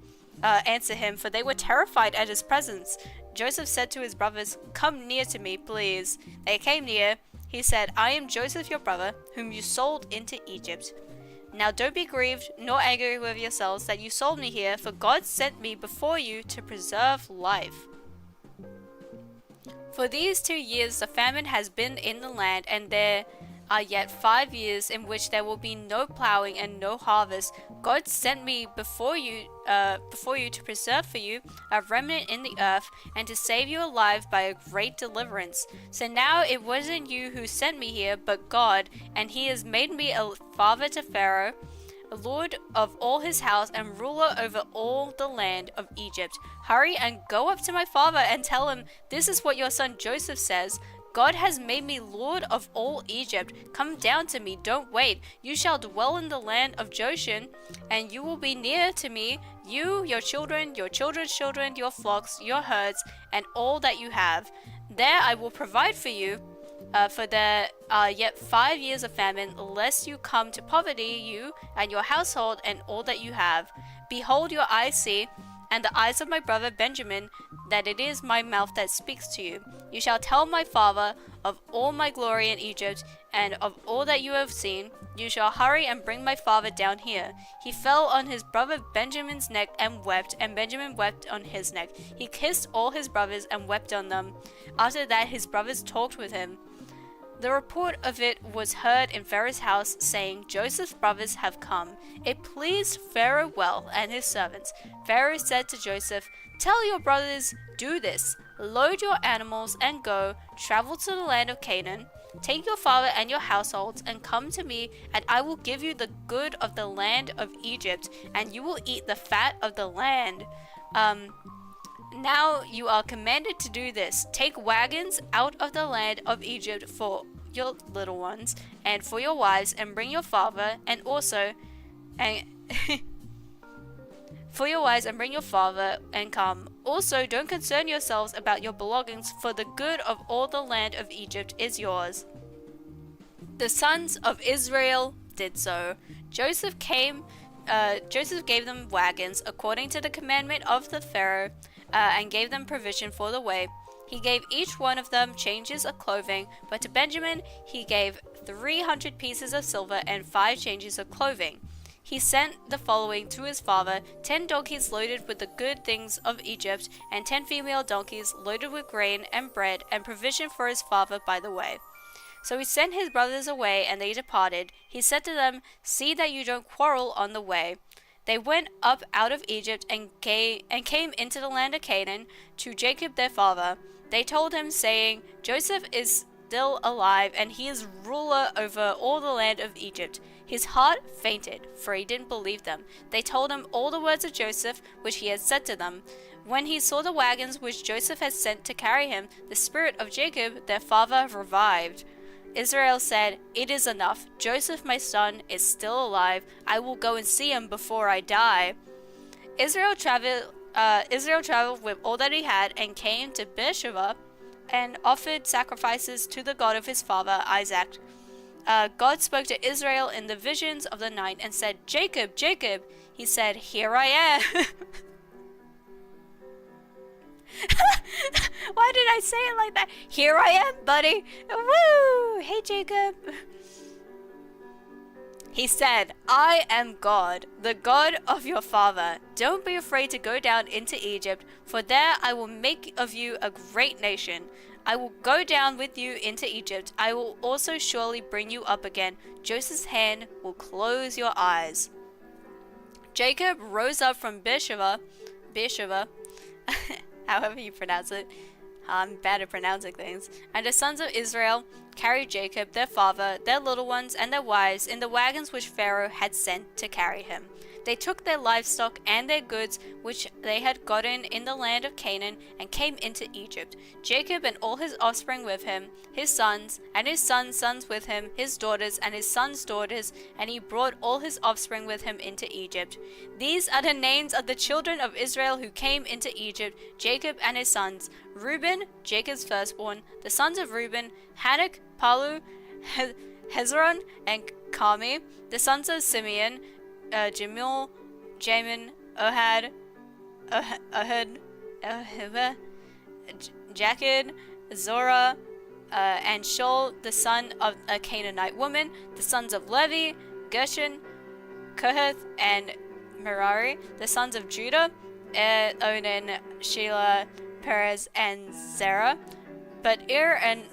for they were terrified at his presence. Joseph said to his brothers, come near to me, please. They came near. He said, I am Joseph your brother, whom you sold into Egypt. Now don't be grieved, nor angry with yourselves that you sold me here, for God sent me before you to preserve life. For these 2 years the famine has been in the land, and there are yet 5 years in which there will be no plowing and no harvest. God sent me before you to preserve for you a remnant in the earth, and to save you alive by a great deliverance. So now it wasn't you who sent me here, but God, and he has made me a father to Pharaoh, a lord of all his house, and ruler over all the land of Egypt. Hurry and go up to my father and tell him, this is what your son Joseph says. God has made me lord of all Egypt. Come down to me, don't wait. You shall dwell in the land of Goshen, and you will be near to me, you, your children, your children's children, your flocks, your herds, and all that you have. There I will provide for you, for there are yet 5 years of famine, lest you come to poverty, you and your household and all that you have. Behold, your eyes see, and the eyes of my brother Benjamin, that it is my mouth that speaks to you. You shall tell my father of all my glory in Egypt, and of all that you have seen. You shall hurry and bring my father down here. He fell on his brother Benjamin's neck and wept, and Benjamin wept on his neck. He kissed all his brothers and wept on them. After that his brothers talked with him. The report of it was heard in Pharaoh's house, saying, Joseph's brothers have come. It pleased Pharaoh well and his servants. Pharaoh said to Joseph, Tell your brothers, do this. Load your animals and go, travel to the land of Canaan. Take your father and your households and come to me, and I will give you the good of the land of Egypt, and you will eat the fat of the land. Now you are commanded to do this. Take wagons out of the land of Egypt for your little ones and for your wives, and bring your father, and for your wives, and bring your father, and come. Also, don't concern yourselves about your belongings, for the good of all the land of Egypt is yours. The sons of Israel did so. Joseph gave them wagons according to the commandment of the Pharaoh, and gave them provision for the way. He gave each one of them changes of clothing, but to Benjamin he gave 300 pieces of silver and 5 changes of clothing. He sent the following to his father: 10 donkeys loaded with the good things of Egypt, and 10 female donkeys loaded with grain and bread and provision for his father by the way. So he sent his brothers away, and they departed. He said to them, See that you don't quarrel on the way. They went up out of Egypt and came into the land of Canaan to Jacob their father. They told him, saying, Joseph is still alive, and he is ruler over all the land of Egypt. His heart fainted, for he didn't believe them. They told him all the words of Joseph, which he had said to them. When he saw the wagons which Joseph had sent to carry him, the spirit of Jacob their father revived. Israel said, It is enough. Joseph my son is still alive. I will go and see him before I die. Israel traveled with all that he had, and came to Beersheba, and offered sacrifices to the God of his father Isaac. God spoke to Israel in the visions of the night and said, Jacob, Jacob. He said, Here I am. Why did I say it like that? Here I am, buddy. Woo! Hey, Jacob. He said, I am God, the God of your father. Don't be afraid to go down into Egypt, for there I will make of you a great nation. I will go down with you into Egypt. I will also surely bring you up again. Joseph's hand will close your eyes. Jacob rose up from Beersheba, however you pronounce it. I'm bad at pronouncing things. And the sons of Israel carried Jacob, their father, their little ones, and their wives in the wagons which Pharaoh had sent to carry him. They took their livestock and their goods which they had gotten in the land of Canaan, and came into Egypt. Jacob and all his offspring with him, his sons, and his sons' sons with him, his daughters, and his sons' daughters, and he brought all his offspring with him into Egypt. These are the names of the children of Israel who came into Egypt, Jacob and his sons: Reuben, Jacob's firstborn, the sons of Reuben, Hanok, Palu, Hezron, and Carmi, the sons of Simeon, Jamil, Jamin, Ohad, Jakid, Zorah, and Shaul, the son of a Canaanite woman, the sons of Levi, Gershon, Kohath, and Merari, the sons of Judah, Onan, Shelah, Perez, and Zerah. But Er and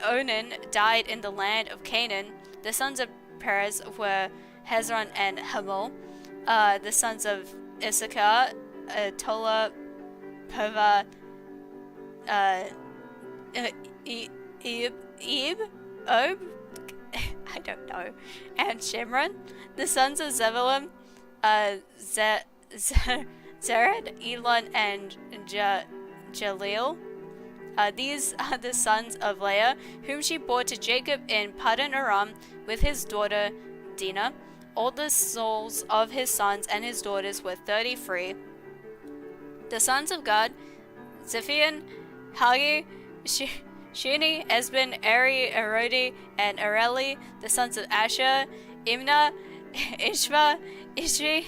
Onan died in the land of Canaan. The sons of Perez were Hezron and Hamul. The sons of Issachar, Tola, Pova, Ob, I don't know, and Shimron. The sons of Zebulun, Zered, Elon, and Jaleel. These are the sons of Leah, whom she bore to Jacob in Paddan Aram with his daughter Dinah. All the souls of his sons and his daughters were 33. The sons of Gad, Ziphion, Hagi, Shuni, Esben, Eri, Erodi, and Areli. The sons of Asher, Imnah, Ishva, Ishvi,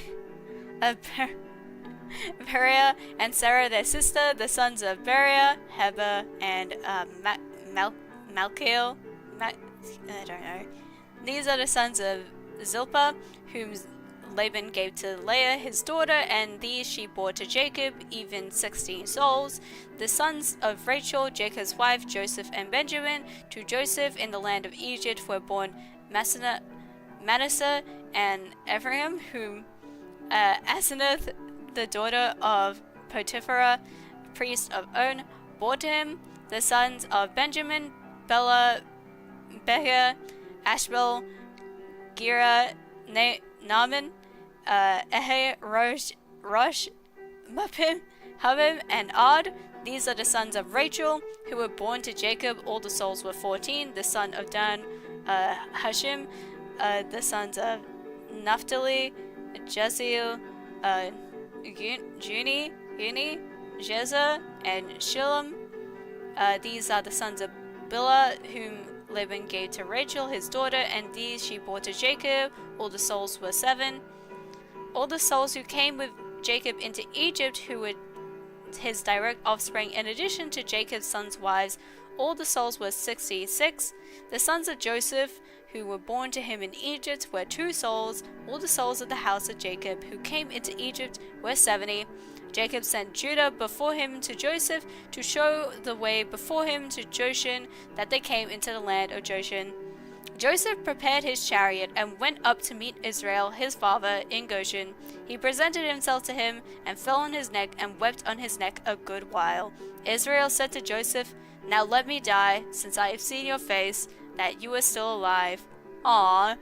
Beriah and Sarah their sister, the sons of Beriah, Heber, and Malkiel. I don't know. These are the sons of Zilpah, whom Laban gave to Leah his daughter, and these she bore to Jacob, even 16 souls. The sons of Rachel, Jacob's wife, Joseph and Benjamin. To Joseph in the land of Egypt were born Manasseh and Ephraim, whom Asenath, the daughter of Potiphar, priest of On, bore to him. The sons of Benjamin, Bela, Beher, Ashbel, Gira, Naaman, Ehe, Rosh, Muppim, Hubim, and Ard. These are the sons of Rachel, who were born to Jacob. All the souls were 14. The son of Dan, Hashim. The sons of Naphtali, Jeziel, Juni, Jezer, and Shillem. These are the sons of Bilhah, whom Laban gave to Rachel his daughter, and these she bore to Jacob. All the souls were 7. All the souls who came with Jacob into Egypt, who were his direct offspring, in addition to Jacob's sons' wives, all the souls were 66. The sons of Joseph, who were born to him in Egypt, were 2 souls. All the souls of the house of Jacob, who came into Egypt, were 70. Jacob sent Judah before him to Joseph, to show the way before him to Goshen, that they came into the land of Goshen. Joseph prepared his chariot and went up to meet Israel his father in Goshen. He presented himself to him and fell on his neck and wept on his neck a good while. Israel said to Joseph, "Now let me die, since I have seen your face, that you are still alive." Aww.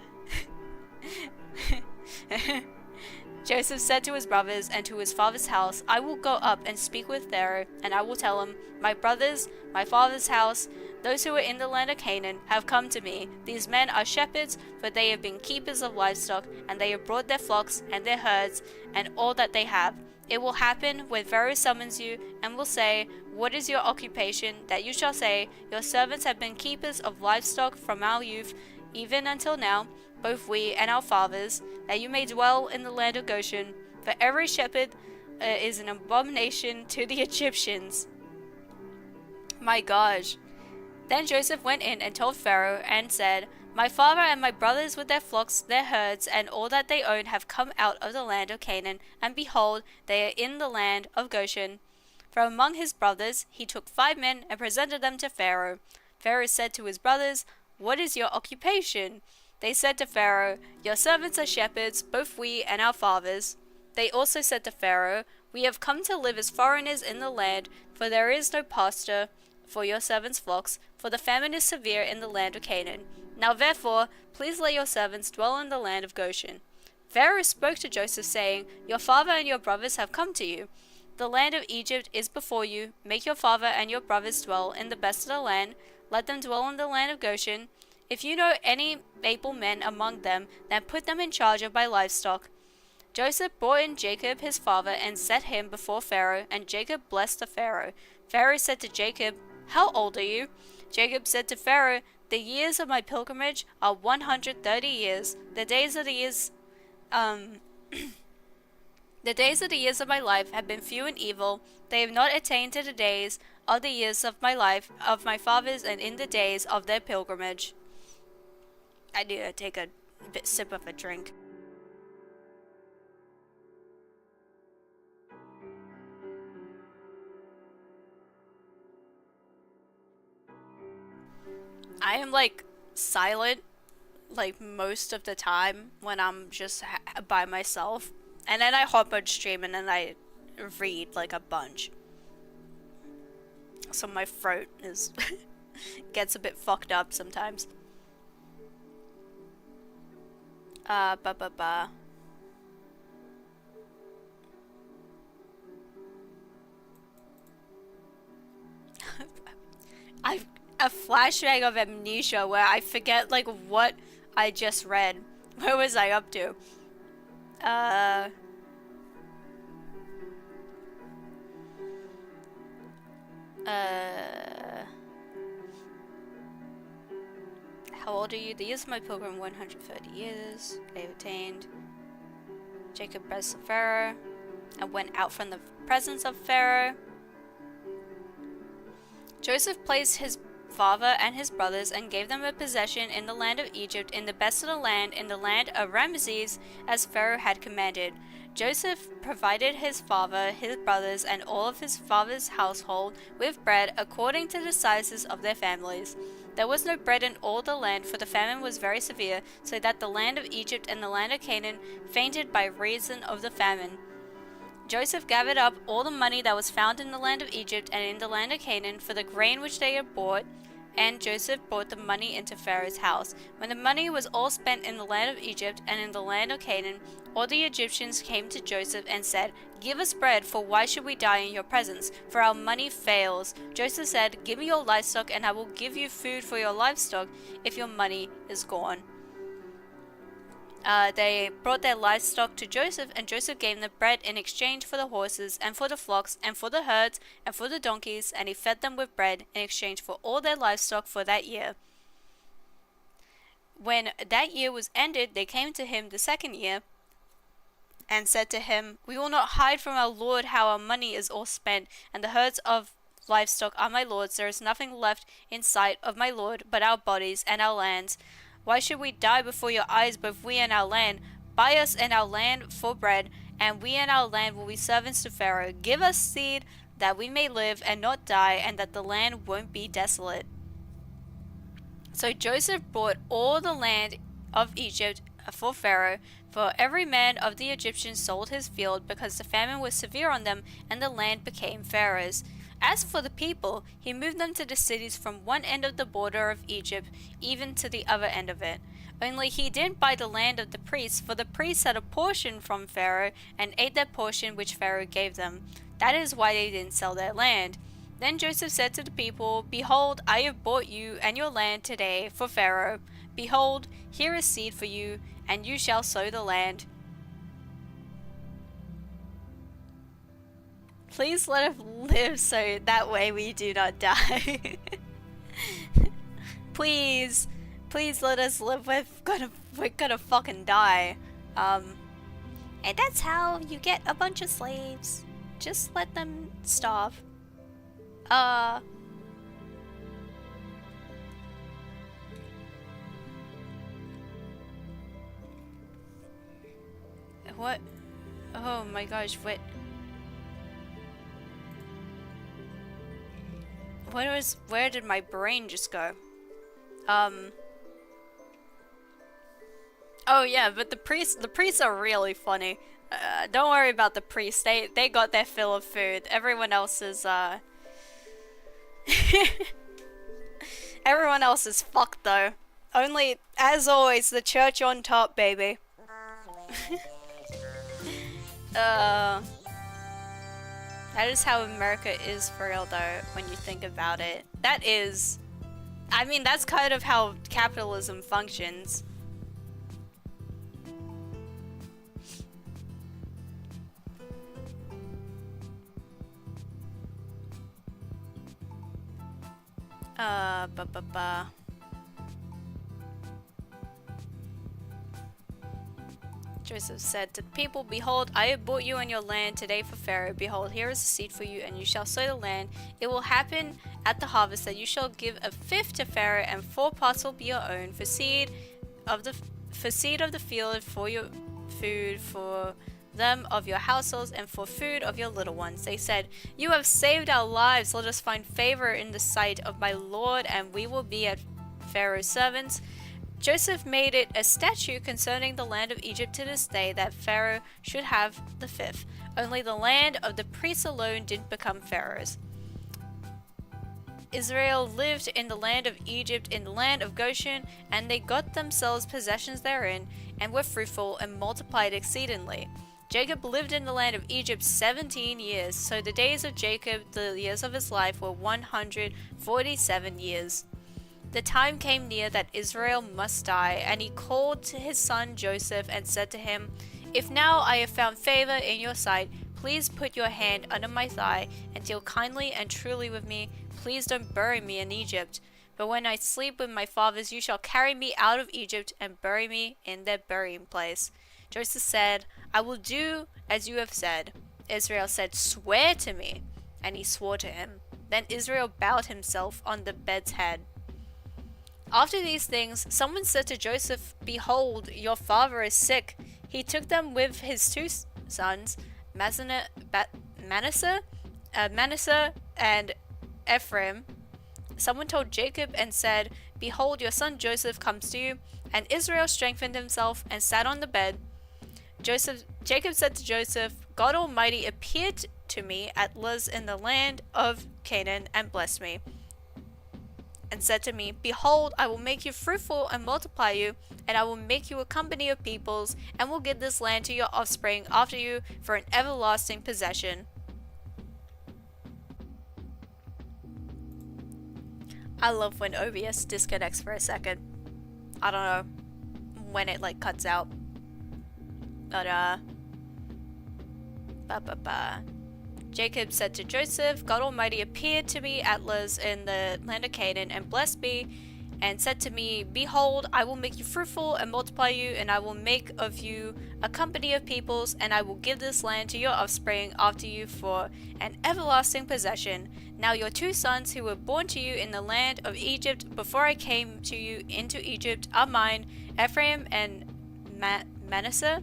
Joseph said to his brothers and to his father's house, "I will go up and speak with Pharaoh, and I will tell him, my brothers, my father's house, those who are in the land of Canaan, have come to me. These men are shepherds, for they have been keepers of livestock, and they have brought their flocks and their herds, and all that they have. It will happen when Pharaoh summons you, and will say, 'What is your occupation?' that you shall say, 'Your servants have been keepers of livestock from our youth, even until now, both we and our fathers, that you may dwell in the land of Goshen. For every shepherd is an abomination to the Egyptians." My gosh. Then Joseph went in and told Pharaoh and said, "My father and my brothers with their flocks, their herds, and all that they own have come out of the land of Canaan, and behold, they are in the land of Goshen." From among his brothers he took 5 men and presented them to Pharaoh. Pharaoh said to his brothers, "What is your occupation?" They said to Pharaoh, "Your servants are shepherds, both we and our fathers." They also said to Pharaoh, "We have come to live as foreigners in the land, for there is no pasture for your servants' flocks, for the famine is severe in the land of Canaan. Now therefore, please let your servants dwell in the land of Goshen." Pharaoh spoke to Joseph, saying, "Your father and your brothers have come to you. The land of Egypt is before you. Make your father and your brothers dwell in the best of the land. Let them dwell in the land of Goshen. If you know any able men among them, then put them in charge of my livestock." Joseph brought in Jacob his father and set him before Pharaoh, and Jacob blessed the Pharaoh. Pharaoh said to Jacob, "How old are you?" Jacob said to Pharaoh, "The years of my pilgrimage are 130 years. The days of the years of my life have been few and evil. They have not attained to the days of the years of my life of my fathers, and in the days of their pilgrimage." I need to take a sip of a drink. I am like silent like most of the time when I'm just by myself, and then I hop on stream and then I read like a bunch, so my throat is gets a bit fucked up sometimes. Ba. I've a flashback of amnesia where I forget like what I just read. Where was I up to? How old are you? The years of my pilgrim, 130 years. They have attained. Jacob blessed Pharaoh. and went out from the presence of Pharaoh. Joseph placed his father and his brothers and gave them a possession in the land of Egypt, in the best of the land, in the land of Ramesses, as Pharaoh had commanded. Joseph provided his father, his brothers, and all of his father's household with bread according to the sizes of their families. There was no bread in all the land, for the famine was very severe, so that the land of Egypt and the land of Canaan fainted by reason of the famine. Joseph gathered up all the money that was found in the land of Egypt and in the land of Canaan for the grain which they had bought, and Joseph brought the money into Pharaoh's house. When the money was all spent in the land of Egypt and in the land of Canaan, all the Egyptians came to Joseph and said, "Give us bread, for why should we die in your presence? For our money fails." Joseph said, "Give me your livestock, and I will give you food for your livestock if your money is gone." They brought their livestock to Joseph, and Joseph gave them bread in exchange for the horses, and for the flocks, and for the herds, and for the donkeys, and he fed them with bread in exchange for all their livestock for that year. When that year was ended, they came to him the second year, and said to him, "We will not hide from our lord how our money is all spent, and the herds of livestock are my lord's. There is nothing left in sight of my lord but our bodies and our lands. Why should we die before your eyes, both we and our land? Buy us and our land for bread, and we and our land will be servants to Pharaoh. Give us seed that we may live and not die, and that the land won't be desolate." So Joseph bought all the land of Egypt for Pharaoh, for every man of the Egyptians sold his field, because the famine was severe on them, and the land became Pharaoh's. As for the people, he moved them to the cities from one end of the border of Egypt even to the other end of it. Only he didn't buy the land of the priests, for the priests had a portion from Pharaoh and ate that portion which Pharaoh gave them. That is why they didn't sell their land. Then Joseph said to the people, "Behold, I have bought you and your land today for Pharaoh. Behold, here is seed for you, and you shall sow the land." Please let us live so that way we do not die. Please let us live. We're gonna fucking die. And that's how you get a bunch of slaves. Just let them starve. What? Oh my gosh, what? Where did my brain just go? Oh yeah, but the priests are really funny. Don't worry about the priests. They got their fill of food. Everyone else is everyone else is fucked though. Only, as always, the church on top, baby. That is how America is for real though, when you think about it. That is... I mean, that's kind of how capitalism functions. Joseph said to the people, "Behold, I have bought you and your land today for Pharaoh. Behold, here is the seed for you, and you shall sow the land. It will happen at the harvest that you shall give a fifth to Pharaoh, and 4 parts will be your own for seed of the field, for your food, for them of your households, and for food of your little ones." They said, "You have saved our lives. Let us find favor in the sight of my lord, and we will be at Pharaoh's servants." Joseph made it a statute concerning the land of Egypt to this day that Pharaoh should have the fifth. Only the land of the priests alone didn't become Pharaoh's. Israel lived in the land of Egypt, in the land of Goshen, and they got themselves possessions therein, and were fruitful and multiplied exceedingly. Jacob lived in the land of Egypt 17 years, so the days of Jacob, the years of his life, were 147 years. The time came near that Israel must die, and he called to his son Joseph and said to him, "If now I have found favor in your sight, please put your hand under my thigh and deal kindly and truly with me. Please don't bury me in Egypt. But when I sleep with my fathers, you shall carry me out of Egypt and bury me in their burying place." Joseph said, "I will do as you have said." Israel said, "Swear to me." And he swore to him. Then Israel bowed himself on the bed's head. After these things, someone said to Joseph, "Behold, your father is sick." He took them with his two sons, Manasseh and Ephraim. Someone told Jacob and said, "Behold, your son Joseph comes to you." And Israel strengthened himself and sat on the bed. Jacob said to Joseph, "God Almighty appeared to me at Luz in the land of Canaan and blessed me, and said to me, Behold, I will make you fruitful and multiply you, and I will make you a company of peoples, and will give this land to your offspring after you for an everlasting possession." I love when OBS disconnects for a second. I don't know when it like cuts out. But Jacob said to Joseph, "God Almighty appeared to me at Luz in the land of Canaan and blessed me, and said to me, Behold, I will make you fruitful and multiply you, and I will make of you a company of peoples, and I will give this land to your offspring after you for an everlasting possession. Now your two sons who were born to you in the land of Egypt before I came to you into Egypt are mine, Ephraim and Manasseh,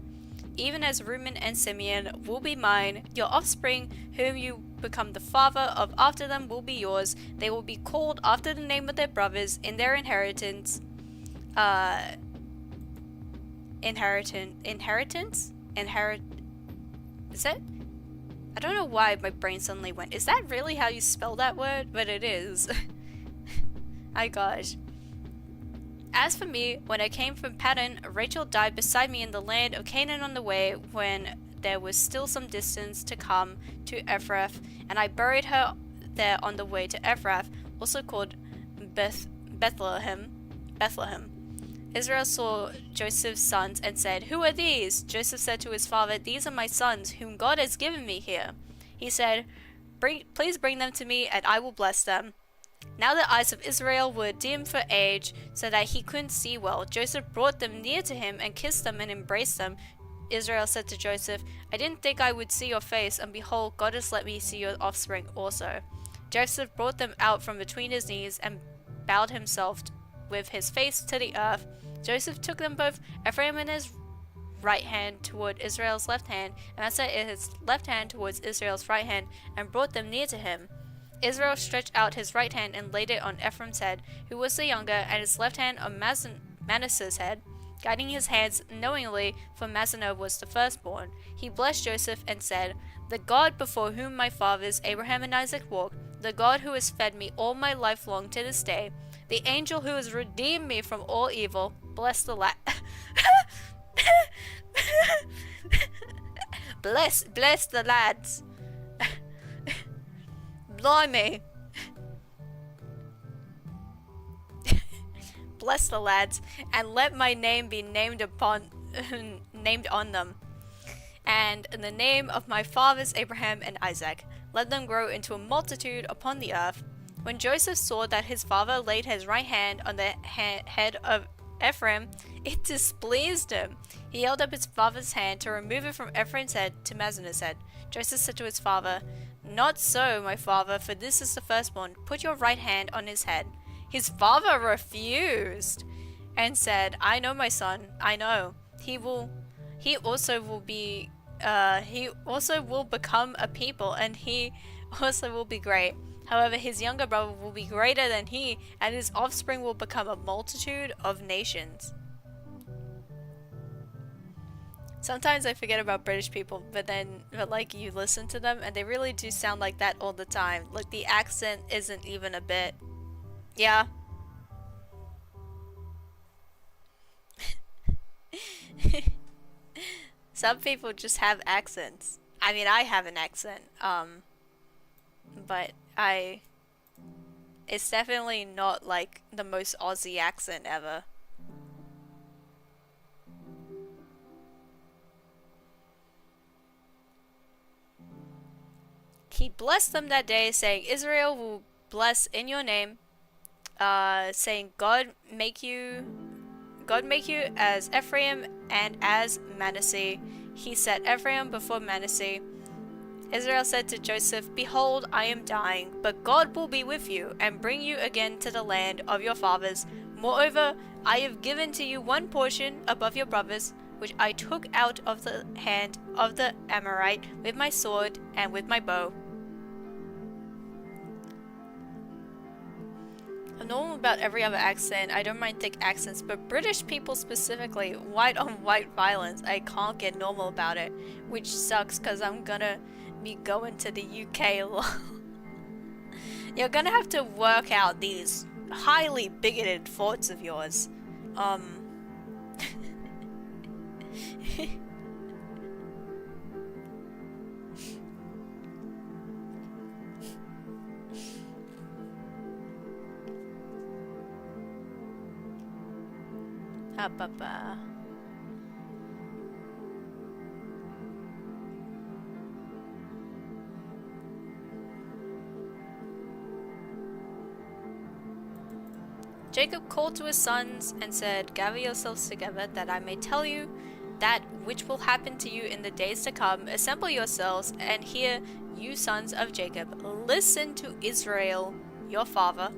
even as Reuben and Simeon will be mine. Your offspring, whom you become the father of after them, will be yours. They will be called after the name of their brothers in their inheritance. Inheritance? Is it? I don't know why my brain suddenly went, is that really how you spell that word? But it is. My gosh. As for me, when I came from Paddan, Rachel died beside me in the land of Canaan on the way, when there was still some distance to come to Ephrath, and I buried her there on the way to Ephrath, also called Bethlehem. Israel saw Joseph's sons and said, "Who are these?" Joseph said to his father, "These are my sons, whom God has given me here." He said, Please bring them to me, and I will bless them." Now the eyes of Israel were dim for age, so that he couldn't see well. Joseph brought them near to him and kissed them and embraced them. Israel said to Joseph, "I didn't think I would see your face, and behold, God has let me see your offspring also." Joseph brought them out from between his knees and bowed himself with his face to the earth. Joseph took them both, Ephraim in his right hand toward Israel's left hand, and Manasseh in his left hand towards Israel's right hand, and brought them near to him. Israel stretched out his right hand and laid it on Ephraim's head, who was the younger, and his left hand on Manasseh's head, guiding his hands knowingly, for Manasseh was the firstborn. He blessed Joseph and said, "The God before whom my fathers Abraham and Isaac walked, the God who has fed me all my life long to this day, the angel who has redeemed me from all evil, bless the lad." bless the lads. Blimey. Bless the lads, and let my name be named on them, and in the name of my fathers Abraham and Isaac. Let them grow into a multitude upon the earth. When Joseph saw that his father laid his right hand on the head of Ephraim, it displeased him. He held up his father's hand to remove it from Ephraim's head to Manasseh's head. Joseph said to his father, "Not so, my father, for this is the firstborn. Put your right hand on his head." His father refused and said, "I know, my son, I know. He also will become a people, and he also will be great. However, his younger brother will be greater than he, and his offspring will become a multitude of nations." Sometimes I forget about British people, but like you listen to them and they really do sound like that all the time. Like the accent isn't even a bit. Yeah. Some people just have accents. I mean, I have an accent, but it's definitely not like the most Aussie accent ever. He blessed them that day, saying, "Israel will bless in your name," saying, God make you as Ephraim and as Manasseh." He set Ephraim before Manasseh, Israel said to Joseph, "Behold, I am dying, but God will be with you and bring you again to the land of your fathers. Moreover, I have given to you one portion above your brothers, which I took out of the hand of the Amorite with my sword and with my bow." I'm normal about every other accent. I don't mind thick accents, but British people specifically, white on white violence, I can't get normal about it. Which sucks because I'm gonna be going to the UK. You're gonna have to work out these highly bigoted thoughts of yours. Papa. Jacob called to his sons and said, "Gather yourselves together, that I may tell you that which will happen to you in the days to come. Assemble yourselves and hear, you sons of Jacob. Listen to Israel, your father."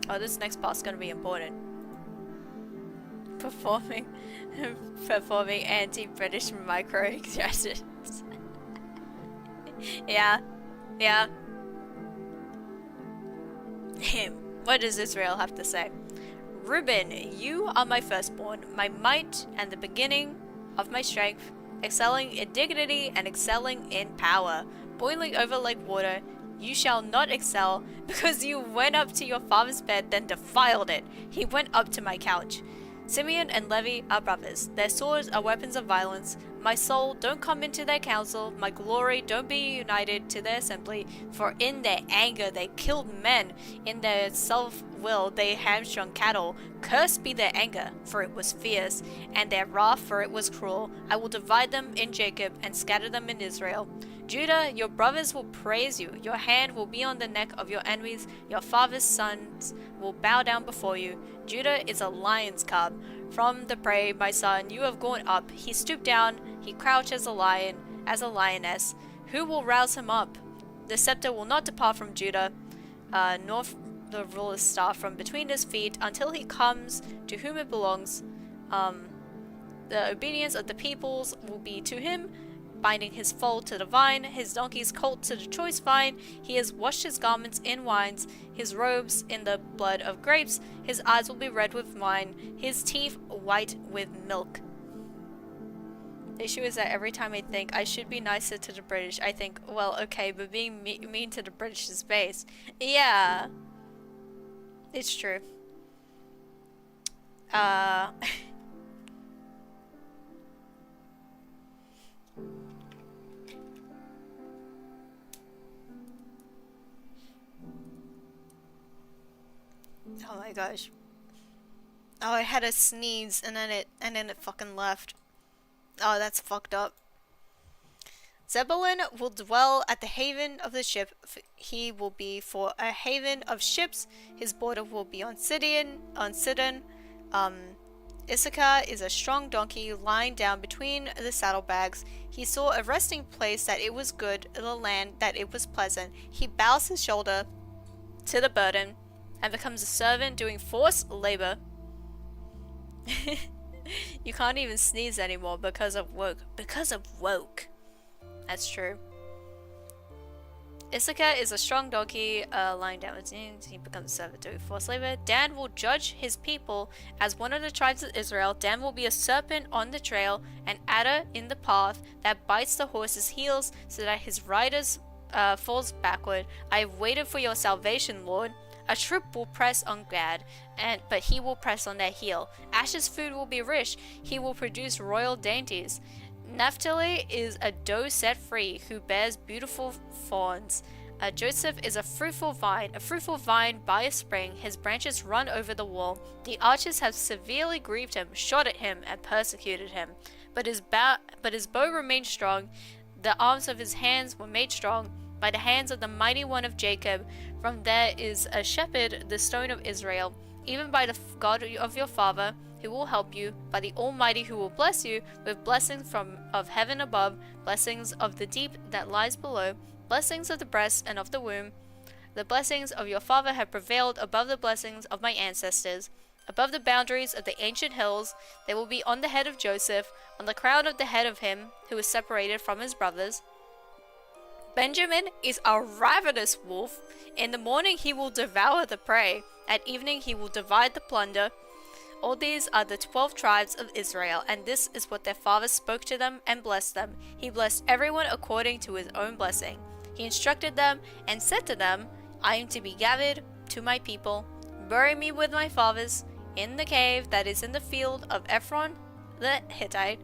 Oh, this next part's gonna be important. Performing anti-British microaggressions. Yeah. What does Israel have to say? "Reuben, you are my firstborn, my might and the beginning of my strength, excelling in dignity and excelling in power, boiling over like water. You shall not excel, because you went up to your father's bed, then defiled it. He went up to my couch. Simeon and Levi are brothers. Their swords are weapons of violence. My soul, don't come into their council. My glory, don't be united to their assembly. For in their anger they killed men. In their self-will they hamstrung cattle. Cursed be their anger, for it was fierce, and their wrath, for it was cruel. I will divide them in Jacob and scatter them in Israel. Judah, your brothers will praise you. Your hand will be on the neck of your enemies. Your father's sons will bow down before you. Judah is a lion's cub. From the prey, my son, you have gone up. He stooped down. He crouched as a lion, as a lioness. Who will rouse him up? The scepter will not depart from Judah, nor the ruler's staff from between his feet, until he comes to whom it belongs. The obedience of the peoples will be to him, binding his foal to the vine, his donkey's colt to the choice vine. He has washed his garments in wines, his robes in the blood of grapes. His eyes will be red with wine, his teeth white with milk. The issue is that every time I think I should be nicer to the British, I think, well, okay, but being mean to the British is base. Yeah, it's true. Oh my gosh. Oh, I had a sneeze and then it fucking left. Oh, that's fucked up. Zebulun will dwell at the haven of the ship. He will be for a haven of ships. His border will be on Sidon. Issachar is a strong donkey lying down between the saddlebags. He saw a resting place, that it was good, the land that it was pleasant. He bows his shoulder to the burden and becomes a servant doing forced labor. You can't even sneeze anymore because of woke. Because of woke. That's true. Issachar is a strong donkey, lying down with him. He becomes a servant doing forced labor. Dan will judge his people as one of the tribes of Israel. Dan will be a serpent on the trail, an adder in the path that bites the horse's heels so that his riders falls backward. I have waited for your salvation, Lord. A troop will press on Gad, but he will press on their heel. Asher's food will be rich. He will produce royal dainties. Naphtali is a doe set free, who bears beautiful fawns. Joseph is a fruitful vine by a spring. His branches run over the wall. The archers have severely grieved him, shot at him, and persecuted him. But his bow remained strong. The arms of his hands were made strong by the hands of the mighty one of Jacob. From there is a shepherd, the stone of Israel, even by the God of your father. who will help you, by the Almighty who will bless you with blessings from of heaven above, blessings of the deep that lies below, blessings of the breast and of the womb. The blessings of your father have prevailed above the blessings of my ancestors. Above the boundaries of the ancient hills, they will be on the head of Joseph, on the crown of the head of him who is separated from his brothers. Benjamin is a ravenous wolf. In the morning he will devour the prey. At evening he will divide the plunder. All these are the 12 tribes of Israel, and this is what their father spoke to them and blessed them. He blessed everyone according to his own blessing. He instructed them and said to them, I am to be gathered to my people. Bury me with my fathers in the cave that is in the field of Ephron the Hittite,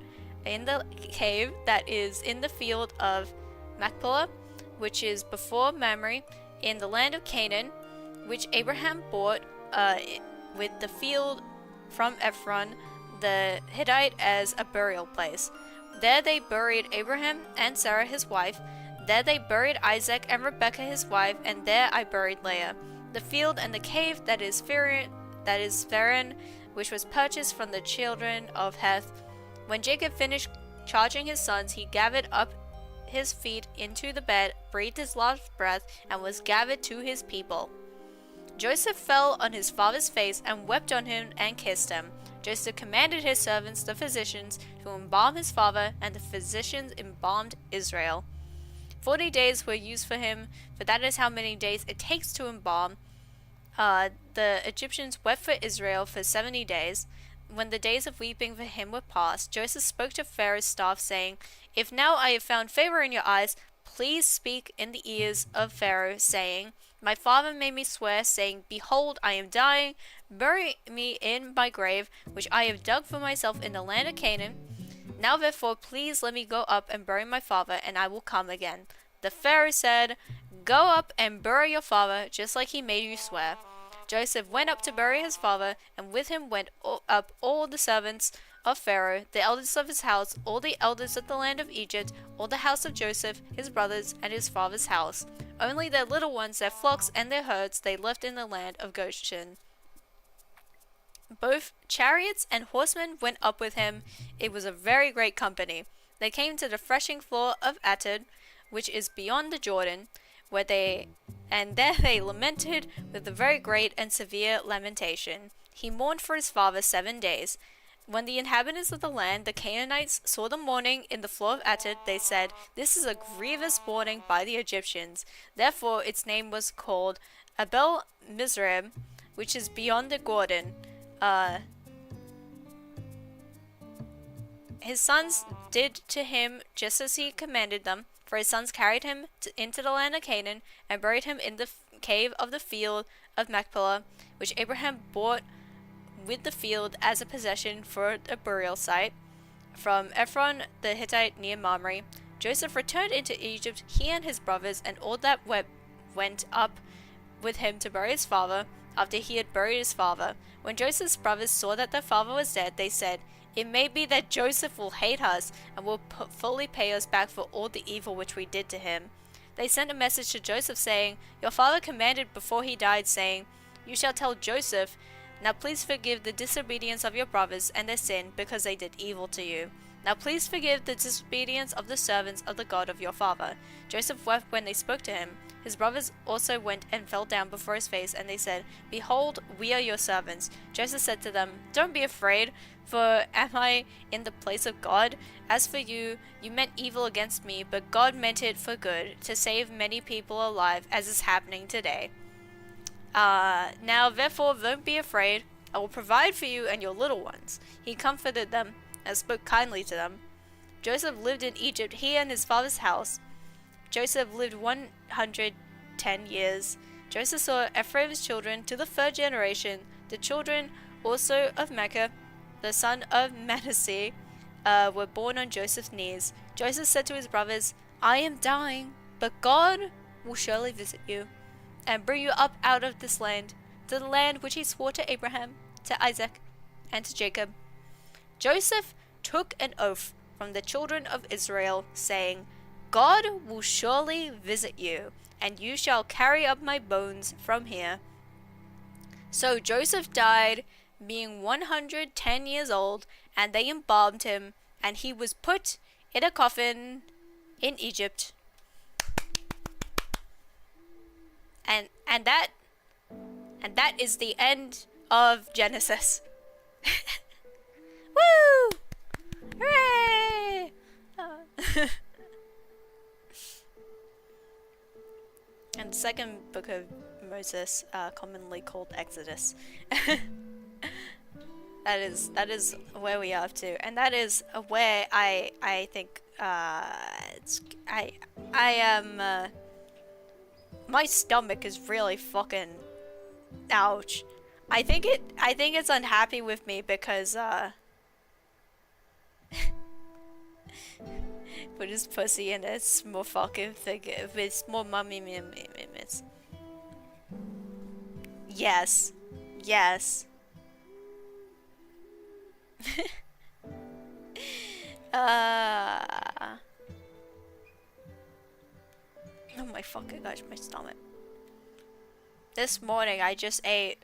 in the cave that is in the field of Machpelah, which is before Mamre, in the land of Canaan, which Abraham bought with the field from Ephron the Hittite as a burial place. There they buried Abraham and Sarah his wife. There they buried Isaac and Rebekah his wife, and there I buried Leah. The field and the cave that is Pharan, which was purchased from the children of Heth. When Jacob finished charging his sons, he gathered up his feet into the bed, breathed his last breath, and was gathered to his people. Joseph fell on his father's face and wept on him and kissed him. Joseph commanded his servants, the physicians, to embalm his father, and the physicians embalmed Israel. 40 days were used for him, for that is how many days it takes to embalm. The Egyptians wept for Israel for 70 days. When the days of weeping for him were past, Joseph spoke to Pharaoh's staff, saying, If now I have found favor in your eyes, please speak in the ears of Pharaoh, saying, My father made me swear, saying, Behold, I am dying. Bury me in my grave, which I have dug for myself in the land of Canaan. Now therefore, please let me go up and bury my father, and I will come again. The Pharaoh said, Go up and bury your father, just like he made you swear. Joseph went up to bury his father, and with him went up all the servants of Pharaoh, the elders of his house, all the elders of the land of Egypt, all the house of Joseph, his brothers, and his father's house. Only their little ones, their flocks, and their herds they left in the land of Goshen. Both chariots and horsemen went up with him. It was a very great company. They came to the threshing floor of Atad, which is beyond the Jordan, and there they lamented with a very great and severe lamentation. He mourned for his father 7 days. When the inhabitants of the land, the Canaanites, saw the mourning in the floor of Atad, they said, This is a grievous mourning by the Egyptians. Therefore its name was called Abel Mizraim, which is beyond the Jordan. His sons did to him just as he commanded them, for his sons carried him into the land of Canaan and buried him in the cave of the field of Machpelah, which Abraham bought with the field as a possession for a burial site, from Ephron the Hittite near Mamre. Joseph returned into Egypt, he and his brothers, and all that went up with him to bury his father, after he had buried his father. When Joseph's brothers saw that their father was dead, they said, It may be that Joseph will hate us and will fully pay us back for all the evil which we did to him. They sent a message to Joseph saying, Your father commanded before he died, saying, You shall tell Joseph, Now please forgive the disobedience of your brothers and their sin, because they did evil to you. Now please forgive the disobedience of the servants of the God of your father. Joseph wept when they spoke to him. His brothers also went and fell down before his face, and they said, Behold, we are your servants. Joseph said to them, Don't be afraid, for am I in the place of God? As for you, you meant evil against me, but God meant it for good, to save many people alive, as is happening today. Now therefore don't be afraid. I will provide for you and your little ones. He comforted them and spoke kindly to them. Joseph lived in Egypt, he and his father's house. Joseph lived 110 years. Joseph saw Ephraim's children to the third generation. The children also of Mecca, the son of Manasseh, were born on Joseph's knees. Joseph said to his brothers, I am dying, but God will surely visit you and bring you up out of this land, to the land which he swore to Abraham, to Isaac, and to Jacob. Joseph took an oath from the children of Israel, saying, God will surely visit you, and you shall carry up my bones from here. So Joseph died being 110 years old, and they embalmed him, and he was put in a coffin in Egypt. And that is the end of Genesis. Woo! Hooray! And the second book of Moses, commonly called Exodus. That is where we are up to, and that is where I think I am. My stomach is really fucking ouch. I think it's unhappy with me because put his pussy in a small fucking thing with small mummy miss. Yes. Yes. Oh my fucking gosh, my stomach. This morning I just ate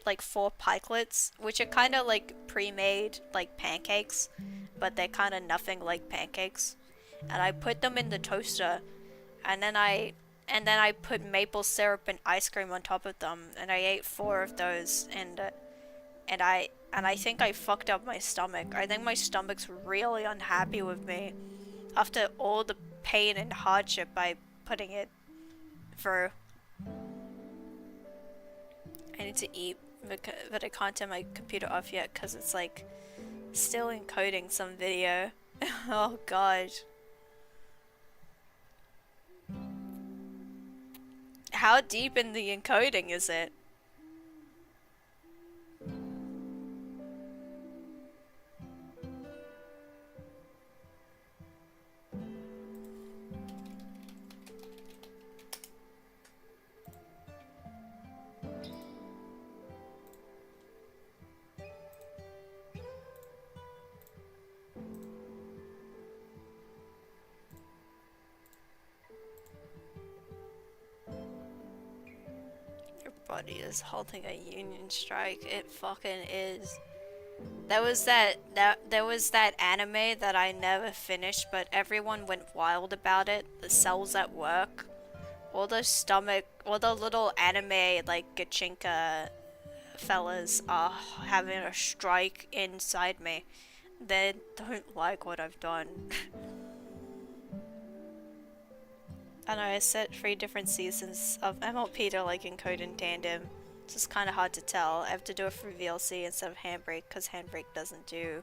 like 4 pikelets, which are kind of like pre-made like pancakes, but they're kind of nothing like pancakes. And I put them in the toaster, and then I put maple syrup and ice cream on top of them, and I ate 4 of those, and I think I fucked up my stomach. I think my stomach's really unhappy with me after all the pain and hardship I putting it through. I need to eat, but I can't turn my computer off yet because it's like still encoding some video. Oh god. How deep in the encoding is it? Body is holding a union strike. It fucking is. There was that anime that I never finished, but everyone went wild about it. The Cells at Work. All the little anime like Gachinka fellas are having a strike inside me. They don't like what I've done. I know, I set 3 different seasons of MLP to like encode in tandem. It's just kind of hard to tell. I have to do it for VLC instead of Handbrake because Handbrake doesn't do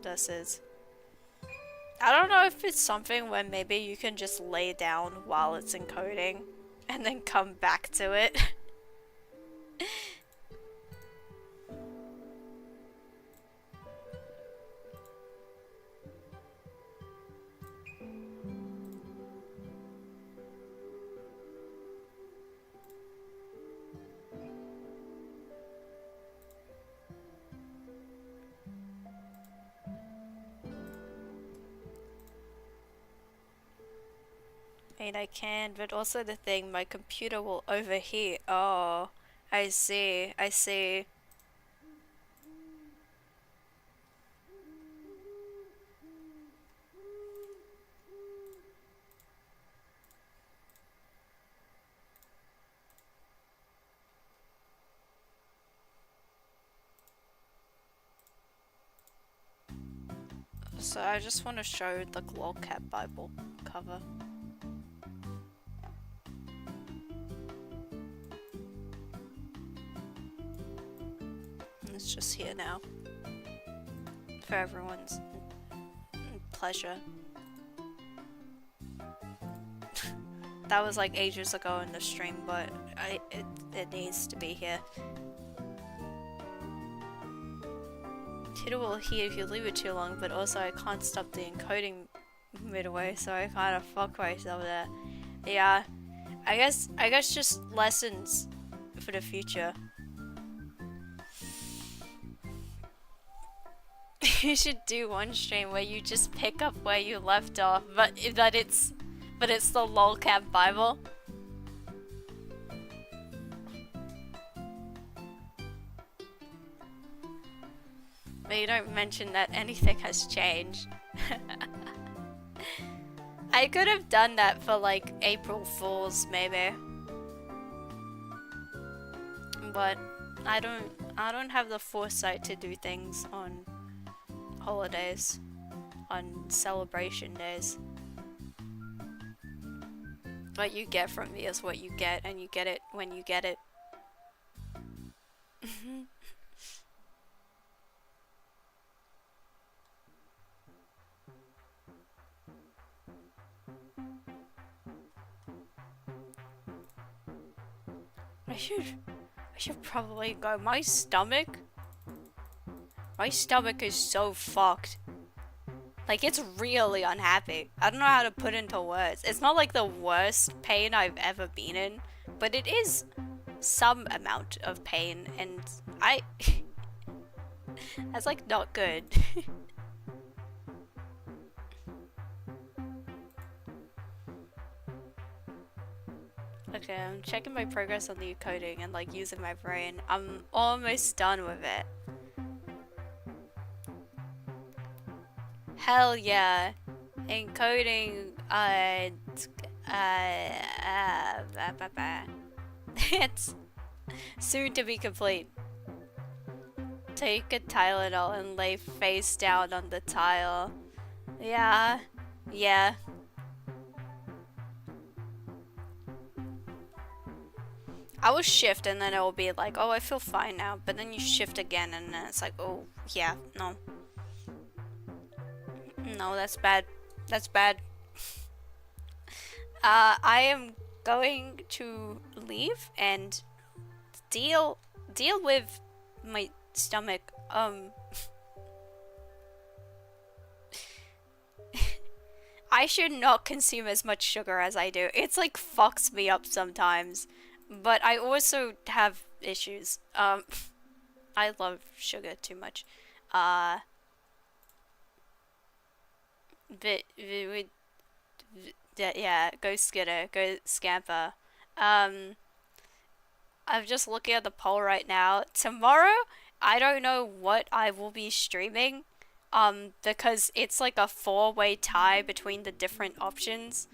this. I don't know if it's something where maybe you can just lay down while it's encoding and then come back to it. I mean, I can, but also the thing, my computer will overheat. Oh, I see, I see. So I just want to show the Lolcat Bible cover. It's just here now. For everyone's pleasure. That was like ages ago in the stream, but it needs to be here. Twitter will hear if you leave it too long, but also I can't stop the encoding midway, so I kind of fuck myself there. Yeah, I guess just lessons for the future. You should do one stream where you just pick up where you left off, but it's the Lolcat Bible. But you don't mention that anything has changed. I could have done that for like April Fools maybe. But I don't have the foresight to do things on holidays, on celebration days. What you get from me is what you get, and you get it when you get it. I should probably go. My stomach is so fucked. Like, it's really unhappy. I don't know how to put into words. It's not like the worst pain I've ever been in, but it is some amount of pain, and that's like not good. Okay, I'm checking my progress on the encoding and like using my brain. I'm almost done with it. Hell yeah. Encoding, it's soon to be complete. Take a Tylenol and lay face down on the tile. Yeah. Yeah. I will shift and then it will be like, oh, I feel fine now. But then you shift again and then it's like, oh, yeah, no. No, that's bad. That's bad. I am going to leave and deal with my stomach. I should not consume as much sugar as I do. It's like fucks me up sometimes. But I also have issues. I love sugar too much. Yeah, go skitter, go scamper. I'm just looking at the poll right now. Tomorrow, I don't know what I will be streaming, because it's like a 4-way tie between the different options.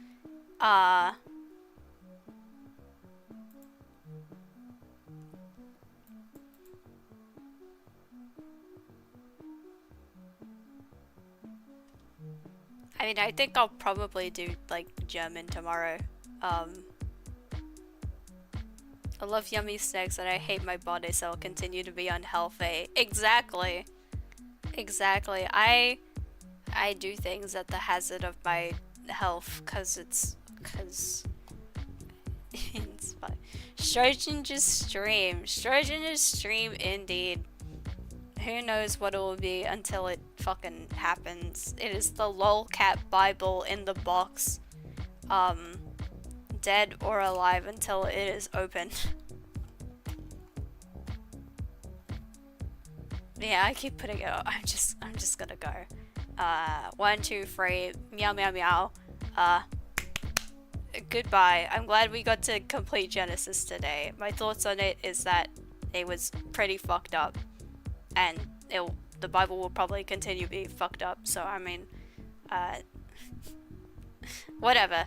I mean, I think I'll probably do, like, German tomorrow. I love yummy snacks and I hate my body, so I'll continue to be unhealthy. Exactly. Exactly. I do things at the hazard of my health, cause it's fine. Strogen stream indeed. Who knows what it will be until it fucking happens. It is the lolcat Bible in the box. Dead or alive until it is open. Yeah, I keep putting it up. I'm just gonna go. 1, 2, 3, meow meow meow. Goodbye. I'm glad we got to complete Genesis today. My thoughts on it is that it was pretty fucked up. And the Bible will probably continue to be fucked up, so I mean, whatever.